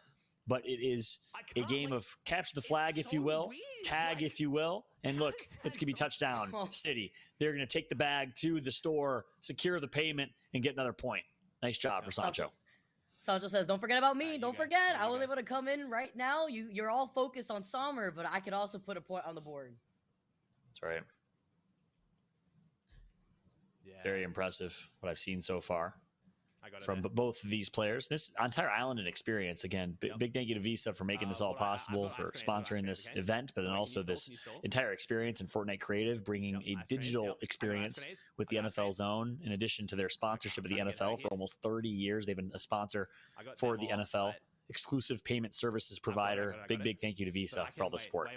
Speaker 1: But it is a game of capture the flag, if you will, tag, if you will. And look, it's going to be touchdown city. They're going to take the bag to the store, secure the payment, and get another point. Nice job for Sancho.
Speaker 2: Sancho says, don't forget about me. Don't forget. I was able to come in right now. You're all focused on Sommer, but I could also put a point on the board.
Speaker 1: That's right. Very impressive what I've seen so far from both of these players. This entire island and experience, again, big thank you to Visa for making this all possible, for sponsoring this event, but then also this entire experience in Fortnite Creative, bringing a digital experience with the NFL Zone, in addition to their sponsorship of the NFL for almost 30 years. They've been a sponsor for the NFL, exclusive payment services provider. Big thank you to Visa for all the support.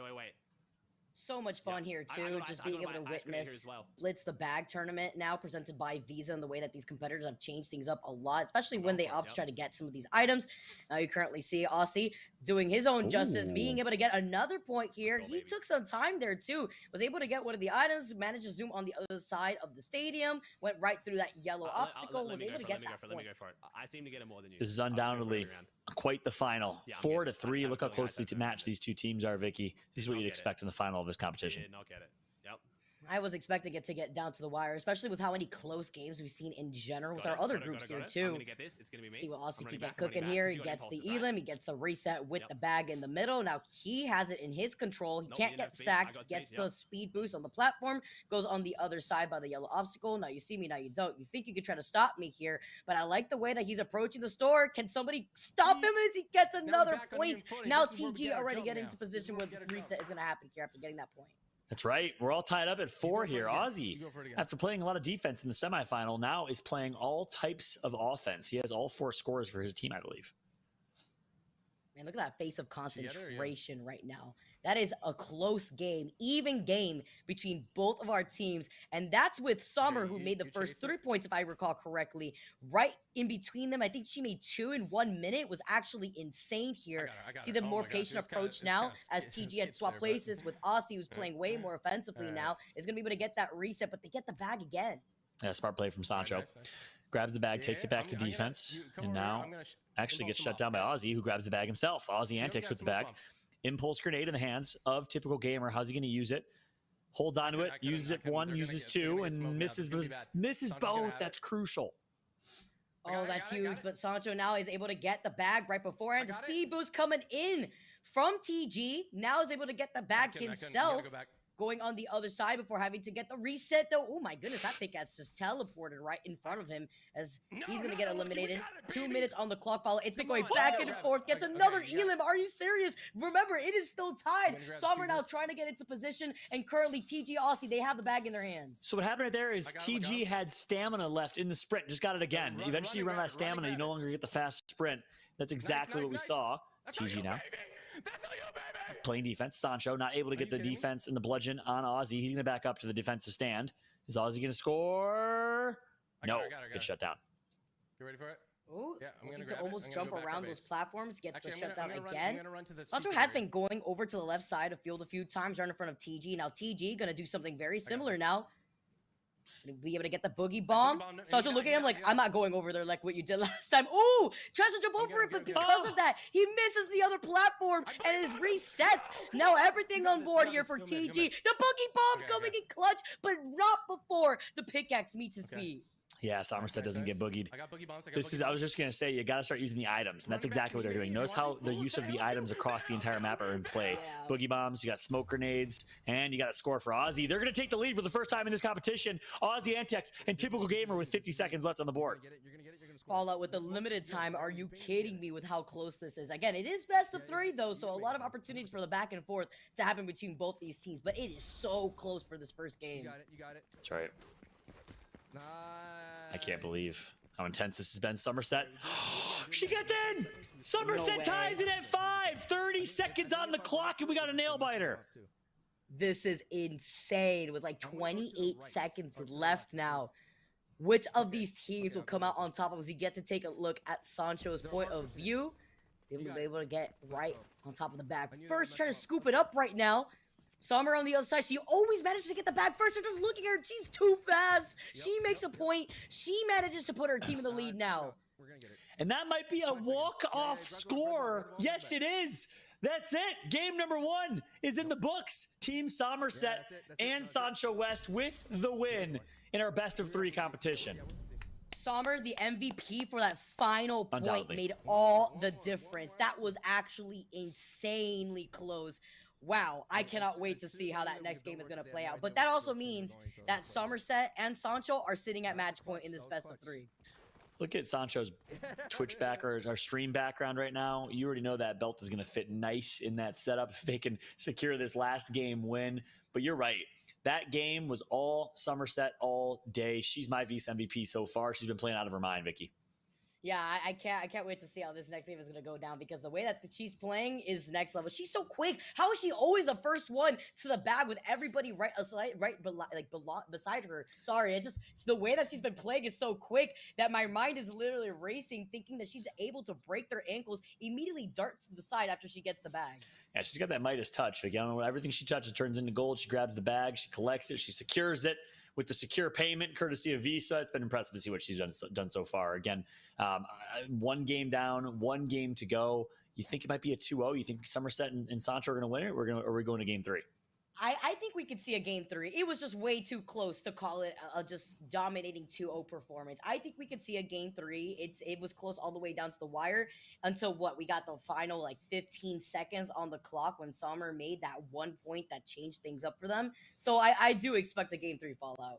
Speaker 2: So much fun here, too, just being able to witness Blitz the Bag tournament now presented by Visa, and the way that these competitors have changed things up a lot, especially when they opt to try to get some of these items. Now you currently see Aussie doing his own justice, being able to get another point here. He took some time there, too. Was able to get one of the items, managed to zoom on the other side of the stadium, went right through that yellow obstacle, was able to get that point.
Speaker 3: Let me go for it. I seem to get it more than you.
Speaker 1: This is undoubtedly quite the final. 4-3. Look how closely to match these two teams are, Vicky. This is what you'd expect in the final of this competition.
Speaker 3: Not get it. Yep.
Speaker 2: I was expecting it to get down to the wire, especially with how many close games we've seen in general with our other groups here, too. See what Aussie can get cooking here. He gets the elim, he gets the reset with the bag in the middle. Now he has it in his control. He can't get sacked, gets the speed boost on the platform, goes on the other side by the yellow obstacle. Now you see me, now you don't. You think you could try to stop me here, but I like the way that he's approaching the store. Can somebody stop him as he gets another point? Now TG already getting into position where this reset is going to happen here after getting that point.
Speaker 1: That's right. We're all tied up at 4 here. Aussie, after playing a lot of defense in the semifinal, now is playing all types of offense. He has all 4 scores for his team, I believe.
Speaker 2: Man, look at that face of concentration right now. That is a close game, even game between both of our teams. And that's with Sommer, who made the first 3 points, if I recall correctly. Right in between them, I think she made 2 in 1 minute. Was actually insane here. See the more patient approach now, as TG had swapped places with Aussie, who's playing way more offensively now. Is going to be able to get that reset, but they get the bag again.
Speaker 1: Yeah, smart play from Sancho. Grabs the bag, takes it back to defense, and now actually gets shut down by Aussie, who grabs the bag himself. Aussie antics with the bag. Impulse grenade in the hands of typical gamer. How's he going to use it? Holds onto it, uses it for 1, uses 2, and misses both. That's crucial.
Speaker 2: Oh, that's huge. But Sancho now is able to get the bag right beforehand. The speed boost coming in from TG. Now is able to get the bag himself. Going on the other side before having to get the reset, though. Oh, my goodness. That pickaxe just teleported right in front of him as he's going to get eliminated. 2 minutes on the clock follow. It's been going back and forth. Gets another elim. Are you serious? Remember, it is still tied. Sommer now trying to get into position. And currently, TG Aussie, they have the bag in their hands.
Speaker 1: So what happened right there is TG had stamina left in the sprint. Just got it again. Eventually, you run out of stamina. You no longer get the fast sprint. That's exactly what we saw. TG now. Playing defense. Sancho not able to get the defense and the bludgeon on Aussie. He's going to back up to the defensive stand. Is Aussie going to score? No. Good shutdown.
Speaker 3: You ready for it?
Speaker 2: Ooh, looking to almost jump around those platforms. Gets the shutdown again. Sancho has been going over to the left side of field a few times, right in front of TG. Now TG going to do something very similar now. Be able to get the boogie bomb. Sancho looking at him like, I'm not going over there like what you did last time. Ooh, tries to jump over it, but because of that, he misses the other platform and is reset. Now everything on board here for TG. The boogie bomb coming in clutch, but not before the pickaxe meets his feet.
Speaker 1: Yeah, Somerset doesn't get boogied. I was just going to say, you got to start using the items, and that's exactly what they're doing. Notice how the use of the items across the entire map are in play. Boogie bombs, you got smoke grenades, and you got a score for Aussie. They're going to take the lead for the first time in this competition. Aussie Antex and Typical Gamer with 50 seconds left on the board.
Speaker 2: Fallout with the limited time. Are you kidding me with how close this is? Again, it is best of 3, though, so a lot of opportunities for the back and forth to happen between both these teams, but it is so close for this first game.
Speaker 5: You got it.
Speaker 1: That's right. I can't believe how intense this has been. Somerset. She gets in! Somerset ties it at 5. 30 seconds on the clock, and we got a nail biter.
Speaker 2: This is insane with like 28 seconds left now. Which of these teams will come out on top as we get to take a look at Sancho's point of view? They will be able to get right on top of the bag. First, trying to scoop it up right now. Summer on the other side, she always manages to get the bag first. They're just looking at her. She's too fast. She makes a point. She manages to put her team in the lead now.
Speaker 1: And that might be a walk-off score. Yes, it is. That's it. Game number 1 is in the books. Team Somerset and Sancho West with the win in our best of 3 competition.
Speaker 2: Sommer, the MVP for that final point,
Speaker 1: Undoubtedly.
Speaker 2: made all the difference. That was actually insanely close. Wow, I cannot wait to see how that next game is going to play out. But that also means that Somerset and Sancho are sitting at match point in this best of 3.
Speaker 1: Look at Sancho's Twitch back or our stream background right now. You already know that belt is going to fit nice in that setup if they can secure this last game win. But you're right. That game was all Somerset all day. She's my Vs MVP so far. She's been playing out of her mind, Vicky.
Speaker 2: Yeah, I can't wait to see how this next game is gonna go down because the way that she's playing is next level. She's so quick. How is she always the first one to the bag with everybody beside her? Sorry, it's the way that she's been playing is so quick that my mind is literally racing, thinking that she's able to break their ankles, immediately dart to the side after she gets the bag.
Speaker 1: Yeah, she's got that Midas touch. Vicky. I don't know, everything she touches turns into gold. She grabs the bag, she collects it, she secures it. With the secure payment, courtesy of Visa, it's been impressive to see what she's done so far. Again, 1 game down, 1 game to go. You think it might be a 2-0? You think Somerset and Sancho are going to win it? Or are we going to game 3?
Speaker 2: I think we could see a game 3. It was just way too close to call it a just dominating 2-0 performance. I think we could see a game 3. It was close all the way down to the wire until we got the final 15 seconds on the clock when Sommer made that 1 point that changed things up for them. So I do expect a game 3 fallout.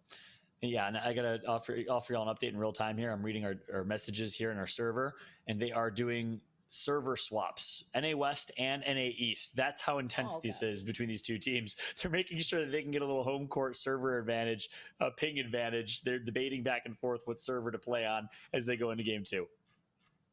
Speaker 1: Yeah, and I gotta offer y'all an update in real time here. I'm reading our messages here in our server, and they are doing server swaps, NA West and NA East. That's how intense this is between these 2 teams. They're making sure that they can get a little home court server advantage, ping advantage. They're debating back and forth what server to play on as they go into game 2.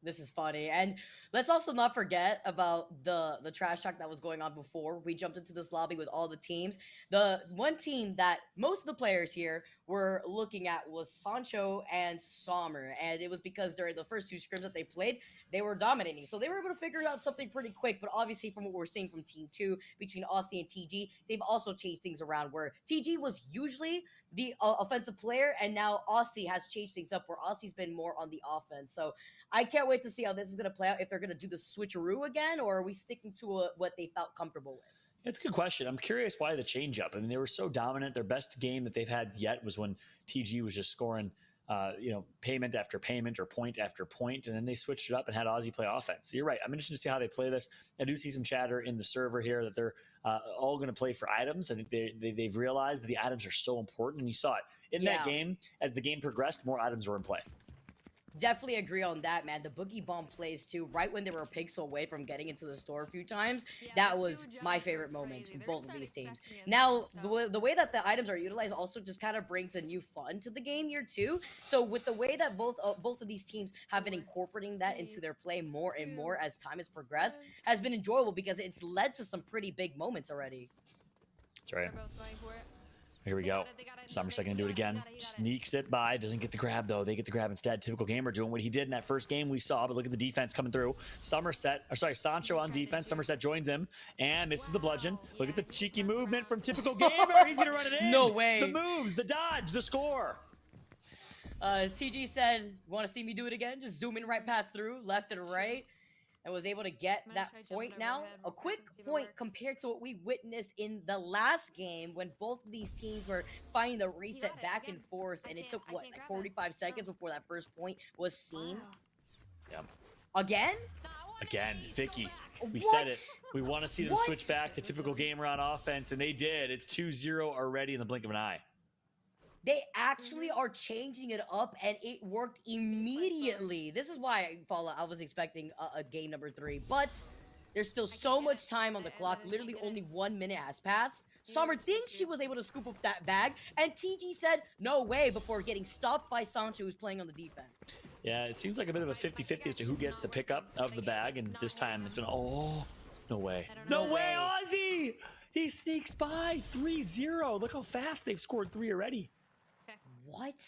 Speaker 2: This is funny. And let's also not forget about the trash talk that was going on before we jumped into this lobby with all the teams. The one team that most of the players here were looking at was Sancho and Sommer. And it was because during the first 2 scrims that they played, they were dominating. So they were able to figure out something pretty quick. But obviously from what we're seeing from Team 2 between Aussie and TG, they've also changed things around where TG was usually the offensive player. And now Aussie has changed things up where Aussie's been more on the offense. So I can't wait to see how this is going to play out, if they're going to do the switcheroo again, or are we sticking to what they felt comfortable with?
Speaker 1: It's a good question. I'm curious why the change up. I mean, they were so dominant. Their best game that they've had yet was when TG was just scoring, payment after payment or point after point, and then they switched it up and had Aussie play offense. So you're right. I'm interested to see how they play this. I do see some chatter in the server here that they're all going to play for items. I think they've realized that the items are so important, and you saw it in that game. As the game progressed, more items were in play.
Speaker 2: Definitely agree on that, man. The boogie bomb plays too, right when they were a pixel away from getting into the store a few times. That was my favorite moments from both of these teams. Now, the way that the items are utilized also just kind of brings a new fun to the game here too. So with the way that both of these teams have been incorporating that into their play more and more as time has progressed, has been enjoyable because it's led to some pretty big moments already.
Speaker 1: That's right. Here we go. Somerset going to do it again. Sneaks it by. Doesn't get the grab, though. They get the grab instead. Typical gamer doing what he did in that first game we saw. But look at the defense coming through. Sancho on defense. Somerset joins him and misses the bludgeon. Look at the cheeky movement from typical gamer. He's going to run it in.
Speaker 2: No way.
Speaker 1: The moves, the dodge, the score.
Speaker 2: TG said, want to see me do it again? Just zoom in right past through, left and right. And was able to get that point now. A quick point compared to what we witnessed in the last game when both of these teams were finding the reset back and forth. And it took, 45 seconds before that first point was seen.
Speaker 1: Yeah.
Speaker 2: Again?
Speaker 1: Again, Vicky. We said it. We want to see them switch back to typical gamer on offense, and they did. It's 2-0 already in the blink of an eye.
Speaker 2: They actually are changing it up, and it worked immediately. This is why I was expecting a game number 3, but there's still so much time on the clock. Literally only 1 minute has passed. Sommer thinks she was able to scoop up that bag, and TG said no way before getting stopped by Sancho, who's playing on the defense.
Speaker 1: Yeah, it seems like a bit of a 50-50 as to who gets the pickup of the bag, and this time it's been, no way. No way, Aussie! He sneaks by 3-0. Look how fast they've scored 3 already.
Speaker 2: What?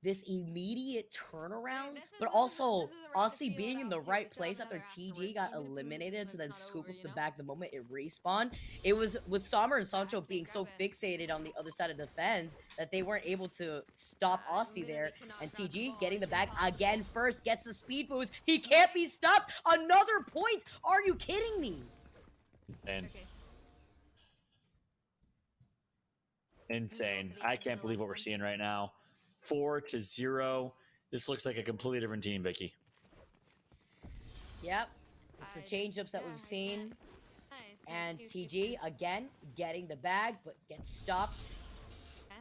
Speaker 2: this immediate turnaround, but also Aussie being in the right place after TG got eliminated to then scoop up the bag the moment it respawned. It was with Sommer and Sancho being so fixated on the other side of the fence that they weren't able to stop Aussie there. And TG getting the bag again first, gets the speed boost. He can't be stopped. Another point. Are you kidding me?
Speaker 1: And insane. I can't believe what we're seeing right now. 4-0. This looks like a completely different team, Vicky.
Speaker 2: Yep. It's the change-ups that we've seen. And TG, again, getting the bag, but gets stopped.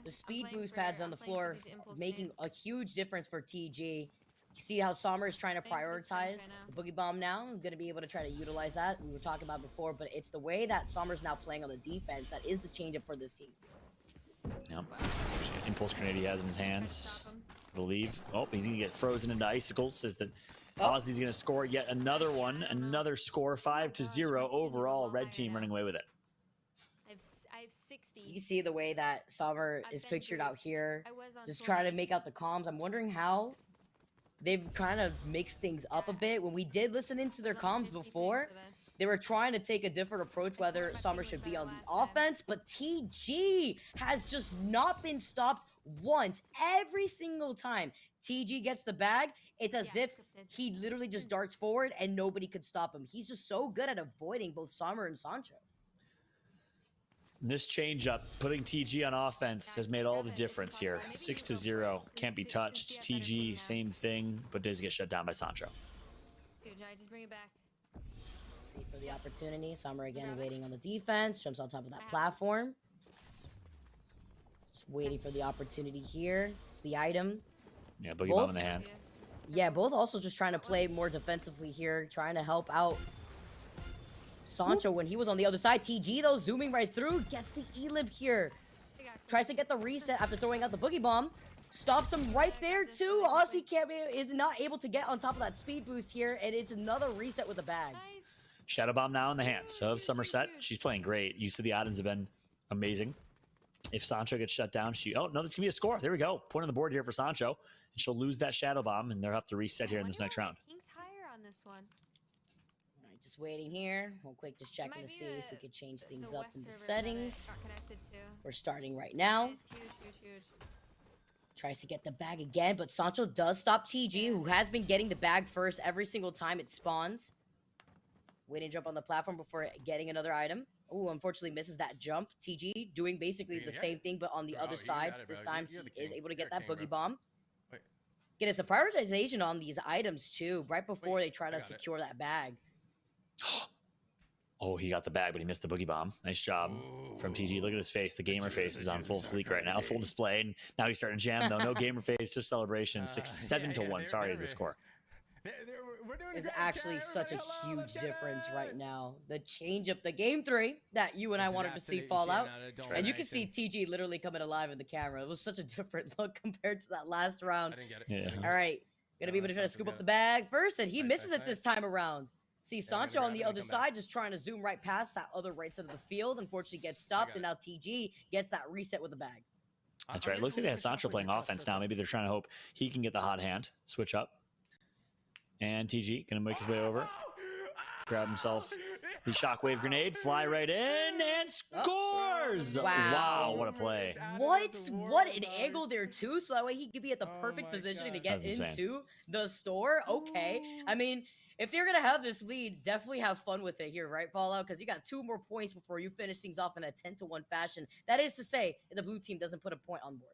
Speaker 2: The speed boost pads on the floor making a huge difference for TG. You see how Sommer is trying to prioritize the Boogie Bomb now. I'm going to be able to try to utilize that. We were talking about before, but it's the way that Sommer's now playing on the defense that is the change-up for this team.
Speaker 1: Yep. Impulse grenade he has in his hands. I believe. Oh, he's going to get frozen into icicles. Says that Aussie's going to score yet another one. Another score, 5-0 overall. Red team running away with it.
Speaker 12: I have 60.
Speaker 2: You see the way that Sommer is pictured out here. Just trying to make out the comms. I'm wondering how they've kind of mixed things up a bit. When we did listen into their comms before, they were trying to take a different approach whether Sommer should be on the offense, but TG has just not been stopped once. Every single time TG gets the bag, it's as if he literally just darts forward and nobody could stop him. He's just so good at avoiding both Sommer and Sancho.
Speaker 1: This change-up, putting TG on offense, has made all the difference here. 6-0, can't be touched. TG, same thing, but does get shut down by Sancho.
Speaker 12: Just bring it back.
Speaker 2: See for the opportunity. Sommer again waiting on the defense. Jumps on top of that platform. Just waiting for the opportunity here. It's the item.
Speaker 1: Yeah, Boogie Bomb in the hand.
Speaker 2: Yeah, both also just trying to play more defensively here, trying to help out Sancho when he was on the other side. TG, though, zooming right through, gets the E-Limp here. Tries to get the reset after throwing out the Boogie Bomb. Stops him right there, too. Aussie is not able to get on top of that speed boost here, and it's another reset with a bag.
Speaker 1: Shadow Bomb now in the hands of Somerset. She's playing great. Use of the items have been amazing. If Sancho gets shut down, oh, no, this can be a score. There we go. Point on the board here for Sancho. And she'll lose that Shadow Bomb, and they'll have to reset here in this next round.
Speaker 12: King's higher on this one.
Speaker 2: Just waiting here. Real quick, just checking to see if we could change things up in the settings. We're starting right now.
Speaker 12: Huge.
Speaker 2: Tries to get the bag again, but Sancho does stop TG, who has been getting the bag first every single time it spawns. Waiting to jump on the platform before getting another item. Oh, unfortunately misses that jump. TG doing basically the same thing, but on the other side. This time he is able to get that Boogie Bomb. Get us the prioritization on these items too, right before they try to secure that bag.
Speaker 1: Oh, he got the bag, but he missed the Boogie Bomb. Nice job from TG. Look at his face. The gamer face is on full fleek right now, full display. And now he's starting to jam, though. No gamer face, just celebration. 7-1. Sorry, is the score.
Speaker 2: Is actually such a huge difference right now. The change up, the game 3 that you and I wanted to see fall out. And you can see TG literally coming alive in the camera. It was such a different look compared to that last round.
Speaker 1: Yeah.
Speaker 2: All right. Gonna be able to try to scoop up the bag first, and he misses it this time around. See Sancho on the other side just trying to zoom right past that other right side of the field. Unfortunately gets stopped, and now TG gets that reset with the bag.
Speaker 1: That's right. It looks like they have Sancho playing offense now. Maybe they're trying to hope he can get the hot hand. Switch up. And TG gonna make his way over. Grab himself the shockwave grenade, fly right in, and scores! Wow, what a play.
Speaker 2: What an angle there, too, so that way he could be at the perfect positioning to get into the store. Okay. I mean, if they're going to have this lead, definitely have fun with it here, right, Fallout? Because you got 2 more points before you finish things off in a 10-1 fashion. That is to say, if the blue team doesn't put a point on board.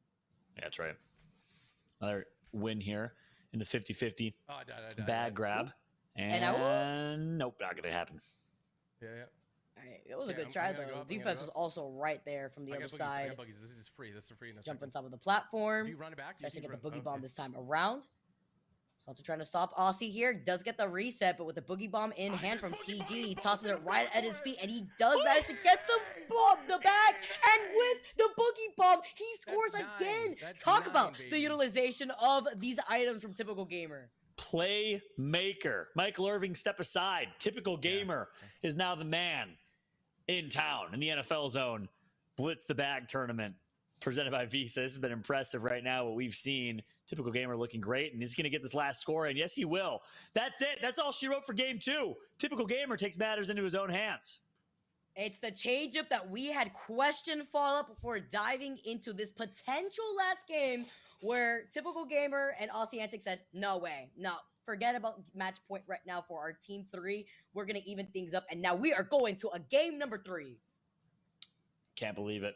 Speaker 1: Yeah, that's right. Another win here in the 50-50 bag grab. And nope, not going to happen.
Speaker 2: Yeah. All right, it was a good try, though. The defense was also right there from the other side.
Speaker 11: This is free. This is free.
Speaker 2: Jump on top of the platform.
Speaker 11: If you run it back,
Speaker 2: tries to get the Boogie Bomb this time around. Salter trying to stop Aussie here. Does get the reset, but with the Boogie Bomb in hand from TG, he tosses it right at his feet, and he does manage to get the bag. And with the Boogie Bomb, he scores again. Talk about the utilization of these items from Typical Gamer.
Speaker 1: Playmaker. Michael Irving, step aside. Typical Gamer is now the man in town in the NFL zone. Blitz the Bag tournament presented by Visa. This has been impressive right now, what we've seen. Typical Gamer looking great, and he's going to get this last score, and yes, he will. That's it. That's all she wrote for game 2. Typical Gamer takes matters into his own hands.
Speaker 2: It's the changeup that we had questioned follow-up before diving into this potential last game where Typical Gamer and Aussie Antic said, no way, no, forget about match point right now for our team 3. We're going to even things up, and now we are going to a game number 3.
Speaker 1: Can't believe it.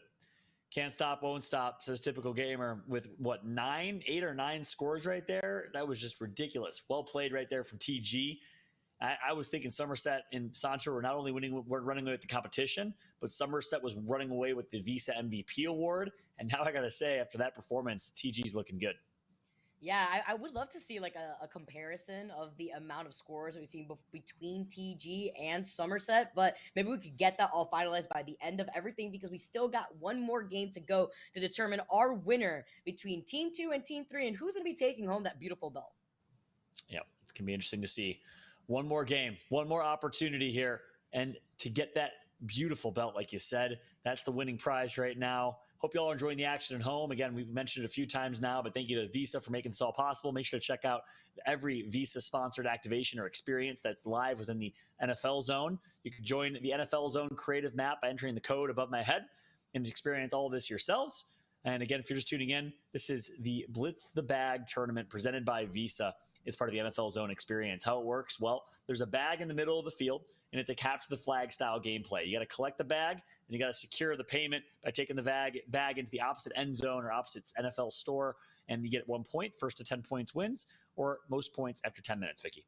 Speaker 1: Can't stop, won't stop, says Typical Gamer with, what, 8 or 9 scores right there? That was just ridiculous. Well played right there from TG. I was thinking Somerset and Sancho were not only running away with the competition, but Somerset was running away with the Visa MVP award. And now I got to say, after that performance, TG's looking good.
Speaker 2: Yeah, I would love to see like a comparison of the amount of scores that we've seen between TG and Somerset, but maybe we could get that all finalized by the end of everything because we still got one more game to go to determine our winner between Team 2 and Team 3 and who's going to be taking home that beautiful belt.
Speaker 1: Yeah, it's going to be interesting to see. One more game, one more opportunity here, and to get that beautiful belt, like you said, that's the winning prize right now. Hope you all are enjoying the action at home. Again, we've mentioned it a few times now, but thank you to Visa for making this all possible. Make sure to check out every Visa-sponsored activation or experience that's live within the NFL Zone. You can join the NFL Zone creative map by entering the code above my head and experience all of this yourselves. And again, if you're just tuning in, this is the Blitz the Bag tournament presented by Visa. It's part of the NFL Zone experience. How it works? Well, there's a bag in the middle of the field, and it's a capture the flag style gameplay. You got to collect the bag, and you got to secure the payment by taking the bag into the opposite end zone or opposite NFL store, and you get 1 point. First to 10 points wins, or most points after 10 minutes, Vicky.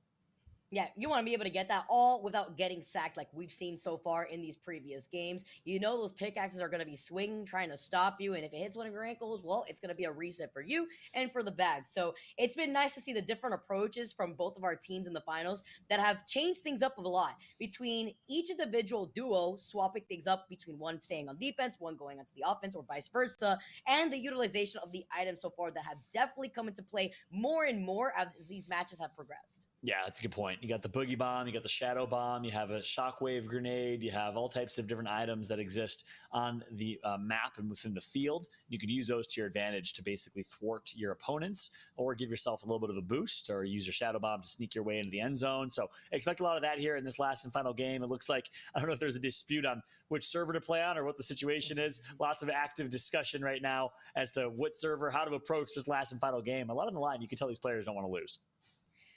Speaker 2: Yeah, you want to be able to get that all without getting sacked like we've seen so far in these previous games. You know those pickaxes are going to be swinging, trying to stop you, and if it hits one of your ankles, well, it's going to be a reset for you and for the bag. So it's been nice to see the different approaches from both of our teams in the finals that have changed things up a lot between each individual duo, swapping things up between one staying on defense, one going onto the offense, or vice versa, and the utilization of the items so far that have definitely come into play more and more as these matches have progressed.
Speaker 1: Yeah, that's a good point. You got the Boogie Bomb, you got the Shadow Bomb, you have a Shockwave Grenade, you have all types of different items that exist on the map and within the field. You could use those to your advantage to basically thwart your opponents or give yourself a little bit of a boost or use your Shadow Bomb to sneak your way into the end zone. So expect a lot of that here in this last and final game. It looks like, I don't know if there's a dispute on which server to play on or what the situation is. Lots of active discussion right now as to what server, how to approach this last and final game. A lot on the line. You can tell these players don't want to lose.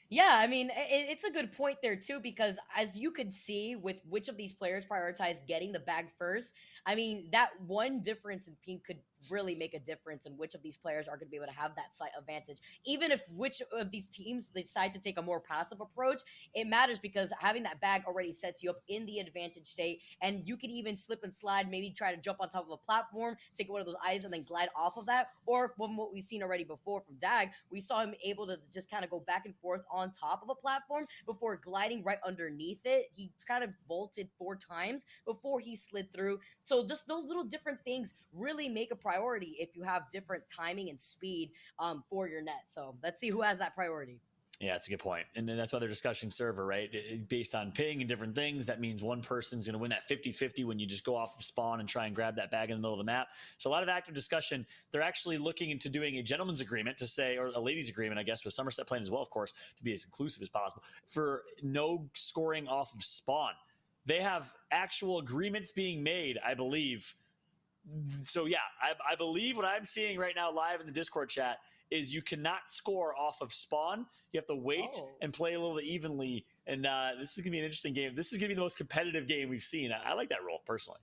Speaker 2: Yeah, I mean, it's a good point there, too, because as you could see with which of these players prioritize getting the bag first, I mean, that one difference in pink could really make a difference in which of these players are going to be able to have that slight advantage. Even if which of these teams decide to take a more passive approach, it matters because having that bag already sets you up in the advantage state, and you could even slip and slide, maybe try to jump on top of a platform, take one of those items, and then glide off of that. Or from what we've seen already before from Dag, we saw him able to just kind of go back and forth on top of a platform before gliding right underneath it. He kind of vaulted 4 times before he slid through. So just those little different things really make a priority if you have different timing and speed for your net. So let's see who has that priority.
Speaker 1: Yeah, that's a good point. And then that's why they're discussing server, right? Based on ping and different things, that means one person's going to win that 50-50 when you just go off of spawn and try and grab that bag in the middle of the map. So a lot of active discussion. They're actually looking into doing a gentleman's agreement to say, or a ladies' agreement, I guess, with Somerset playing as well, of course, to be as inclusive as possible, for no scoring off of spawn. They have actual agreements being made, I believe. So yeah, I believe what I'm seeing right now live in the Discord chat is you cannot score off of spawn. You have to wait and play a little evenly. And this is going to be an interesting game. This is going to be the most competitive game we've seen. I like that role, personally.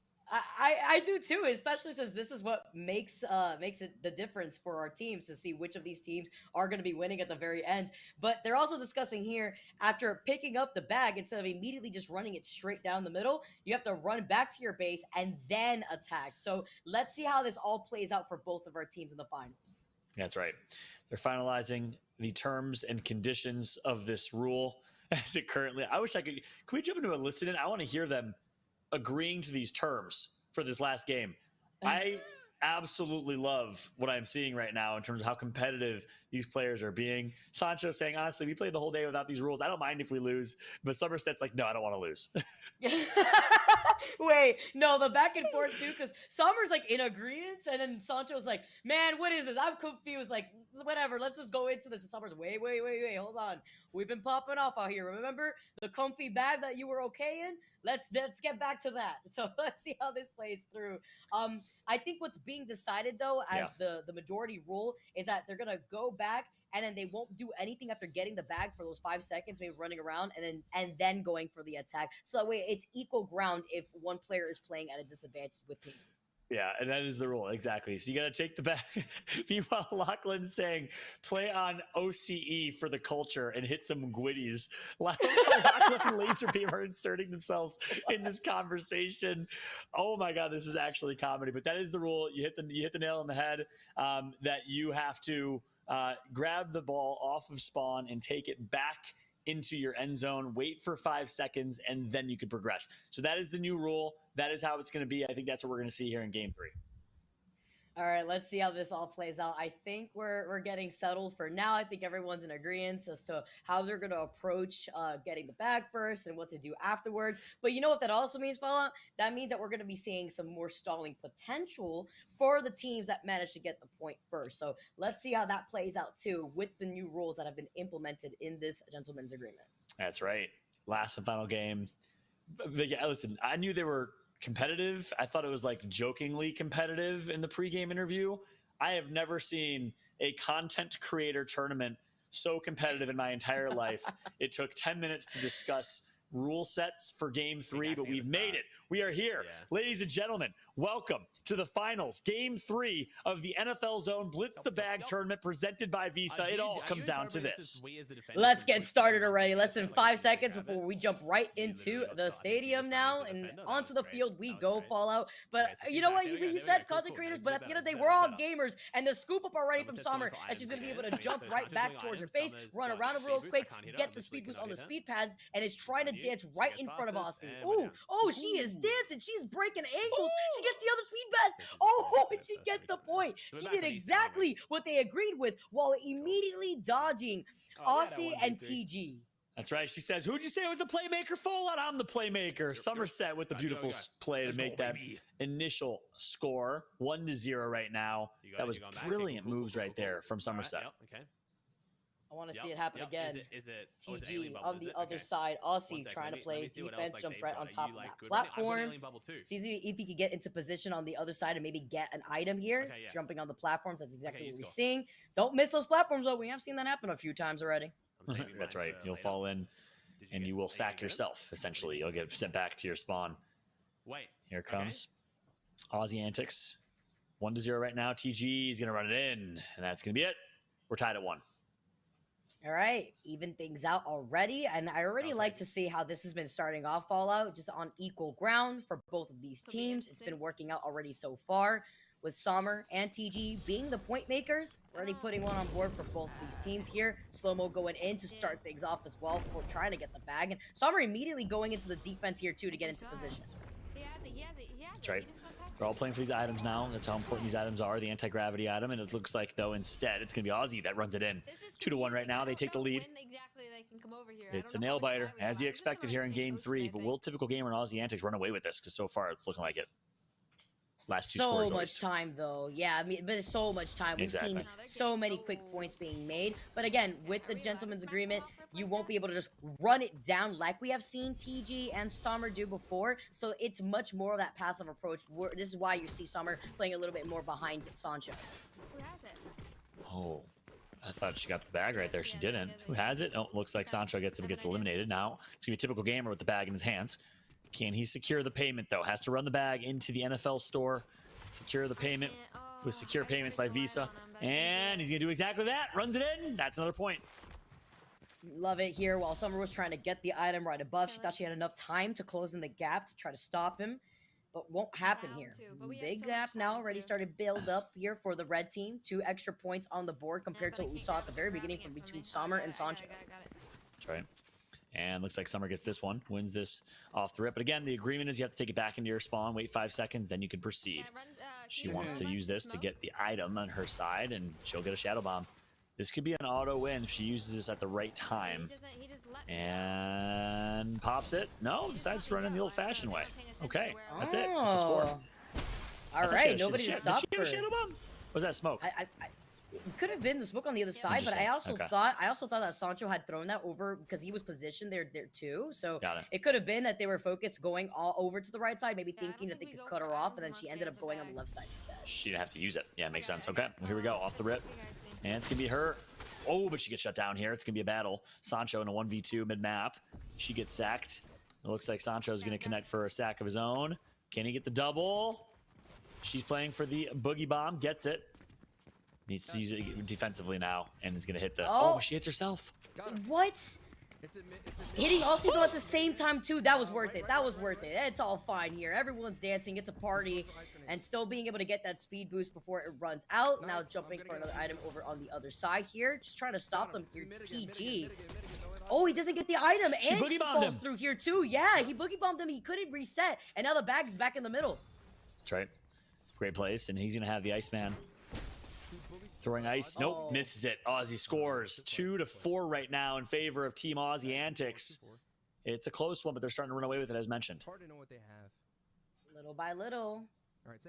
Speaker 2: I do too, especially since this is what makes it the difference for our teams to see which of these teams are going to be winning at the very end. But they're also discussing here, after picking up the bag, instead of immediately just running it straight down the middle, you have to run back to your base and then attack. So let's see how this all plays out for both of our teams in the finals.
Speaker 1: That's right. They're finalizing the terms and conditions of this rule as it currently. I wish I could. Can we jump into a listen in? I want to hear them agreeing to these terms for this last game. I absolutely love what I'm seeing right now in terms of how competitive these players are being. Sancho saying, honestly, we played the whole day without these rules. I don't mind if we lose. But Somerset's like, no, I don't want to lose.
Speaker 2: Wait, no, the back and forth too, because Summer's like in agreement, and then Sancho's like, man, what is this? I'm confused. Like, whatever, let's just go into this. And Summer's, wait, hold on. We've been popping off out here. Remember the comfy bag that you were okay in? Let's get back to that. So let's see how this plays through. I think what's being decided though, as the majority rule, is that they're gonna go back and then they won't do anything after getting the bag for those 5 seconds, maybe running around and then going for the attack. So that way it's equal ground if one player is playing at a disadvantage with ping.
Speaker 1: Yeah, and that is the rule, exactly. So you got to take the back. Meanwhile, Lachlan's saying, play on OCE for the culture and hit some gwitties. Lachlan and Laserbeam are inserting themselves in this conversation. Oh my God, this is actually comedy. But that is the rule. You hit the nail on the head, that you have to grab the ball off of spawn and take it back into your end zone, wait for 5 seconds, and then you can progress. So that is the new rule. That is how it's going to be. I think that's what we're going to see here in game 3.
Speaker 2: All right, let's see how this all plays out. I think we're getting settled for now. I think everyone's in agreement as to how they're going to approach getting the bag first and what to do afterwards. But you know what that also means, Fallout? That means that we're going to be seeing some more stalling potential for the teams that manage to get the point first. So let's see how that plays out too with the new rules that have been implemented in this gentleman's agreement.
Speaker 1: That's right. Last and final game. But yeah, listen, I knew they were competitive. I thought it was like jokingly competitive in the pregame interview. I have never seen a content creator tournament so competitive in my entire life. It took 10 minutes to discuss rule sets for game 3, but we've made it. We are here. Ladies and gentlemen, welcome to the finals. Game 3 of the NFL Zone Blitz the Bag tournament presented by Visa. It all comes down to this.
Speaker 2: Let's get started already. Less than 5 seconds before we jump right into the stadium now. And onto the field we go, Fallout. But you know what? You said content creators, but at the end of the day, we're all gamers. And the scoop up already from Sommer, and she's going to be able to jump right back towards her base, run around real quick, get the speed boost on the speed pads, and is trying to dance right in front of Aussie. Ooh, oh, she is dancing. She's breaking ankles. She gets the other speed pass. Oh, and she gets the point. She did exactly what they agreed with while immediately dodging Aussie and TG.
Speaker 1: That's right. She says, who'd you say was the playmaker? Fallout, I'm the playmaker. Somerset with the beautiful play to make that initial score. 1-0 right now. That was brilliant moves right there from Somerset.
Speaker 3: Okay.
Speaker 2: I want to see it happen again.
Speaker 3: Is it
Speaker 2: TG on the other side. Aussie trying to play defense, jumps right on top of that platform. Sees if he could get into position on the other side and maybe get an item here. Jumping on the platforms. That's exactly what we're seeing. Don't miss those platforms, though. We have seen that happen a few times already.
Speaker 1: That's right. You'll fall in and you will sack yourself, essentially. You'll get sent back to your spawn. Here it comes. Aussie antics. 1-0 right now. TG is going to run it in, and that's going to be it. We're tied at 1.
Speaker 2: All right, even things out already, and I already like to see how this has been starting off, Fallout, just on equal ground for both of these teams. It's been working out already so far, with Sommer and TG being the point makers. Already putting one on board for both of these teams here. Slow-mo going in to start things off as well for trying to get the bag, and Sommer immediately going into the defense here too to get into position.
Speaker 1: That's right. They're all playing for these items now. That's how important these items are, the anti-gravity item. And it looks like, though, instead, it's going to be Aussie that runs it in. 2-1 right now. They take the lead. It's a nail-biter, as you expected here in Game 3. But will Typical Gamer and Aussie Antics run away with this? Because so far, it's looking like it. Last 2 scores.
Speaker 2: So much time, though. Yeah, I mean, but it's so much time. We've seen so many quick points being made. But again, with the gentleman's agreement, you won't be able to just run it down like we have seen TG and Sommer do before. So it's much more of that passive approach. This is why you see Sommer playing a little bit more behind Sancho.
Speaker 1: Oh, I thought she got the bag right there. She didn't. Who has it? Oh, looks like Sancho gets eliminated. Now it's going to be a Typical Gamer with the bag in his hands. Can he secure the payment, though? Has to run the bag into the NFL store. Secure the payment with secure payments by Visa. And he's going to do exactly that. Runs it in. That's another point.
Speaker 2: Love it here. While Sommer was trying to get the item right above, she thought she had enough time to close in the gap to try to stop him. But won't happen here. Big gap now already started build up here for the red team. 2 extra points on the board compared to what we saw at the very beginning from between Sommer and Sancho.
Speaker 1: That's right. And looks like Summer gets this one, wins this off the rip. But again, the agreement is you have to take it back into your spawn, wait 5 seconds, then you can proceed. She wants to use this to get the item on her side, and she'll get a Shadow Bomb. This could be an auto win if she uses this at the right time. And pops it. No, decides to run in the old-fashioned way. Okay, that's it. That's a score.
Speaker 2: All right, nobody to stop her.
Speaker 1: Did she have a Shadow Bomb? Was that a smoke?
Speaker 2: It could have been the smoke on the other side, but I also thought that Sancho had thrown that over because he was positioned there too. So it could have been that they were focused going all over to the right side, maybe thinking that they could cut her off, and then she ended up going on the left side instead.
Speaker 1: She didn't have to use it. Yeah, makes sense. Okay, well, here we go, off the rip. And it's going to be her. Oh, but she gets shut down here. It's going to be a battle. Sancho in a 1v2 mid-map. She gets sacked. It looks like Sancho's going to connect for a sack of his own. Can he get the double? She's playing for the Boogie Bomb. Gets it. Needs to use it defensively now, and is going to hit the... Oh, she hits herself.
Speaker 2: What? Hitting Aussie though at the same time too. That was worth it. That was worth it. It's all fine here. Everyone's dancing. It's a party, and still being able to get that speed boost before it runs out. Now jumping for another item over on the other side here, just trying to stop them here. It's TG. Oh, he doesn't get the item, and he falls through here too. Yeah, he boogie bombed him. He couldn't reset, and now the bag is back in the middle.
Speaker 1: That's right. Great place, and he's gonna have the Iceman. Throwing ice. Nope, misses it. Aussie scores 2-4 right now in favor of Team Aussie Antics. It's a close one, but they're starting to run away with it, as mentioned.
Speaker 5: It's hard to know what they have.
Speaker 2: Little by little.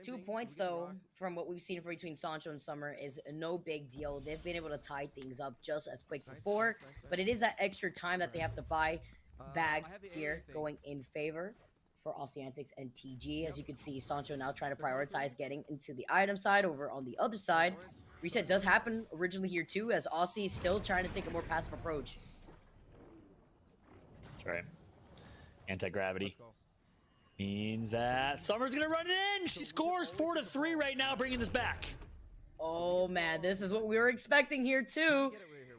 Speaker 2: 2 points, though, from what we've seen between Sancho and Summer is no big deal. They've been able to tie things up just as quick before, but it is that extra time that they have to buy bag here going in favor for Aussie Antics and TG. As you can see, Sancho now trying to prioritize getting into the item side over on the other side. Reset does happen originally here too, as Aussie is still trying to take a more passive approach.
Speaker 1: That's right. Anti-gravity means that Summer's gonna run it in. She scores 4-3 right now, bringing this back.
Speaker 2: Oh man, this is what we were expecting here too.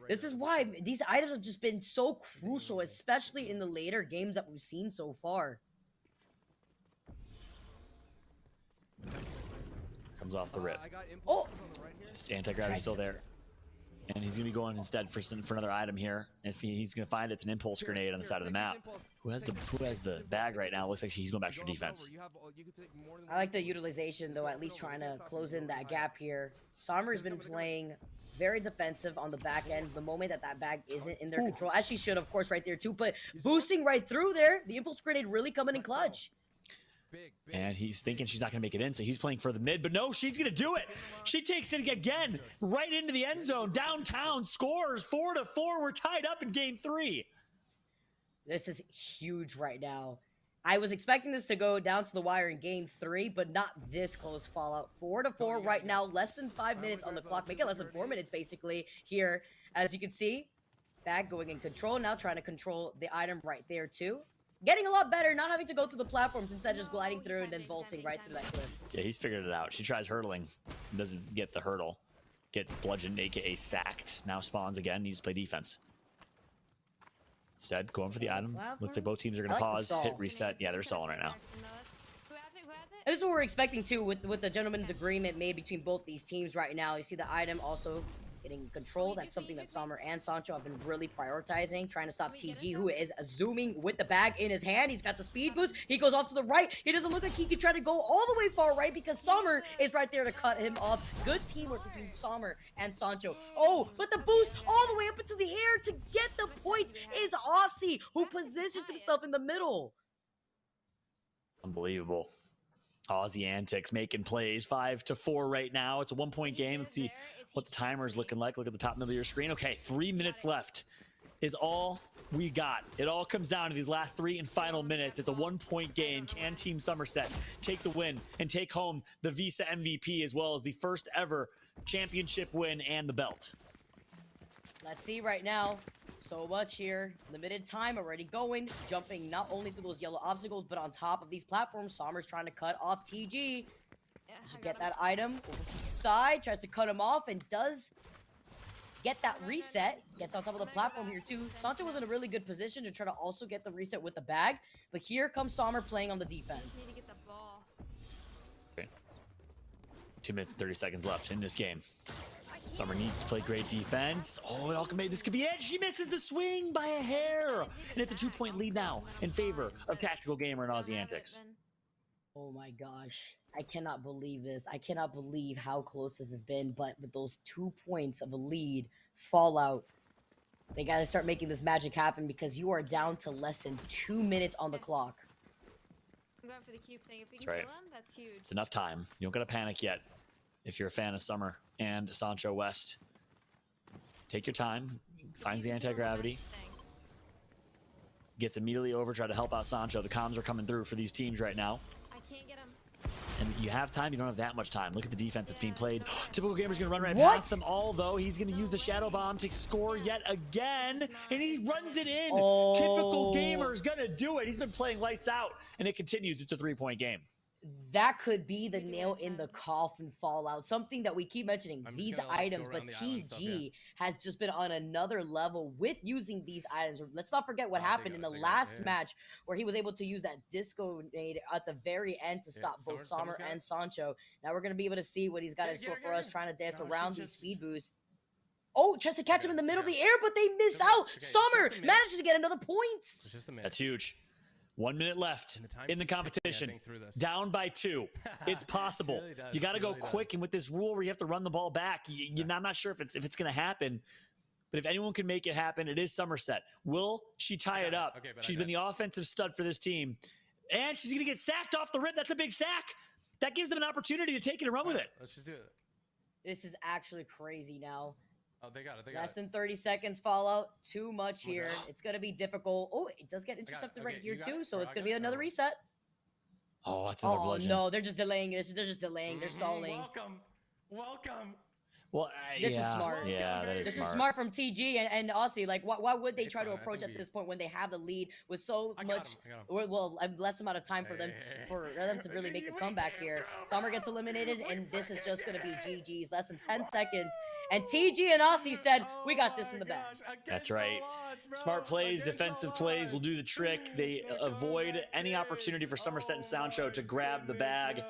Speaker 2: This is why these items have just been so crucial, especially in the later games that we've seen so far.
Speaker 1: Comes off the rip.
Speaker 2: Oh!
Speaker 1: Anti-gravity's still there. And he's going to be going instead for another item here. If he's going to find it's an impulse grenade on the side of the map. Who has the bag right now? Looks like he's going back for defense.
Speaker 2: I like the utilization, though, at least trying to close in that gap here. Summer's been playing very defensive on the back end. The moment that bag isn't in their control, as she should, of course, right there too. But boosting right through there, the impulse grenade really coming in clutch.
Speaker 1: And he's thinking she's not going to make it in, so he's playing for the mid. But no, she's going to do it. She takes it again, right into the end zone, downtown, scores 4-4. We're tied up in game 3.
Speaker 2: This is huge right now. I was expecting this to go down to the wire in game 3, but not this close fallout. 4-4 right now, less than 5 minutes on the clock. Make it less than 4 minutes, basically, here. As you can see, bag going in control, now trying to control the item right there, too. Getting a lot better, not having to go through the platforms, instead just gliding through and then vaulting right through that cliff.
Speaker 1: Yeah, he's figured it out. She tries hurdling, doesn't get the hurdle. Gets bludgeoned, aka sacked. Now spawns again, needs to play defense. Instead, going for the item. Looks like both teams are going to pause, hit reset. Yeah, they're stalling right now.
Speaker 2: This is what we're expecting, too, with the gentleman's agreement made between both these teams right now. You see the item also getting control. That's something that Summer and Sancho have been really prioritizing, trying to stop TG, who is zooming with the bag in his hand. He's got the speed boost. He goes off to the right. He doesn't look like he can try to go all the way far right because Summer is right there to cut him off. Good teamwork between Summer and Sancho. Oh, but the boost all the way up into the air to get the point is Aussie, who positions himself in the middle.
Speaker 1: Unbelievable. Aussie Antics making plays. 5-4 right now. It's a 1-point game. Let's see what the timer is looking like. Look at the top middle of your screen. Okay, 3 minutes left is all we got. It all comes down to these last 3 and final minutes. It's a 1-point game. Can Team Somerset take the win and take home the Visa MVP as well as the first ever championship win and the belt?
Speaker 2: Let's see right now. So much here. Limited time already going. Jumping not only through those yellow obstacles, but on top of these platforms. Sommer's trying to cut off TG. She get that item over to the side. Tries to cut him off and does get that reset. Gets on top of the platform here too. Sancho was in a really good position to try to also get the reset with the bag. But here comes Sommer playing on the defense.
Speaker 1: Okay. 2 minutes and 30 seconds left in this game. Summer needs to play great defense. Oh, this could be it. She misses the swing by a hair. And it's a 2-point lead now in favor of Tactical Gamer and Aussie Antics.
Speaker 2: Oh my gosh. I cannot believe this. I cannot believe how close this has been. But with those 2 points of a lead, Fallout, they got to start making this magic happen because you are down to less than 2 minutes on the clock.
Speaker 12: I'm going for the cube thing. If we
Speaker 1: That's
Speaker 12: can
Speaker 1: right.
Speaker 12: kill him, that's huge.
Speaker 1: It's enough time. You don't got to panic yet if you're a fan of Summer and Sancho West. Take your time. Finds the anti-gravity. Gets immediately over, try to help out Sancho. The comms are coming through for these teams right now.
Speaker 12: I can't get him.
Speaker 1: And you have time, you don't have that much time. Look at the defense that's being played. Typical Gamer's gonna run right
Speaker 2: What?
Speaker 1: past them all, though. He's gonna use the Shadow Bomb to score yet again, and he runs it in.
Speaker 2: Oh.
Speaker 1: Typical Gamer's gonna do it. He's been playing lights out, and it continues. It's a 3-point game.
Speaker 2: That could be the nail in the coffin Fallout. Something that we keep mentioning,
Speaker 5: I'm just
Speaker 2: these
Speaker 5: gonna, like,
Speaker 2: items,
Speaker 5: go
Speaker 2: but
Speaker 5: around the island stuff,
Speaker 2: TG has just been on another level with using these items. Let's not forget what happened in the last match where he was able to use that disco nade at the very end to stop both Sommer and Sancho. Now we're going to be able to see what he's got in store for us, trying to dance around these speed boosts. Oh, tries to catch him in the middle of the air, but they miss out. Sommer manages to get another point.
Speaker 3: That's
Speaker 1: huge. 1 minute left in the competition. Down by 2. It's possible. You got to go quick, and with this rule where you have to run the ball back, I'm not sure if it's going to happen. But if anyone can make it happen, it is Somerset. Will she tie it up? She's been the offensive stud for this team, and she's going to get sacked off the rip. That's a big sack. That gives them an opportunity to take it and run with it.
Speaker 5: Let's just do it.
Speaker 2: This is actually crazy now.
Speaker 5: Oh, they got it. They got
Speaker 2: Less
Speaker 5: it.
Speaker 2: than 30 seconds Fallout. Too much here. It's going to be difficult. Oh, it does get intercepted right here too, so it's going to be another reset.
Speaker 1: Oh, that's another bludgeon.
Speaker 2: No, they're just delaying this. They're just delaying. They're stalling.
Speaker 11: Welcome.
Speaker 1: Well,
Speaker 2: This is smart.
Speaker 1: Yeah, that is
Speaker 2: This
Speaker 1: smart.
Speaker 2: is smart from TG and Aussie. Like, why would they try to approach at this point when they have the lead with so much, well, less amount of time for them to really make the comeback here? Sommer gets eliminated, and this is just going to be GG's. Less than 10 seconds, and TG and Aussie said, "We got this in the bag."
Speaker 1: That's right. Smart plays, defensive plays will do the trick. They avoid any opportunity for Somerset and Sancho to grab the bag,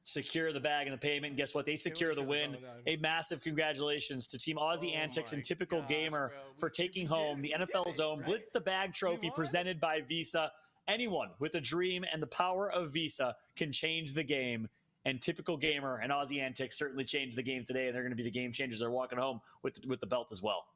Speaker 1: secure the bag and the payment. And guess what? They secure the win. A massive congratulations to Team Aussie Antics and Typical Gamer for taking home the NFL Zone Blitz the Bag trophy presented by Visa. Anyone with a dream and the power of Visa can change the game. And Typical Gamer and Aussie Antics certainly changed the game today, and they're going to be the game changers. They're walking home with the belt as well.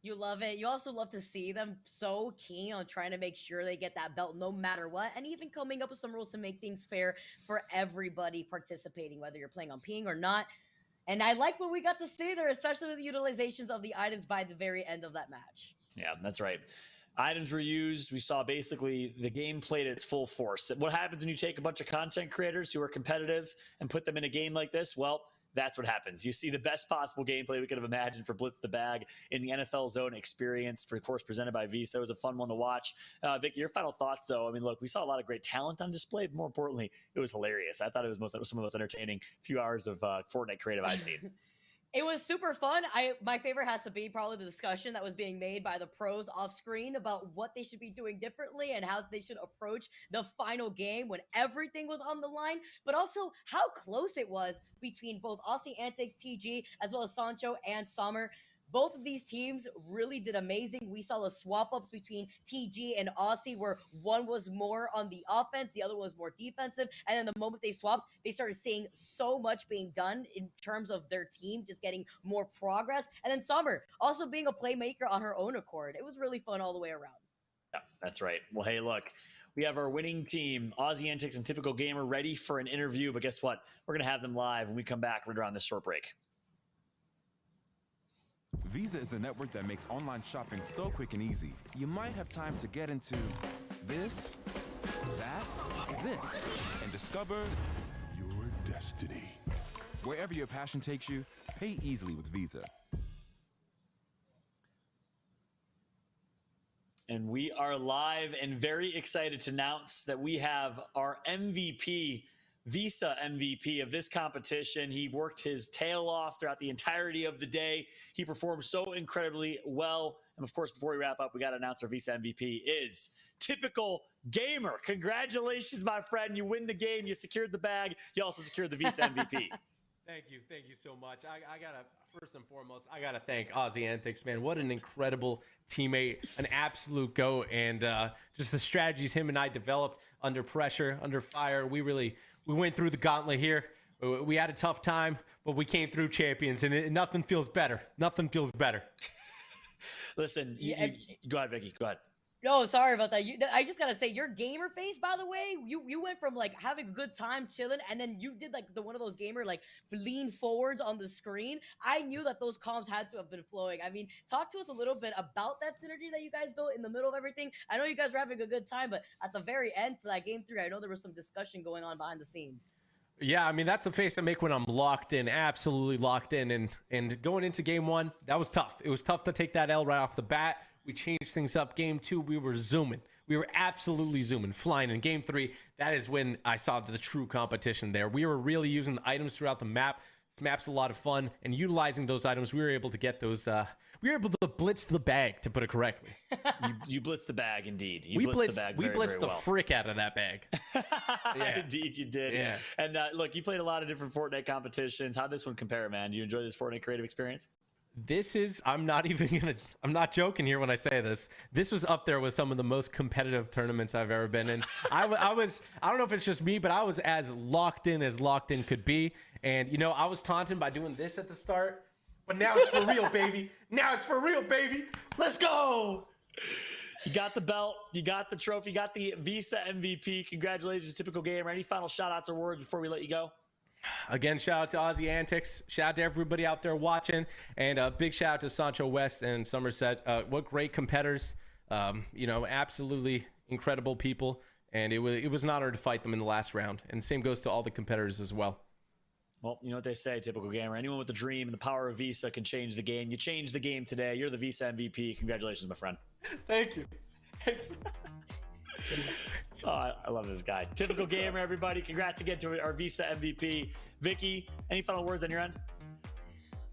Speaker 2: You love it. You also love to see them so keen on trying to make sure they get that belt no matter what, and even coming up with some rules to make things fair for everybody participating, whether you're playing on ping or not. And I like what we got to see there, especially with the utilizations of the items by the very end of that match.
Speaker 1: Yeah, that's right. Items were used. We saw basically the game played at its full force. What happens when you take a bunch of content creators who are competitive and put them in a game like this? Well, that's what happens. You see the best possible gameplay we could have imagined for Blitz the Bag in the NFL Zone experience, of course, presented by Visa. It was a fun one to watch. Vic, your final thoughts, though? I mean, look, we saw a lot of great talent on display, but more importantly, it was hilarious. I thought it was some of the most entertaining few hours of Fortnite creative I've seen.
Speaker 2: It was super fun. My favorite has to be probably the discussion that was being made by the pros off screen about what they should be doing differently and how they should approach the final game when everything was on the line, but also how close it was between both Aussie Antics, TG, as well as Sancho and Sommer. Both of these teams really did amazing. We saw the swap-ups between TG and Aussie where one was more on the offense, the other was more defensive. And then the moment they swapped, they started seeing so much being done in terms of their team just getting more progress. And then Sommer also being a playmaker on her own accord. It was really fun all the way around.
Speaker 1: Yeah, that's right. Well, hey, look, we have our winning team, Aussie Antics and Typical Gamer, ready for an interview. But guess what? We're going to have them live when we come back right around this short break.
Speaker 8: Visa is a network that makes online shopping so quick and easy. You might have time to get into this, that, this, and discover
Speaker 9: your destiny.
Speaker 8: Wherever your passion takes you, pay easily with Visa.
Speaker 1: And we are live and very excited to announce that we have our MVP, Visa MVP of this competition. He worked his tail off throughout the entirety of the day. He performed so incredibly well. And of course, before we wrap up, we got to announce our Visa MVP is Typical Gamer. Congratulations, my friend. You win the game. You secured the bag. You also secured the Visa MVP.
Speaker 11: Thank you so much. I gotta, first and foremost, I gotta thank Aussie Antics, man. What an incredible teammate, an absolute goat, and just the strategies him and I developed under pressure, under fire. We went through the gauntlet here. We had a tough time, but we came through champions, and nothing feels better. Nothing feels better.
Speaker 1: Listen, go ahead, Vicky. Go ahead.
Speaker 2: No, sorry about that. I just gotta say, your gamer face, by the way, you went from like having a good time chilling, and then you did like one of those gamer like lean forwards on the screen. I knew that those comms had to have been flowing. I mean, talk to us a little bit about that synergy that you guys built in the middle of everything. I know you guys were having a good time, but at the very end for that game 3, I know there was some discussion going on behind the scenes.
Speaker 11: Yeah, I mean, that's the face I make when I'm locked in, absolutely locked in. And going into game 1, that was tough. It was tough to take that L right off the bat. We changed things up. Game 2, we were zooming. We were absolutely zooming, flying. In game 3, that is when I saw the true competition there. We were really using the items throughout the map. This map's a lot of fun. And utilizing those items, we were able to get those... we were able to blitz the bag, to put it correctly.
Speaker 1: You blitzed the bag, indeed.
Speaker 11: We blitzed the frick out of that bag.
Speaker 1: Yeah. Indeed, you did.
Speaker 11: Yeah.
Speaker 1: And look, you played a lot of different Fortnite competitions. How'd this one compare, man? Do you enjoy this Fortnite creative experience?
Speaker 11: This is, I'm not joking here when I say this. This was up there with some of the most competitive tournaments I've ever been in. I don't know if it's just me, but I was as locked in could be. And, you know, I was taunting by doing this at the start, but now it's for real, baby. Now it's for real, baby. Let's go.
Speaker 1: You got the belt, you got the trophy, you got the Visa MVP. Congratulations, Typical Gamer. Any final shout outs or words before we let you go?
Speaker 11: Again, shout out to Aussie Antics. Shout out to everybody out there watching. And a big shout out to Sancho West and Somerset. What great competitors. You know, absolutely incredible people. And it was an honor to fight them in the last round. And same goes to all the competitors as well.
Speaker 1: Well, you know what they say, Typical Gamer. Anyone with a dream and the power of Visa can change the game. You changed the game today. You're the Visa MVP. Congratulations, my friend.
Speaker 11: Thank you.
Speaker 1: Oh, I love this guy. Typical Gamer, everybody. Congrats again to our Visa MVP. Vicky, any final words on your end?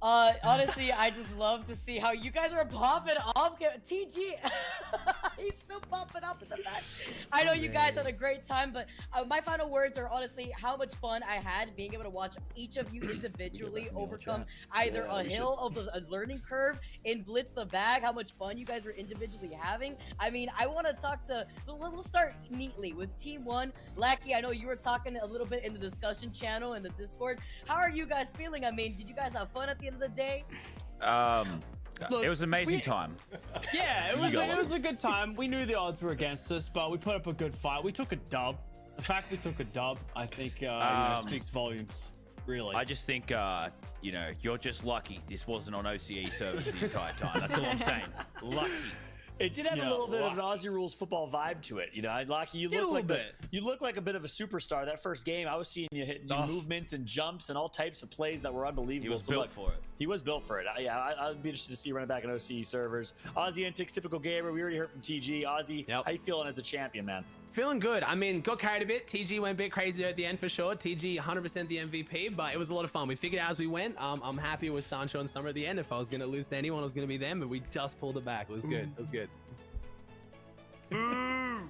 Speaker 2: Honestly, I just love to see how you guys are popping off. TG, he's still popping up in the back. I know you guys had a great time, but my final words are honestly how much fun I had being able to watch each of you individually overcome either a hill of a learning curve in Blitz the Bag, how much fun you guys were individually having. I mean, I want to talk to, we'll start neatly with Team 1. Lackey, I know you were talking a little bit in the discussion channel in the Discord. How are you guys feeling? I mean, did you guys have fun at the end of the day?
Speaker 4: Look, it was an amazing time.
Speaker 10: Yeah, it was a good time. We knew the odds were against us, but we put up a good fight. We took a dub. The fact we took a dub, I think, speaks volumes. Really.
Speaker 4: I just think, you know, you're just lucky this wasn't on OCE servers the entire time. That's all I'm saying. Lucky.
Speaker 1: It did have a little bit of an Aussie Rules football vibe to it, you know. Lucky, you look like a bit of a superstar. That first game, I was seeing you hitting movements and jumps and all types of plays that were unbelievable. He
Speaker 4: was built for it.
Speaker 1: He was built for it. I'd be interested to see you running back on OCE servers. Aussie Antics, Typical Gamer. We already heard from TG. Ozzy, how you feeling as a champion, man?
Speaker 3: Feeling good. I mean, got carried a bit. TG went a bit crazy at the end for sure. TG 100% the MVP, but it was a lot of fun. We figured out as we went. I'm happy with Sancho and Summer at the end. If I was going to lose to anyone, it was going to be them, but we just pulled it back. It was good. It was good.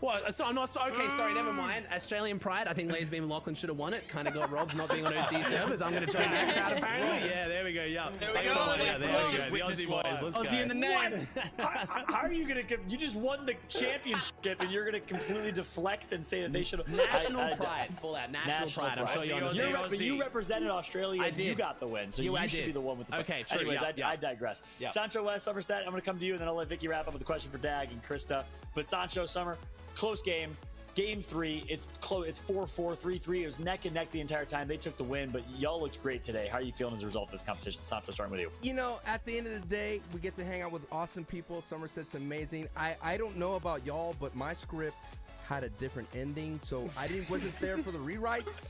Speaker 3: What? So I'm not. Okay, sorry. Never mind. Australian Pride. I think Laserbeam and Lachlan should have won it. Kind of got robbed not being on OC servers. I'm going to train that crowd apparently. Yeah, there we go. Yeah.
Speaker 10: There we go.
Speaker 3: Yeah, there we go. The Aussie boys. Let's go.
Speaker 10: Aussie in the net.
Speaker 1: How are you going to? You just won the championship, and you're going to completely deflect and say that they should have.
Speaker 3: National pride. Full out. National pride. I'm sure you understand.
Speaker 1: But you represented Australia. And you got the win, so you should be the one with the.
Speaker 3: Okay. True.
Speaker 1: Anyways, I digress. Sancho West, Somerset. I'm going to come to you, and then I'll let Vicky wrap up with the question for Dag and Krista. But Sancho, Summer. Close game. Game 3, it's close. It's 4-4, 3-3. It was neck and neck the entire time. They took the win, but y'all looked great today. How are you feeling as a result of this competition? Sancho, starting with you.
Speaker 5: You know, at the end of the day, we get to hang out with awesome people. Somerset's amazing. I don't know about y'all, but my script had a different ending, so wasn't there for the rewrites.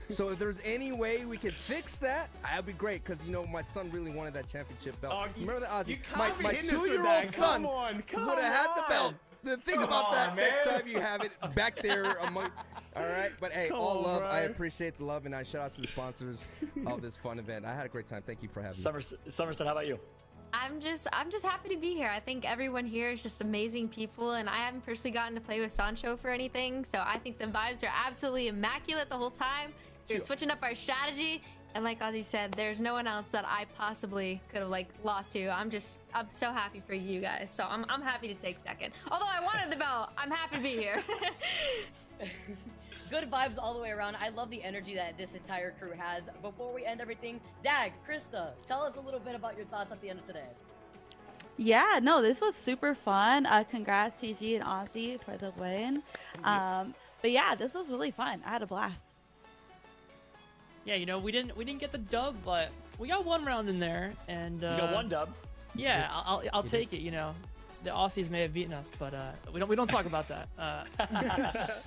Speaker 5: So if there's any way we could fix that, that'd be great. Because you know, my son really wanted that championship belt. Remember that, Ozzy? My 2-year-old son would have had the belt. Think about that next time you have it back there among. All right, but hey, all love. I appreciate the love, and I shout out to the sponsors of this fun event. I had a great time. Thank you for having me.
Speaker 1: Somerset, how about you?
Speaker 12: I'm just happy to be here. I think everyone here is just amazing people, and I haven't personally gotten to play with Sancho for anything, so I think the vibes are absolutely immaculate the whole time. We're switching up our strategy, And like Ozzy said, there's no one else that I possibly could have like lost to. I'm so happy for you guys. So I'm happy to take second. Although I wanted the belt, I'm happy to be here.
Speaker 2: Good vibes all the way around. I love the energy that this entire crew has. Before we end everything, Dag, Krista, tell us a little bit about your thoughts at the end of today.
Speaker 6: Yeah, no, this was super fun. Congrats TG and Ozzy for the win. But yeah, this was really fun. I had a blast.
Speaker 7: Yeah, you know, we didn't get the dub, but we got one round in there, and
Speaker 1: You got one dub.
Speaker 7: Yeah, I'll take it. You know, the Aussies may have beaten us, but we don't talk about that.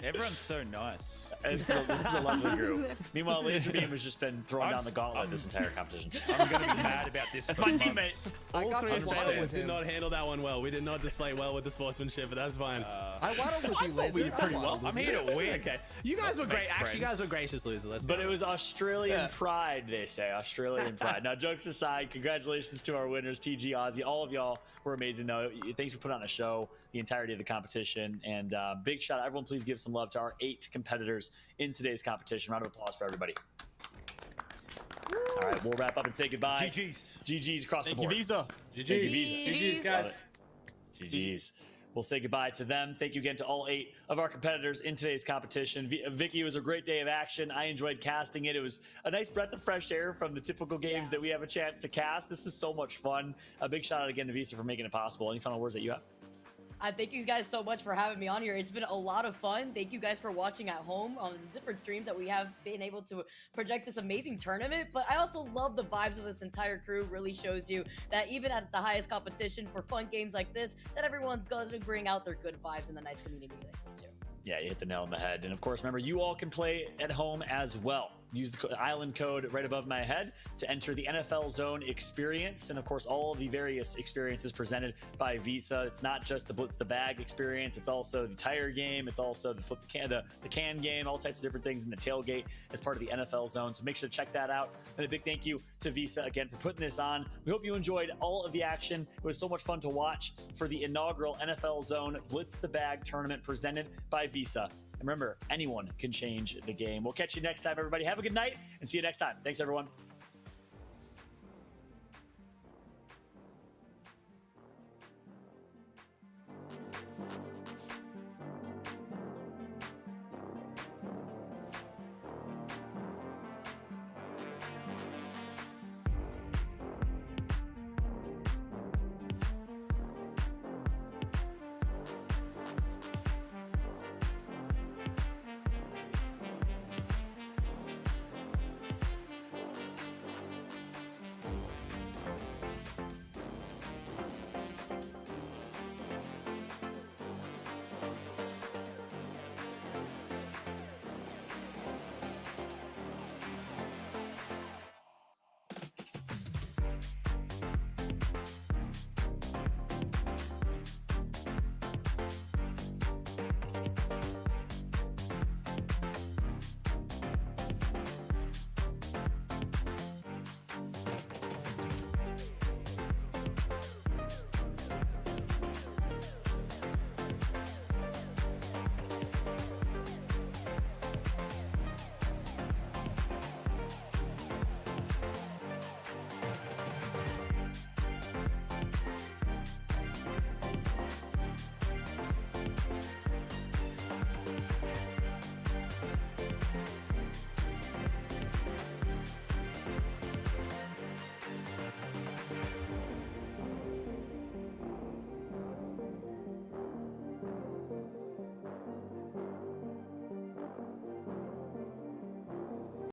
Speaker 4: Everyone's so nice.
Speaker 1: This is a lovely group. Meanwhile, Laserbeam has just been throwing down the gauntlet this entire competition.
Speaker 4: I'm going to be mad about this.
Speaker 1: That's
Speaker 4: for
Speaker 1: my
Speaker 4: months.
Speaker 1: teammate.
Speaker 3: All
Speaker 5: got
Speaker 3: three
Speaker 5: to waddle
Speaker 3: Australians
Speaker 5: with
Speaker 3: did
Speaker 5: him.
Speaker 3: not handle that one well. We did not display well with the sportsmanship, but that's fine.
Speaker 5: I waddled with you, Laser.
Speaker 3: we did pretty
Speaker 5: I
Speaker 3: well.
Speaker 5: waddled with
Speaker 4: I'm
Speaker 5: you.
Speaker 4: here to win.
Speaker 3: Okay, you guys
Speaker 4: Let's
Speaker 3: were great.
Speaker 4: make
Speaker 3: Actually, you
Speaker 4: friends.
Speaker 3: guys were gracious losers. Let's be
Speaker 1: But it
Speaker 3: honest.
Speaker 1: was Australian pride, they say. Australian pride. Now, jokes aside, congratulations to our winners, TG, Ozzy. All of y'all were amazing, though. Thanks for putting on a show the entirety of the competition. And big shout out. Everyone, please give some love to our 8 competitors in today's competition. Round of applause for everybody. All right, we'll wrap up and say goodbye.
Speaker 4: GG's.
Speaker 1: GG's across the
Speaker 10: Thank you,
Speaker 1: board.
Speaker 10: Visa.
Speaker 1: Thank you, Visa.
Speaker 11: GG's, guys.
Speaker 1: GG's. We'll say goodbye to them. Thank you again to all 8 of our competitors in today's competition. Vicky, it was a great day of action. I enjoyed casting it. It was a nice breath of fresh air from the typical games that we have a chance to cast. This is so much fun. A big shout out again to Visa for making it possible. Any final words that you have?
Speaker 2: I thank you guys so much for having me on here. It's been a lot of fun. Thank you guys for watching at home on the different streams that we have been able to project this amazing tournament. But I also love the vibes of this entire crew. Really shows you that even at the highest competition for fun games like this, that everyone's going to bring out their good vibes and the nice community like this too.
Speaker 1: Yeah, you hit the nail on the head. And of course, remember, you all can play at home as well. Use the island code right above my head to enter the NFL Zone experience. And of course, all of the various experiences presented by Visa. It's not just the Blitz the Bag experience. It's also the tire game. It's also the flip the can game, all types of different things in the tailgate as part of the NFL Zone. So make sure to check that out. And a big thank you to Visa again for putting this on. We hope you enjoyed all of the action. It was so much fun to watch for the inaugural NFL Zone Blitz the Bag tournament presented by Visa. And remember, anyone can change the game. We'll catch you next time, everybody. Have a good night and see you next time. Thanks, everyone.